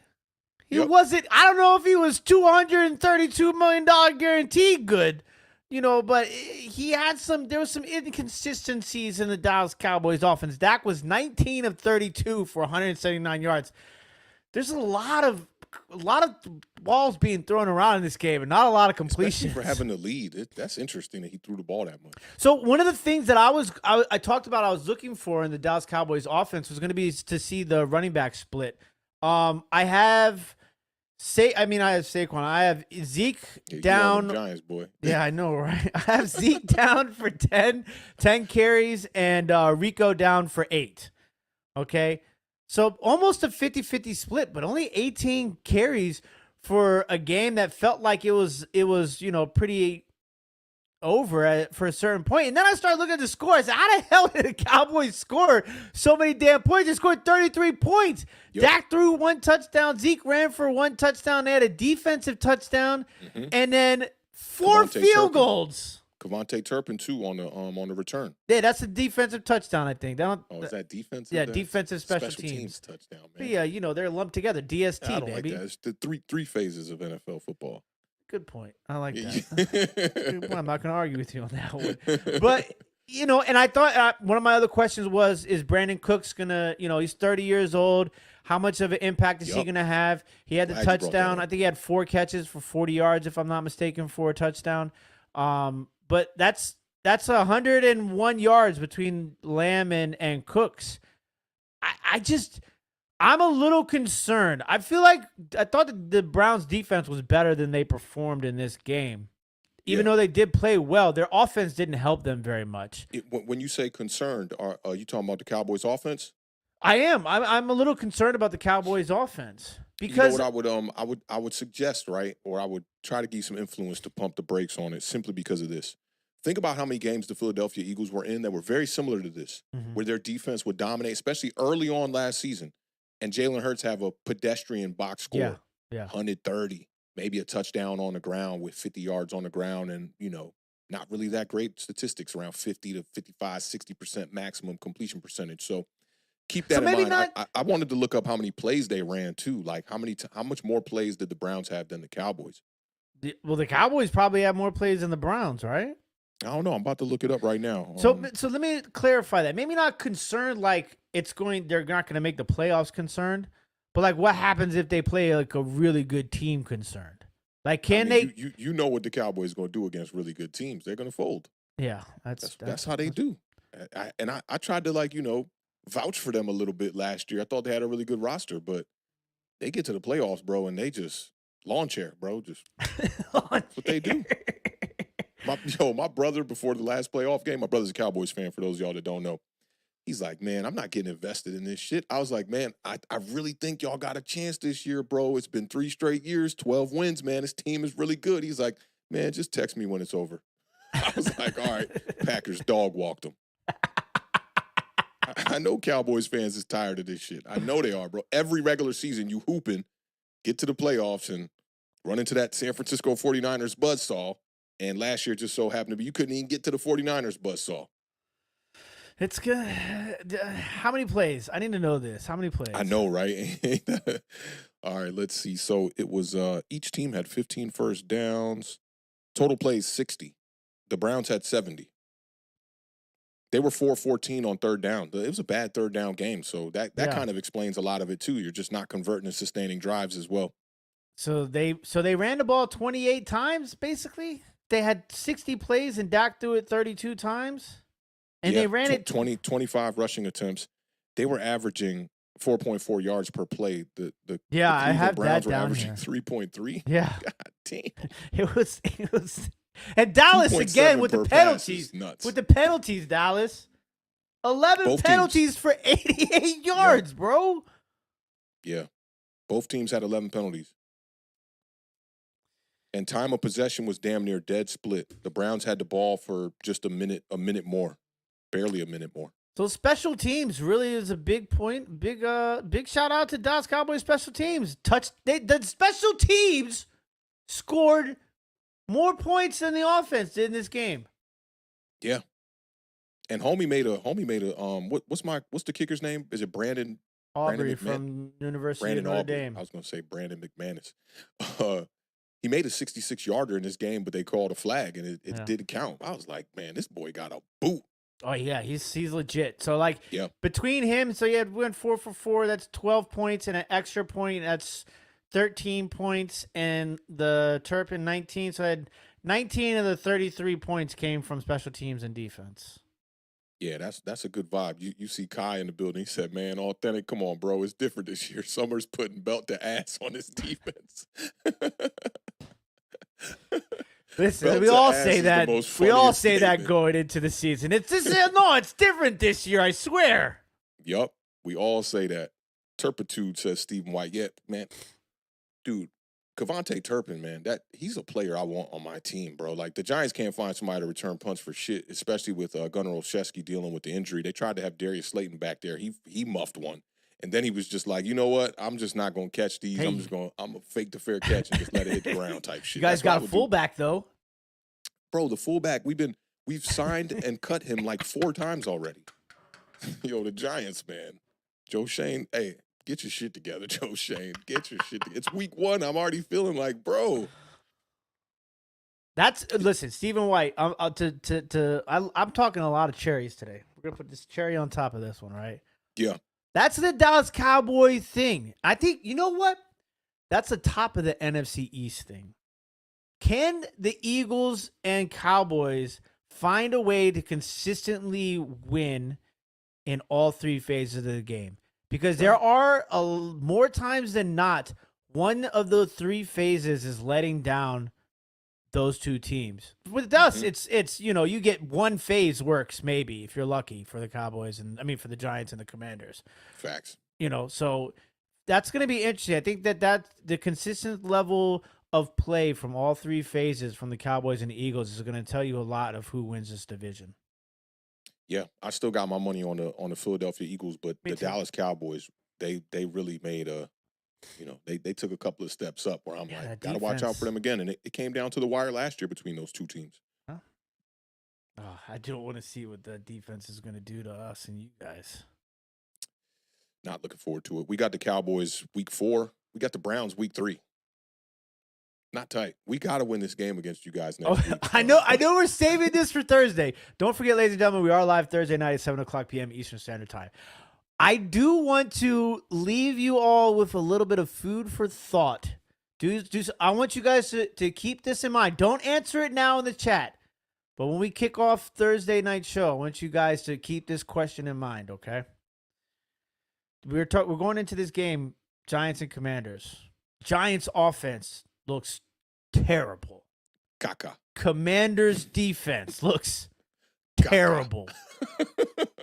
He wasn't. I don't know if he was $232 million guaranteed good. But there was some inconsistencies in the Dallas Cowboys offense. Dak was 19 of 32 for 179 yards. There's a lot of balls being thrown around in this game and not a lot of completions. Especially for having the lead. That's interesting that he threw the ball that much. So one of the things that I talked about I was looking for in the Dallas Cowboys offense was going to be to see the running back split I have I have Saquon. I have Zeke Yeah, down. You on them Giants, boy. Yeah, I know, right? I have Zeke down for 10 carries and Rico down for 8. Okay. So almost a 50-50 split, but only 18 carries for a game that felt like it was, pretty over for a certain point. And then I started looking at the score. I said, how the hell did the Cowboys score so many damn points? They scored 33 points. Yep. Dak threw 1 touchdown. Zeke ran for 1 touchdown. They had a defensive touchdown. And then 4 field goals. Kevontae Turpin too on the return. Yeah, that's a defensive touchdown, I think. Is that defensive? Yeah, defensive special teams touchdown, man. But yeah, they're lumped together. DST, I don't baby. like that. It's the three phases of NFL football. Good point. I like that. Well, I'm not going to argue with you on that one. But, and I thought one of my other questions was, is Brandon Cooks going to, he's 30 years old. How much of an impact is he going to have? He had the touchdown. I think he had 4 catches for 40 yards, if I'm not mistaken, for a touchdown. But that's 101 yards between Lamb and Cooks. I'm a little concerned. I thought that the Browns defense was better than they performed in this game. Even though they did play well, their offense didn't help them very much. When you say concerned, are you talking about the Cowboys offense? I am. I'm a little concerned about the Cowboys offense because what I would suggest, right, or I would try to give some influence to pump the brakes on it simply because of this. Think about how many games the Philadelphia Eagles were in that were very similar to this, where their defense would dominate, especially early on last season. And Jalen Hurts have a pedestrian box score, 130, maybe a touchdown on the ground with 50 yards on the ground and, not really that great statistics, around 50 to 55, 60% maximum completion percentage. So keep that in mind. I wanted to look up how many plays they ran, too. Like, how much more plays did the Browns have than the Cowboys? Well, the Cowboys probably have more plays than the Browns, right? I don't know. I'm about to look it up right now. So let me clarify that. Maybe not concerned like they're not going to make the playoffs concerned, but like what happens if they play like a really good team concerned? Like they? You know what the Cowboys going to do against really good teams? They're going to fold. Yeah, that's how they do. I tried to vouch for them a little bit last year. I thought they had a really good roster, but they get to the playoffs, bro, and they just lawn chair, bro. Just that's what they do. My brother, before the last playoff game, my brother's a Cowboys fan, for those of y'all that don't know. He's like, man, I'm not getting invested in this shit. I was like, man, I really think y'all got a chance this year, bro. It's been 3 straight years, 12 wins, man. This team is really good. He's like, man, just text me when it's over. I was like, all right, Packers dog walked them. I know Cowboys fans is tired of this shit. I know they are, bro. Every regular season, you hooping, get to the playoffs, and run into that San Francisco 49ers buzzsaw. And last year just so happened to be you couldn't even get to the 49ers buzzsaw. It's good. How many plays? I need to know this. How many plays? I know, right? All right, let's see. So it was each team had 15 first downs. Total plays 60. The Browns had 70. They were 4-14 on third down. It was a bad third down game, so that kind of explains a lot of it too. You're just not converting and sustaining drives as well. So they ran the ball 28 times basically. They had 60 plays and Dak threw it 32 times. And they ran it 25 rushing attempts. They were averaging 4.4 yards per play. The I have Browns that down were here. averaging 3.3. Yeah. God damn. It was and Dallas again with the penalties. With the penalties, Dallas. 11 Both penalties for 88 yards, bro. Yeah. Both teams had 11 penalties. And time of possession was damn near dead split. The Browns had the ball for just a minute more. Barely a minute more. So special teams really is a big point. Big shout out to Dallas Cowboys special teams. The special teams scored more points than the offense did in this game. Yeah. And homie made a what's the kicker's name? Is it Brandon Aubrey from University of Notre Dame? I was gonna say Brandon McManus. He made a 66-yarder in this game, but they called a flag and it didn't count. I was like, man, this boy got a boot. Oh yeah, he's legit. So like between him, so went 4 for 4. That's 12 points and an extra point. That's 13 points, and the Turpin 19. So I had 19 of the 33 points came from special teams and defense. Yeah, that's a good vibe. You see Kai in the building. He said, "Man, Awthentik, come on, bro. It's different this year. Summer's putting belt to ass on his defense." Listen, Belt we to all ass say is the that. most We all funniest say that statement. going into the season. It's this. No, it's different this year. I swear. Yup, we all say that. Turpitude, says Stephen White. Yeah, man, dude, Kevontae Turpin, man, he's a player I want on my team, bro. Like, the Giants can't find somebody to return punts for shit, especially with Gunnar Olszewski dealing with the injury. They tried to have Darius Slayton back there. He muffed one. And then he was just like, you know what? I'm just not going to catch these. Hey. I'm going to fake the fair catch and just let it hit the ground type shit. You guys got a fullback, though. Bro, the fullback, we've signed and cut him like 4 times already. Yo, the Giants, man. Joe Shane, hey, get your shit together, Joe Shane. Get your shit together. It's week 1. I'm already feeling like, bro. Listen, Stephen White. I'm talking a lot of cherries today. We're gonna put this cherry on top of this one, right? Yeah. That's the Dallas Cowboy thing. I think, you know what? That's the top of the NFC East thing. Can the Eagles and Cowboys find a way to consistently win in all 3 phases of the game? Because there are more times than not, one of the 3 phases is letting down those 2 teams. With us, it's you get 1 phase works maybe if you're lucky for the Cowboys for the Giants and the Commanders. Facts. So that's going to be interesting. I think that the consistent level of play from all 3 phases from the Cowboys and the Eagles is going to tell you a lot of who wins this division. Yeah, I still got my money on the Philadelphia Eagles, but Me the too. Dallas Cowboys, they really made they took a couple of steps up where I'm like, gotta watch out for them again. And it came down to the wire last year between those 2 teams. Huh? Oh, I don't want to see what the defense is going to do to us and you guys. Not looking forward to it. We got the Cowboys week 4. We got the Browns week 3. Not tight. We got to win this game against you guys next week. I know we're saving this for Thursday. Don't forget, ladies and gentlemen, we are live Thursday night at 7:00 p.m. Eastern Standard Time. I do want to leave you all with a little bit of food for thought. I want you guys to keep this in mind. Don't answer it now in the chat. But when we kick off Thursday night show, I want you guys to keep this question in mind, okay? We're going into this game, Giants and Commanders. Giants offense looks terrible. Caca. Commanders defense looks terrible.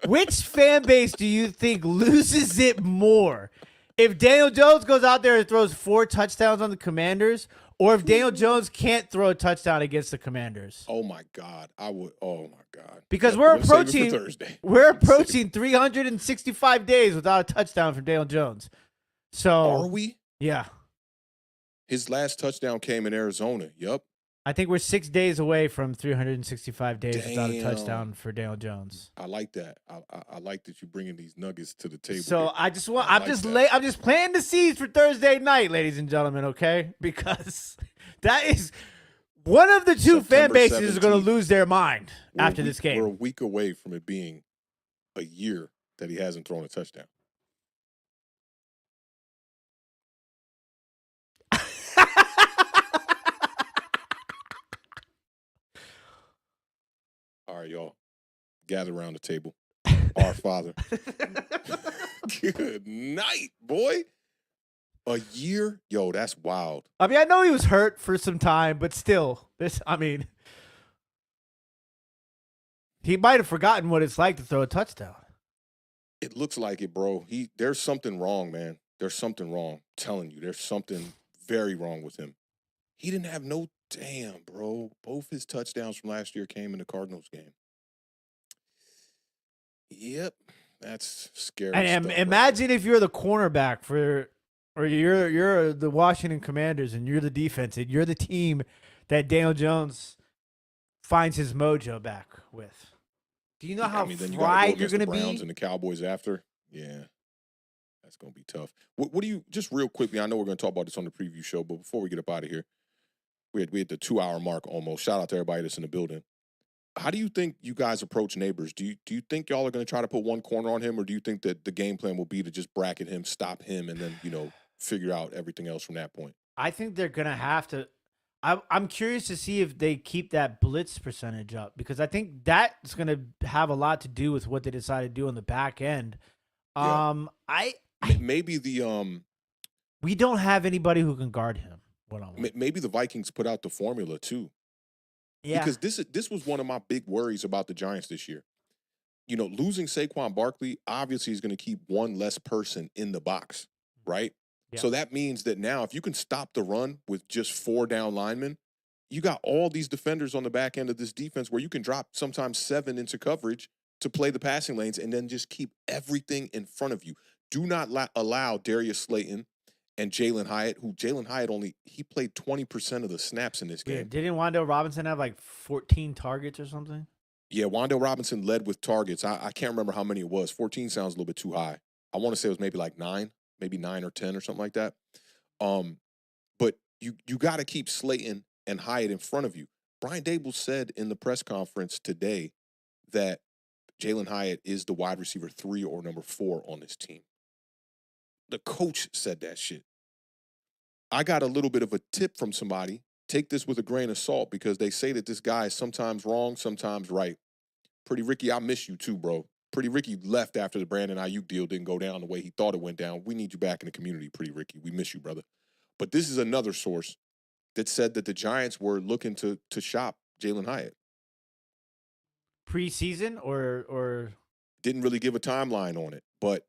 Which fan base do you think loses it more? If Daniel Jones goes out there and throws 4 touchdowns on the Commanders, or if Daniel Jones can't throw a touchdown against the Commanders? Oh my God. Oh my God. Because we're approaching 365 days without a touchdown from Daniel Jones. So are we? Yeah. His last touchdown came in Arizona. Yup. I think we're 6 days away from 365 days without a touchdown for Daniel Jones. I like that. I like that you're bringing these nuggets to the table. So I'm just planting the seeds for Thursday night, ladies and gentlemen. Okay, because that is one of the 2 fan bases is going to lose their mind after this game. We're a week away from it being a year that he hasn't thrown a touchdown. All right, y'all. Gather around the table. Our Father. Good night, boy. A year? Yo, that's wild. I mean, I know he was hurt for some time, but still, he might have forgotten what it's like to throw a touchdown. It looks like it, bro. There's something wrong, man. There's something wrong. I'm telling you, there's something very wrong with him. He didn't have no damn, bro. Both his touchdowns from last year came in the Cardinals game. Yep, that's scary. And stuff, imagine if you're the cornerback or you're the Washington Commanders and you're the defense and you're the team that Daniel Jones finds his mojo back with. Do you know how fried you're going to be? The Browns and the Cowboys after? Yeah, that's going to be tough. What do you, just real quickly, I know we're going to talk about this on the preview show, but before we get up out of here, we had the 2-hour mark almost. Shout out to everybody that's in the building. How do you think you guys approach Neighbors? Do you think y'all are going to try to put one corner on him, or do you think that the game plan will be to just bracket him, stop him, and then, figure out everything else from that point? I think they're going to have to. I'm curious to see if they keep that blitz percentage up because I think that's going to have a lot to do with what they decide to do on the back end. Yeah. I Maybe the we don't have anybody who can guard him one-on-one. maybe the Vikings put out the formula too. Yeah. Because this was one of my big worries about the Giants this year. You know, losing Saquon Barkley obviously is going to keep one less person in the box, right? Yeah. So that means that now if you can stop the run with just 4 down linemen, you got all these defenders on the back end of this defense where you can drop sometimes 7 into coverage to play the passing lanes and then just keep everything in front of you. Do not allow Darius Slayton and Jalen Hyatt, who Jalen Hyatt he played 20% of the snaps in this Yeah. game. Didn't Wandale Robinson have like 14 targets or something? Yeah, Wandale Robinson led with targets. I can't remember how many it was. 14 sounds a little bit too high. I want to say it was maybe like 9, maybe 9 or 10 or something like that. But you got to keep Slayton and Hyatt in front of you. Brian Dable said in the press conference today that Jalen Hyatt is the wide receiver 3 or number 4 on this team. The coach said that shit. I got a little bit of a tip from somebody. Take this with a grain of salt because they say that this guy is sometimes wrong, sometimes right. Pretty Ricky, I miss you too, bro. Pretty Ricky left after the Brandon Ayuk deal didn't go down the way he thought it went down. We need you back in the community, Pretty Ricky. We miss you, brother. But this is another source that said that the Giants were looking to shop Jalen Hyatt. Preseason or Didn't really give a timeline on it, but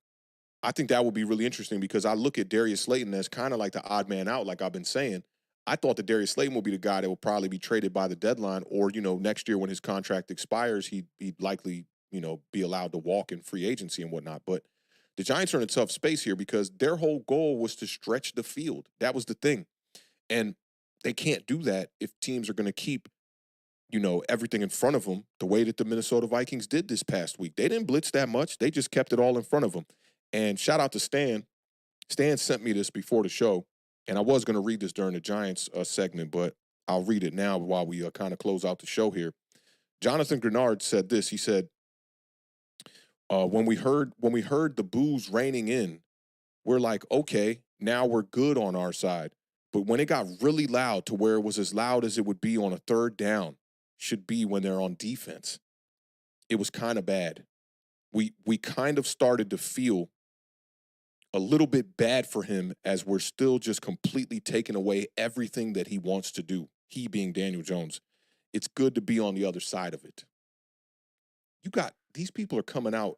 I think that would be really interesting because I look at Darius Slayton as kind of like the odd man out, like I've been saying. I thought that Darius Slayton will be the guy that will probably be traded by the deadline, or next year when his contract expires, he'd likely be allowed to walk in free agency and whatnot. But the Giants are in a tough space here because their whole goal was to stretch the field. That was the thing, and they can't do that if teams are going to keep everything in front of them the way that the Minnesota Vikings did this past week. They didn't blitz that much; they just kept it all in front of them. And shout out to Stan. Stan sent me this before the show, and I was going to read this during the Giants segment, but I'll read it now while we kind of close out the show here. Jonathan Grenard said this. He said, when we heard the boos raining in, we're like, okay, now we're good on our side. But when it got really loud to where it was as loud as it would be on a third down, should be when they're on defense, it was kind of bad. We kind of started to feel a little bit bad for him as we're still just completely taking away everything that he wants to do, he being Daniel Jones. It's good to be on the other side of it. These people are coming out.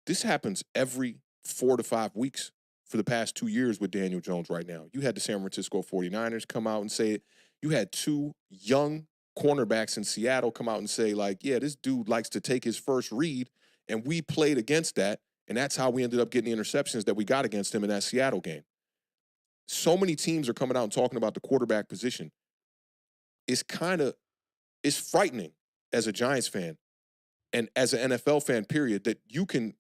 This happens every 4 to 5 weeks for the past 2 years with Daniel Jones right now. You had the San Francisco 49ers come out and say it. You had 2 young cornerbacks in Seattle come out and say, like, yeah, this dude likes to take his first read, and we played against that. And that's how we ended up getting the interceptions that we got against him in that Seattle game. So many teams are coming out and talking about the quarterback position. It's frightening as a Giants fan and as an NFL fan, period, that you can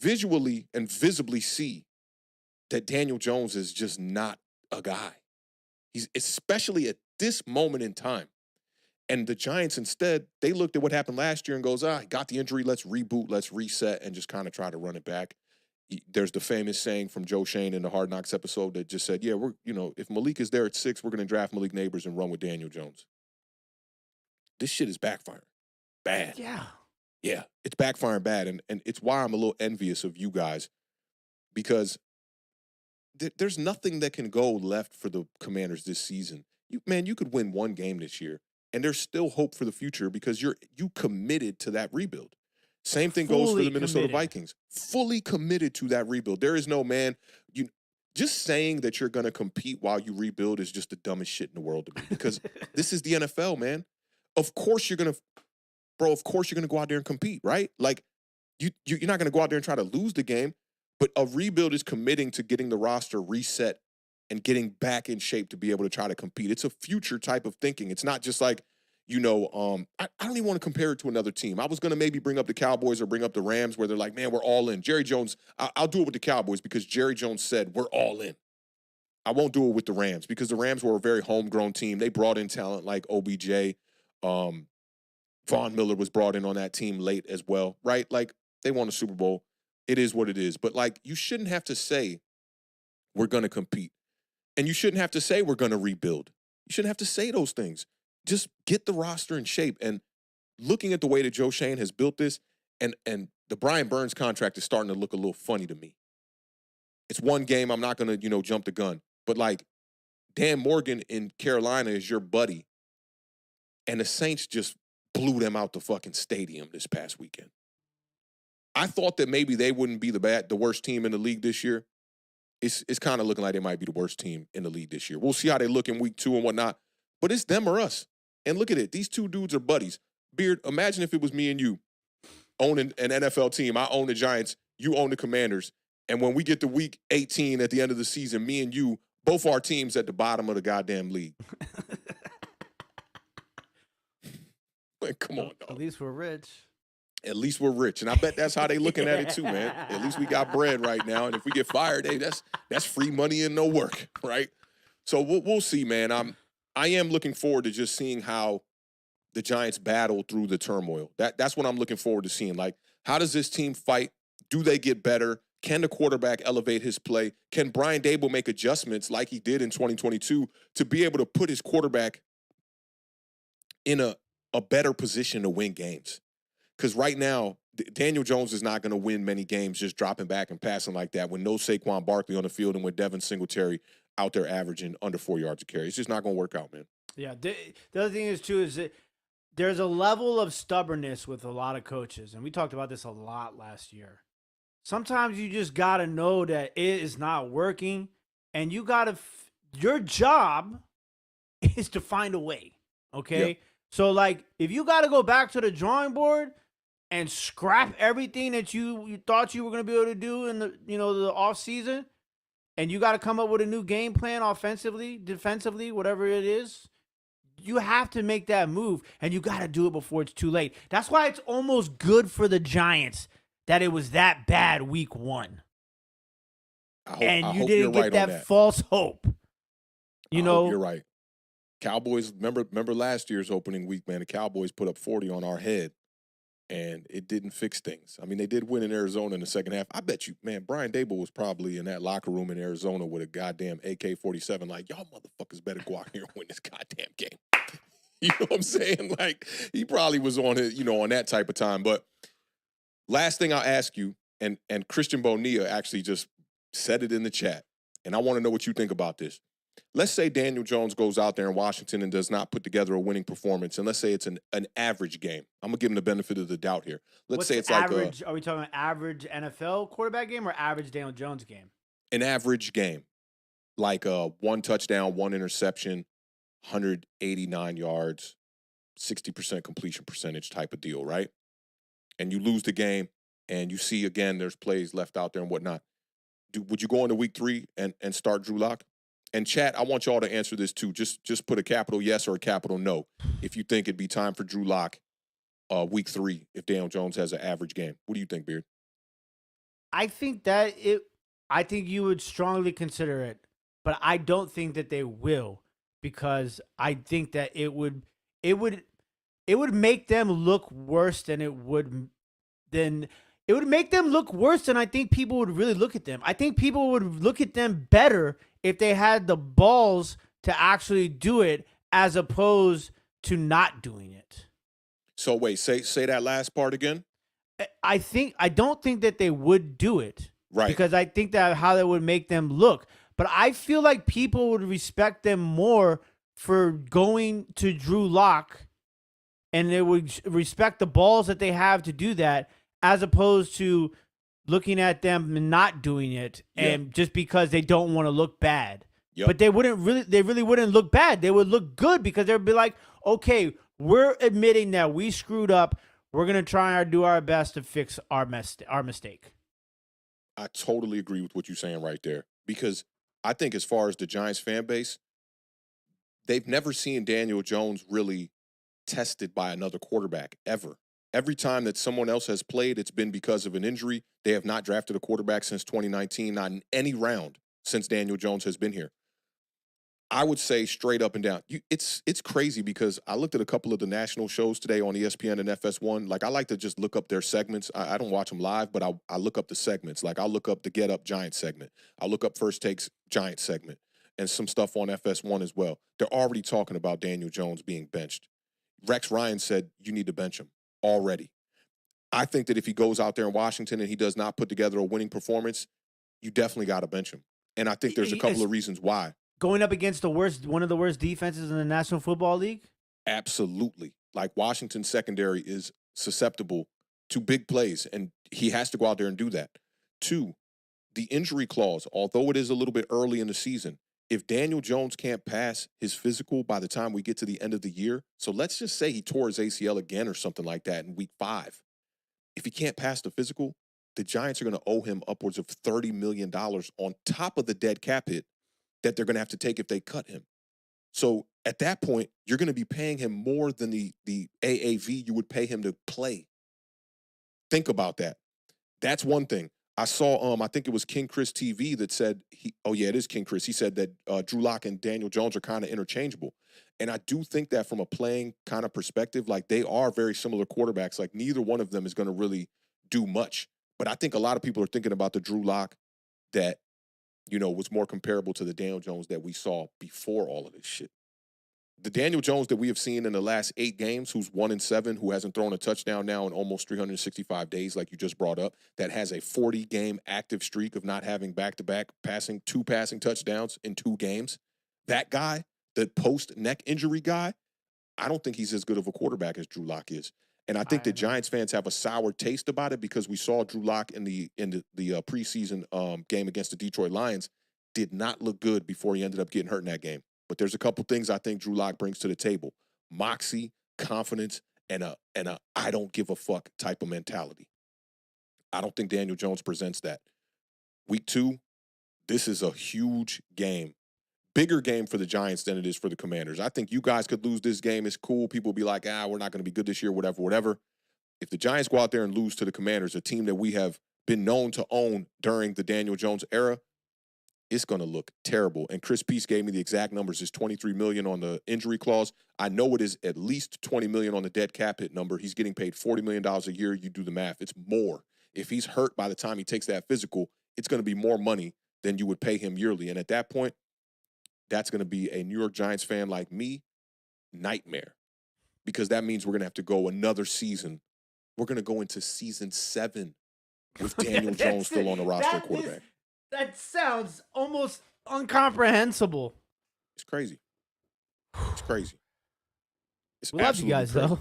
visually and visibly see that Daniel Jones is just not a guy. He's especially at this moment in time. And the Giants instead, they looked at what happened last year and goes, got the injury, let's reboot, let's reset, and just kind of try to run it back. There's the famous saying from Joe Shane in the Hard Knocks episode that just said, yeah, if Malik is there at 6, we're going to draft Malik Neighbors and run with Daniel Jones. This shit is backfiring. Bad. Yeah. Yeah, it's backfiring bad. And it's why I'm a little envious of you guys because there's nothing that can go left for the Commanders this season. You could win 1 game this year. And there's still hope for the future because you committed to that rebuild. Same thing goes for the Minnesota Vikings. Fully committed to that rebuild. There is no just saying that you're going to compete while you rebuild is just the dumbest shit in the world to me because this is the NFL, man. Of course you're going to go out there and compete, right? Like you're not going to go out there and try to lose the game, but a rebuild is committing to getting the roster reset and getting back in shape to be able to try to compete. It's a future type of thinking. It's not just like, I don't even want to compare it to another team. I was going to maybe bring up the Cowboys or bring up the Rams where they're like, man, we're all in. Jerry Jones, I'll do it with the Cowboys because Jerry Jones said we're all in. I won't do it with the Rams because the Rams were a very homegrown team. They brought in talent like OBJ. Von Miller was brought in on that team late as well, right? Like they won a Super Bowl. It is what it is. But like you shouldn't have to say we're going to compete. And you shouldn't have to say we're going to rebuild You shouldn't have to say those things. Just get the roster in shape. And looking at the way that Joe Schoen has built this, and the Brian Burns contract is starting to look a little funny to me. It's one game. I'm not going to, jump the gun. But, like, Dan Morgan in Carolina is your buddy, and the Saints just blew them out the fucking stadium this past weekend. I thought that maybe they wouldn't be the worst team in the league this year. It's kind of looking like they might be the worst team in the league this year. We'll see how they look in week 2 and whatnot. But it's them or us. And look at it. These two dudes are buddies. Beard, imagine if it was me and you owning an NFL team. I own the Giants. You own the Commanders. And when we get to week 18 at the end of the season, me and you, both our teams at the bottom of the goddamn league. Man, come on, dog. At least we're rich. At least we're rich. And I bet that's how they looking at it too, man. At least we got bread right now. And if we get fired, hey, that's free money and no work, right? So we'll see, man. I am looking forward to just seeing how the Giants battle through the turmoil. That's what I'm looking forward to seeing. Like, how does this team fight? Do they get better? Can the quarterback elevate his play? Can Brian Daboll make adjustments like he did in 2022 to be able to put his quarterback in a better position to win games? Because right now, Daniel Jones is not going to win many games just dropping back and passing like that with no Saquon Barkley on the field and with Devin Singletary out there averaging under 4 yards a carry. It's just not going to work out, man. Yeah. The other thing is, too, is that there's a level of stubbornness with a lot of coaches, and we talked about this a lot last year. Sometimes you just got to know that it is not working, and you got to your job is to find a way, okay? Yep. So, like, if you got to go back to the drawing board and scrap everything that you thought you were going to be able to do in the, the offseason, and you got to come up with a new game plan offensively, defensively, whatever it is, you have to make that move, and you got to do it before it's too late. That's why it's almost good for the Giants that it was that bad week 1. And you didn't get that false hope. You know, you're right. Cowboys, remember last year's opening week, man, the Cowboys put up 40 on our head, and it didn't fix things. I mean, they did win in Arizona in the second half. I bet you, man, Brian Daboll was probably in that locker room in Arizona with a goddamn AK-47 like, y'all motherfuckers better go out here and win this goddamn game. You know what I'm saying? Like, he probably was on it, on that type of time. But last thing I'll ask you, and Christian Bonilla actually just said it in the chat, and I want to know what you think about this. Let's say Daniel Jones goes out there in Washington and does not put together a winning performance, and let's say it's an average game. I'm going to give him the benefit of the doubt here. Let's say it's average, like are we talking average NFL quarterback game or average Daniel Jones game? An average game. Like 1 touchdown, 1 interception, 189 yards, 60% completion percentage type of deal, right? And you lose the game, and you see, again, there's plays left out there and whatnot. Would you go into week 3 and start Drew Lock? And chat, I want y'all to answer this too. Just put a capital yes or a capital no if you think it'd be time for Drew Lock week 3 if Daniel Jones has an average game. What do you think, Beard? I think you would strongly consider it, but I don't think that they will, because I think that it would make them look worse than it would make them look worse than I think people would really look at them. I think people would look at them better if they had the balls to actually do it as opposed to not doing it. So wait, say that last part again. I don't think that they would do it. Right. Because I think that how that would make them look. But I feel like people would respect them more for going to Drew Lock, and they would respect the balls that they have to do that, as opposed to looking at them not doing it, and just because they don't want to look bad. Yep. But they really wouldn't look bad. They would look good, because they'd be like, okay, we're admitting that we screwed up. We're going to try and do our best to fix our mistake. I totally agree with what you're saying right there, because I think as far as the Giants fan base, they've never seen Daniel Jones really tested by another quarterback ever. Every time that someone else has played, it's been because of an injury. They have not drafted a quarterback since 2019, not in any round since Daniel Jones has been here. I would say straight up and down. It's crazy, because I looked at a couple of the national shows today on ESPN and FS1. Like, I like to just look up their segments. I don't watch them live, but I look up the segments. Like, I'll look up the Get Up Giants segment. I'll look up First Takes Giants segment. and some stuff on FS1 as well. They're already talking about Daniel Jones being benched. Rex Ryan said you need to bench him already. I think that if he goes out there in Washington and he does not put together a winning performance, you definitely got to bench him. And I think there's a couple of reasons why. Going up against one of the worst defenses in the National Football League? Absolutely. Like, Washington's secondary is susceptible to big plays, and he has to go out there and do that. 2, the injury clause, although it is a little bit early in the season, if Daniel Jones can't pass his physical by the time we get to the end of the year, so let's just say he tore his ACL again or something like that in week 5. If he can't pass the physical, the Giants are going to owe him upwards of $30 million on top of the dead cap hit that they're going to have to take if they cut him. So at that point, you're going to be paying him more than the AAV you would pay him to play. Think about that. That's one thing. I saw, I think it was King Chris TV that said, it is King Chris. He said that Drew Lock and Daniel Jones are kind of interchangeable. And I do think that from a playing kind of perspective, like, they are very similar quarterbacks. Like, neither one of them is going to really do much. But I think a lot of people are thinking about the Drew Lock that, was more comparable to the Daniel Jones that we saw before all of this shit. The Daniel Jones that we have seen in the last 8 games, who's 1-7, who hasn't thrown a touchdown now in almost 365 days, like you just brought up, that has a 40-game active streak of not having back-to-back two passing touchdowns in 2 games. That guy, the post-neck injury guy, I don't think he's as good of a quarterback as Drew Lock is. And I think the Giants fans have a sour taste about it because we saw Drew Lock in the preseason game against the Detroit Lions did not look good before he ended up getting hurt in that game. But there's a couple things I think Drew Lock brings to the table: moxie, confidence, and a I don't give a fuck type of mentality. I don't think Daniel Jones presents that. Week 2, this is a huge game. Bigger game for the Giants than it is for the Commanders. I think you guys could lose this game. It's cool. People will be like, we're not going to be good this year, whatever. If the Giants go out there and lose to the Commanders, a team that we have been known to own during the Daniel Jones era, it's going to look terrible. And Chris Peace gave me the exact numbers. It's $23 million on the injury clause. I know it is at least $20 million on the dead cap hit number. He's getting paid $40 million a year. You do the math. It's more. If he's hurt by the time he takes that physical, it's going to be more money than you would pay him yearly. And at that point, that's going to be a New York Giants fan like me nightmare, because that means we're going to have to go another season. We're going to go into season 7 with Daniel Jones still on the roster at quarterback. That sounds almost incomprehensible. It's crazy. It's crazy. It's we love you guys, crazy. though.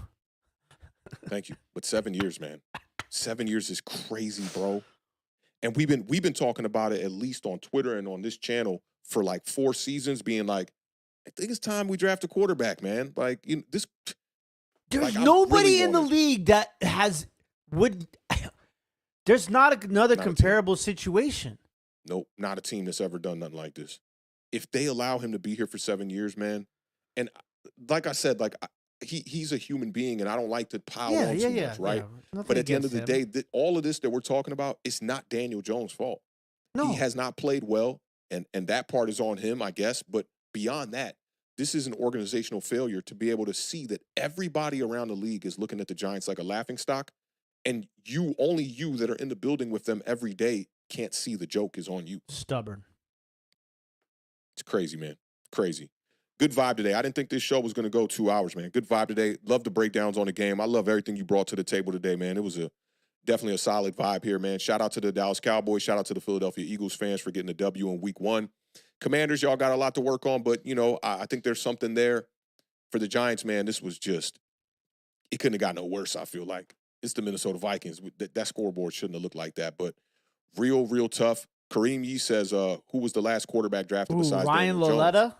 Thank you. But 7 years, man. 7 years is crazy, bro. And we've been talking about it, at least on Twitter and on this channel, for like 4 seasons, being like, I think it's time we draft a quarterback, man. Like, this. There's like, nobody really in the league that there's not another comparable situation. Nope, not a team that's ever done nothing like this. If they allow him to be here for 7 years, man, and like I said, like, he's a human being, and I don't like to pile on too much, right? Yeah. But at the end of the day, all of this that we're talking about, it's not Daniel Jones' fault. No. He has not played well, and that part is on him, I guess. But beyond that, this is an organizational failure to be able to see that everybody around the league is looking at the Giants like a laughingstock, and only you that are in the building with them every day can't see the joke is on you. Stubborn. It's crazy, man. Crazy. Good vibe today. I didn't think this show was going to go 2 hours, man. Good vibe today. Love the breakdowns on the game. I love everything you brought to the table today, man. It was definitely a solid vibe here, man. Shout out to the Dallas Cowboys. Shout out to the Philadelphia Eagles fans for getting the W in week 1. Commanders, y'all got a lot to work on, but, I think there's something there. For the Giants, man, this was just, it couldn't have gotten no worse, I feel like. It's the Minnesota Vikings. That scoreboard shouldn't have looked like that, but real tough. Kareem Yee says, who was the last quarterback drafted besides Ryan Daniel Lauletta?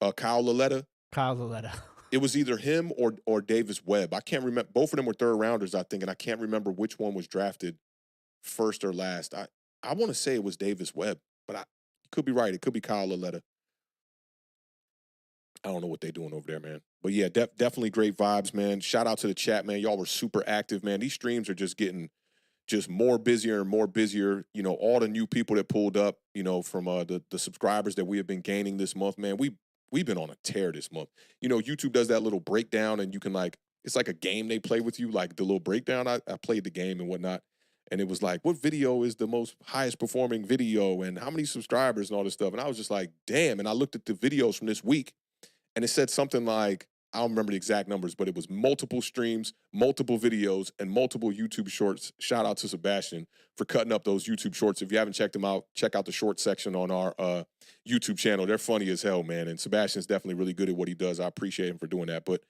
Jones? Kyle Lauletta. Kyle Lauletta. It was either him or Davis Webb. I can't remember. Both of them were third rounders, I think, and I can't remember which one was drafted first or last. I want to say it was Davis Webb, but I could be right. It could be Kyle Lauletta. I don't know what they're doing over there, man. But yeah, definitely great vibes, man. Shout out to the chat, man. Y'all were super active, man. These streams are just getting more busier and more busier. All the new people that pulled up, from the subscribers that we have been gaining this month, man. We've been on a tear this month. YouTube does that little breakdown, and you can, like, it's like a game they play with you, like the little breakdown. I played the game and whatnot. And it was like, what video is the most highest performing video and how many subscribers and all this stuff. And I was just like, damn. And I looked at the videos from this week and it said something like, I don't remember the exact numbers, but it was multiple streams, multiple videos, and multiple YouTube shorts. Shout out to Sebastian for cutting up those YouTube shorts. If you haven't checked them out, check out the short section on our YouTube channel. They're funny as hell, man. And Sebastian's definitely really good at what he does. I appreciate him for doing that. But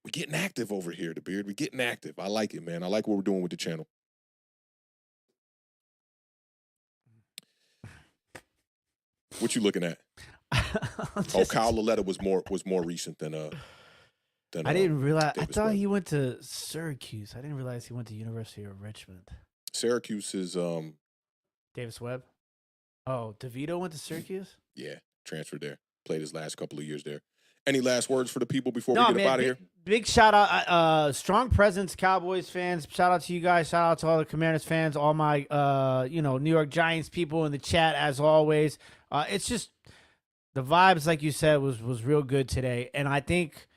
we're getting active over here, the Beard. We're getting active. I like it, man. I like what we're doing with the channel. What you looking at? Kyle Lauletta was more recent than I didn't realize. Davis I thought Webb. he went to Syracuse. I didn't realize he went to University of Richmond. Syracuse is Davis Webb. Oh, DeVito went to Syracuse. yeah, transferred there. Played his last couple of years there. Any last words for the people before we get man, up out of here? Big shout out, strong presence, Cowboys fans. Shout out to you guys. Shout out to all the Commanders fans, all my New York Giants people in the chat as always. It's just the vibes, like you said, was real good today, and I think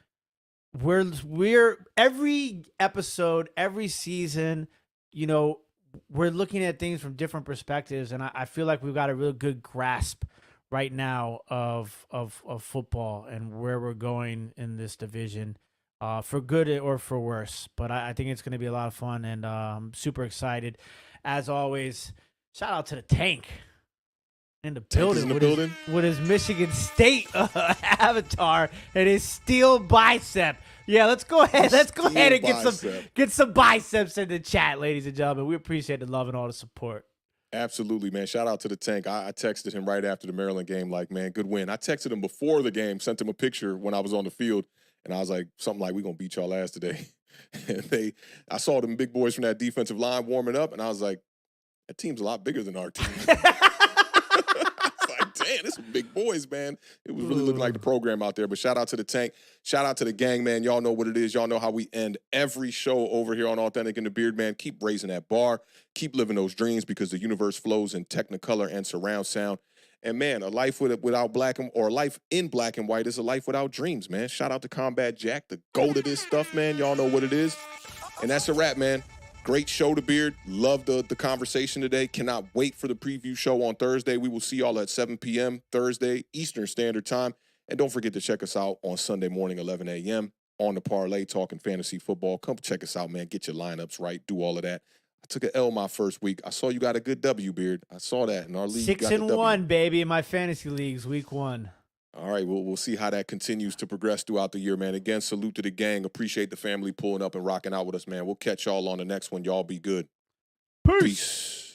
we're every episode, every season, we're looking at things from different perspectives, and I feel like we've got a real good grasp right now of football and where we're going in this division, for good or for worse. But I think it's going to be a lot of fun, and I'm super excited. As always, shout out to the Tank in the building, with his Michigan State avatar and his steel bicep. Yeah, let's go ahead. Let's go ahead and get some biceps in the chat, ladies and gentlemen. We appreciate the love and all the support. Absolutely, man. Shout out to the Tank. I texted him right after the Maryland game, like, man, good win. I texted him before the game, sent him a picture when I was on the field, and I was like, something like, we're going to beat y'all ass today. And I saw them big boys from that defensive line warming up, and I was like, that team's a lot bigger than our team. Damn, this some big boys, man. It was really looking like the program out there. But shout out to the Tank. Shout out to the gang, man. Y'all know what it is. Y'all know how we end every show over here on Awthentik and the Beard, man. Keep raising that bar. Keep living those dreams, because the universe flows in Technicolor and surround sound. And, man, a life without black or a life in black and white is a life without dreams, man. Shout out to Combat Jack, the goat of this stuff, man. Y'all know what it is. And that's a wrap, man. Great show, The Beard. Love the conversation today. Cannot wait for the preview show on Thursday. We will see y'all at 7 p.m. Thursday, Eastern Standard Time. And don't forget to check us out on Sunday morning, 11 a.m. on the Parlay, talking fantasy football. Come check us out, man. Get your lineups right. Do all of that. I took an L my first week. I saw you got a good W, Beard. I saw that in our league. 6-1, baby, in my fantasy leagues, week 1. All right, we'll see how that continues to progress throughout the year, man. Again, salute to the gang. Appreciate the family pulling up and rocking out with us, man. We'll catch y'all on the next one. Y'all be good. Peace.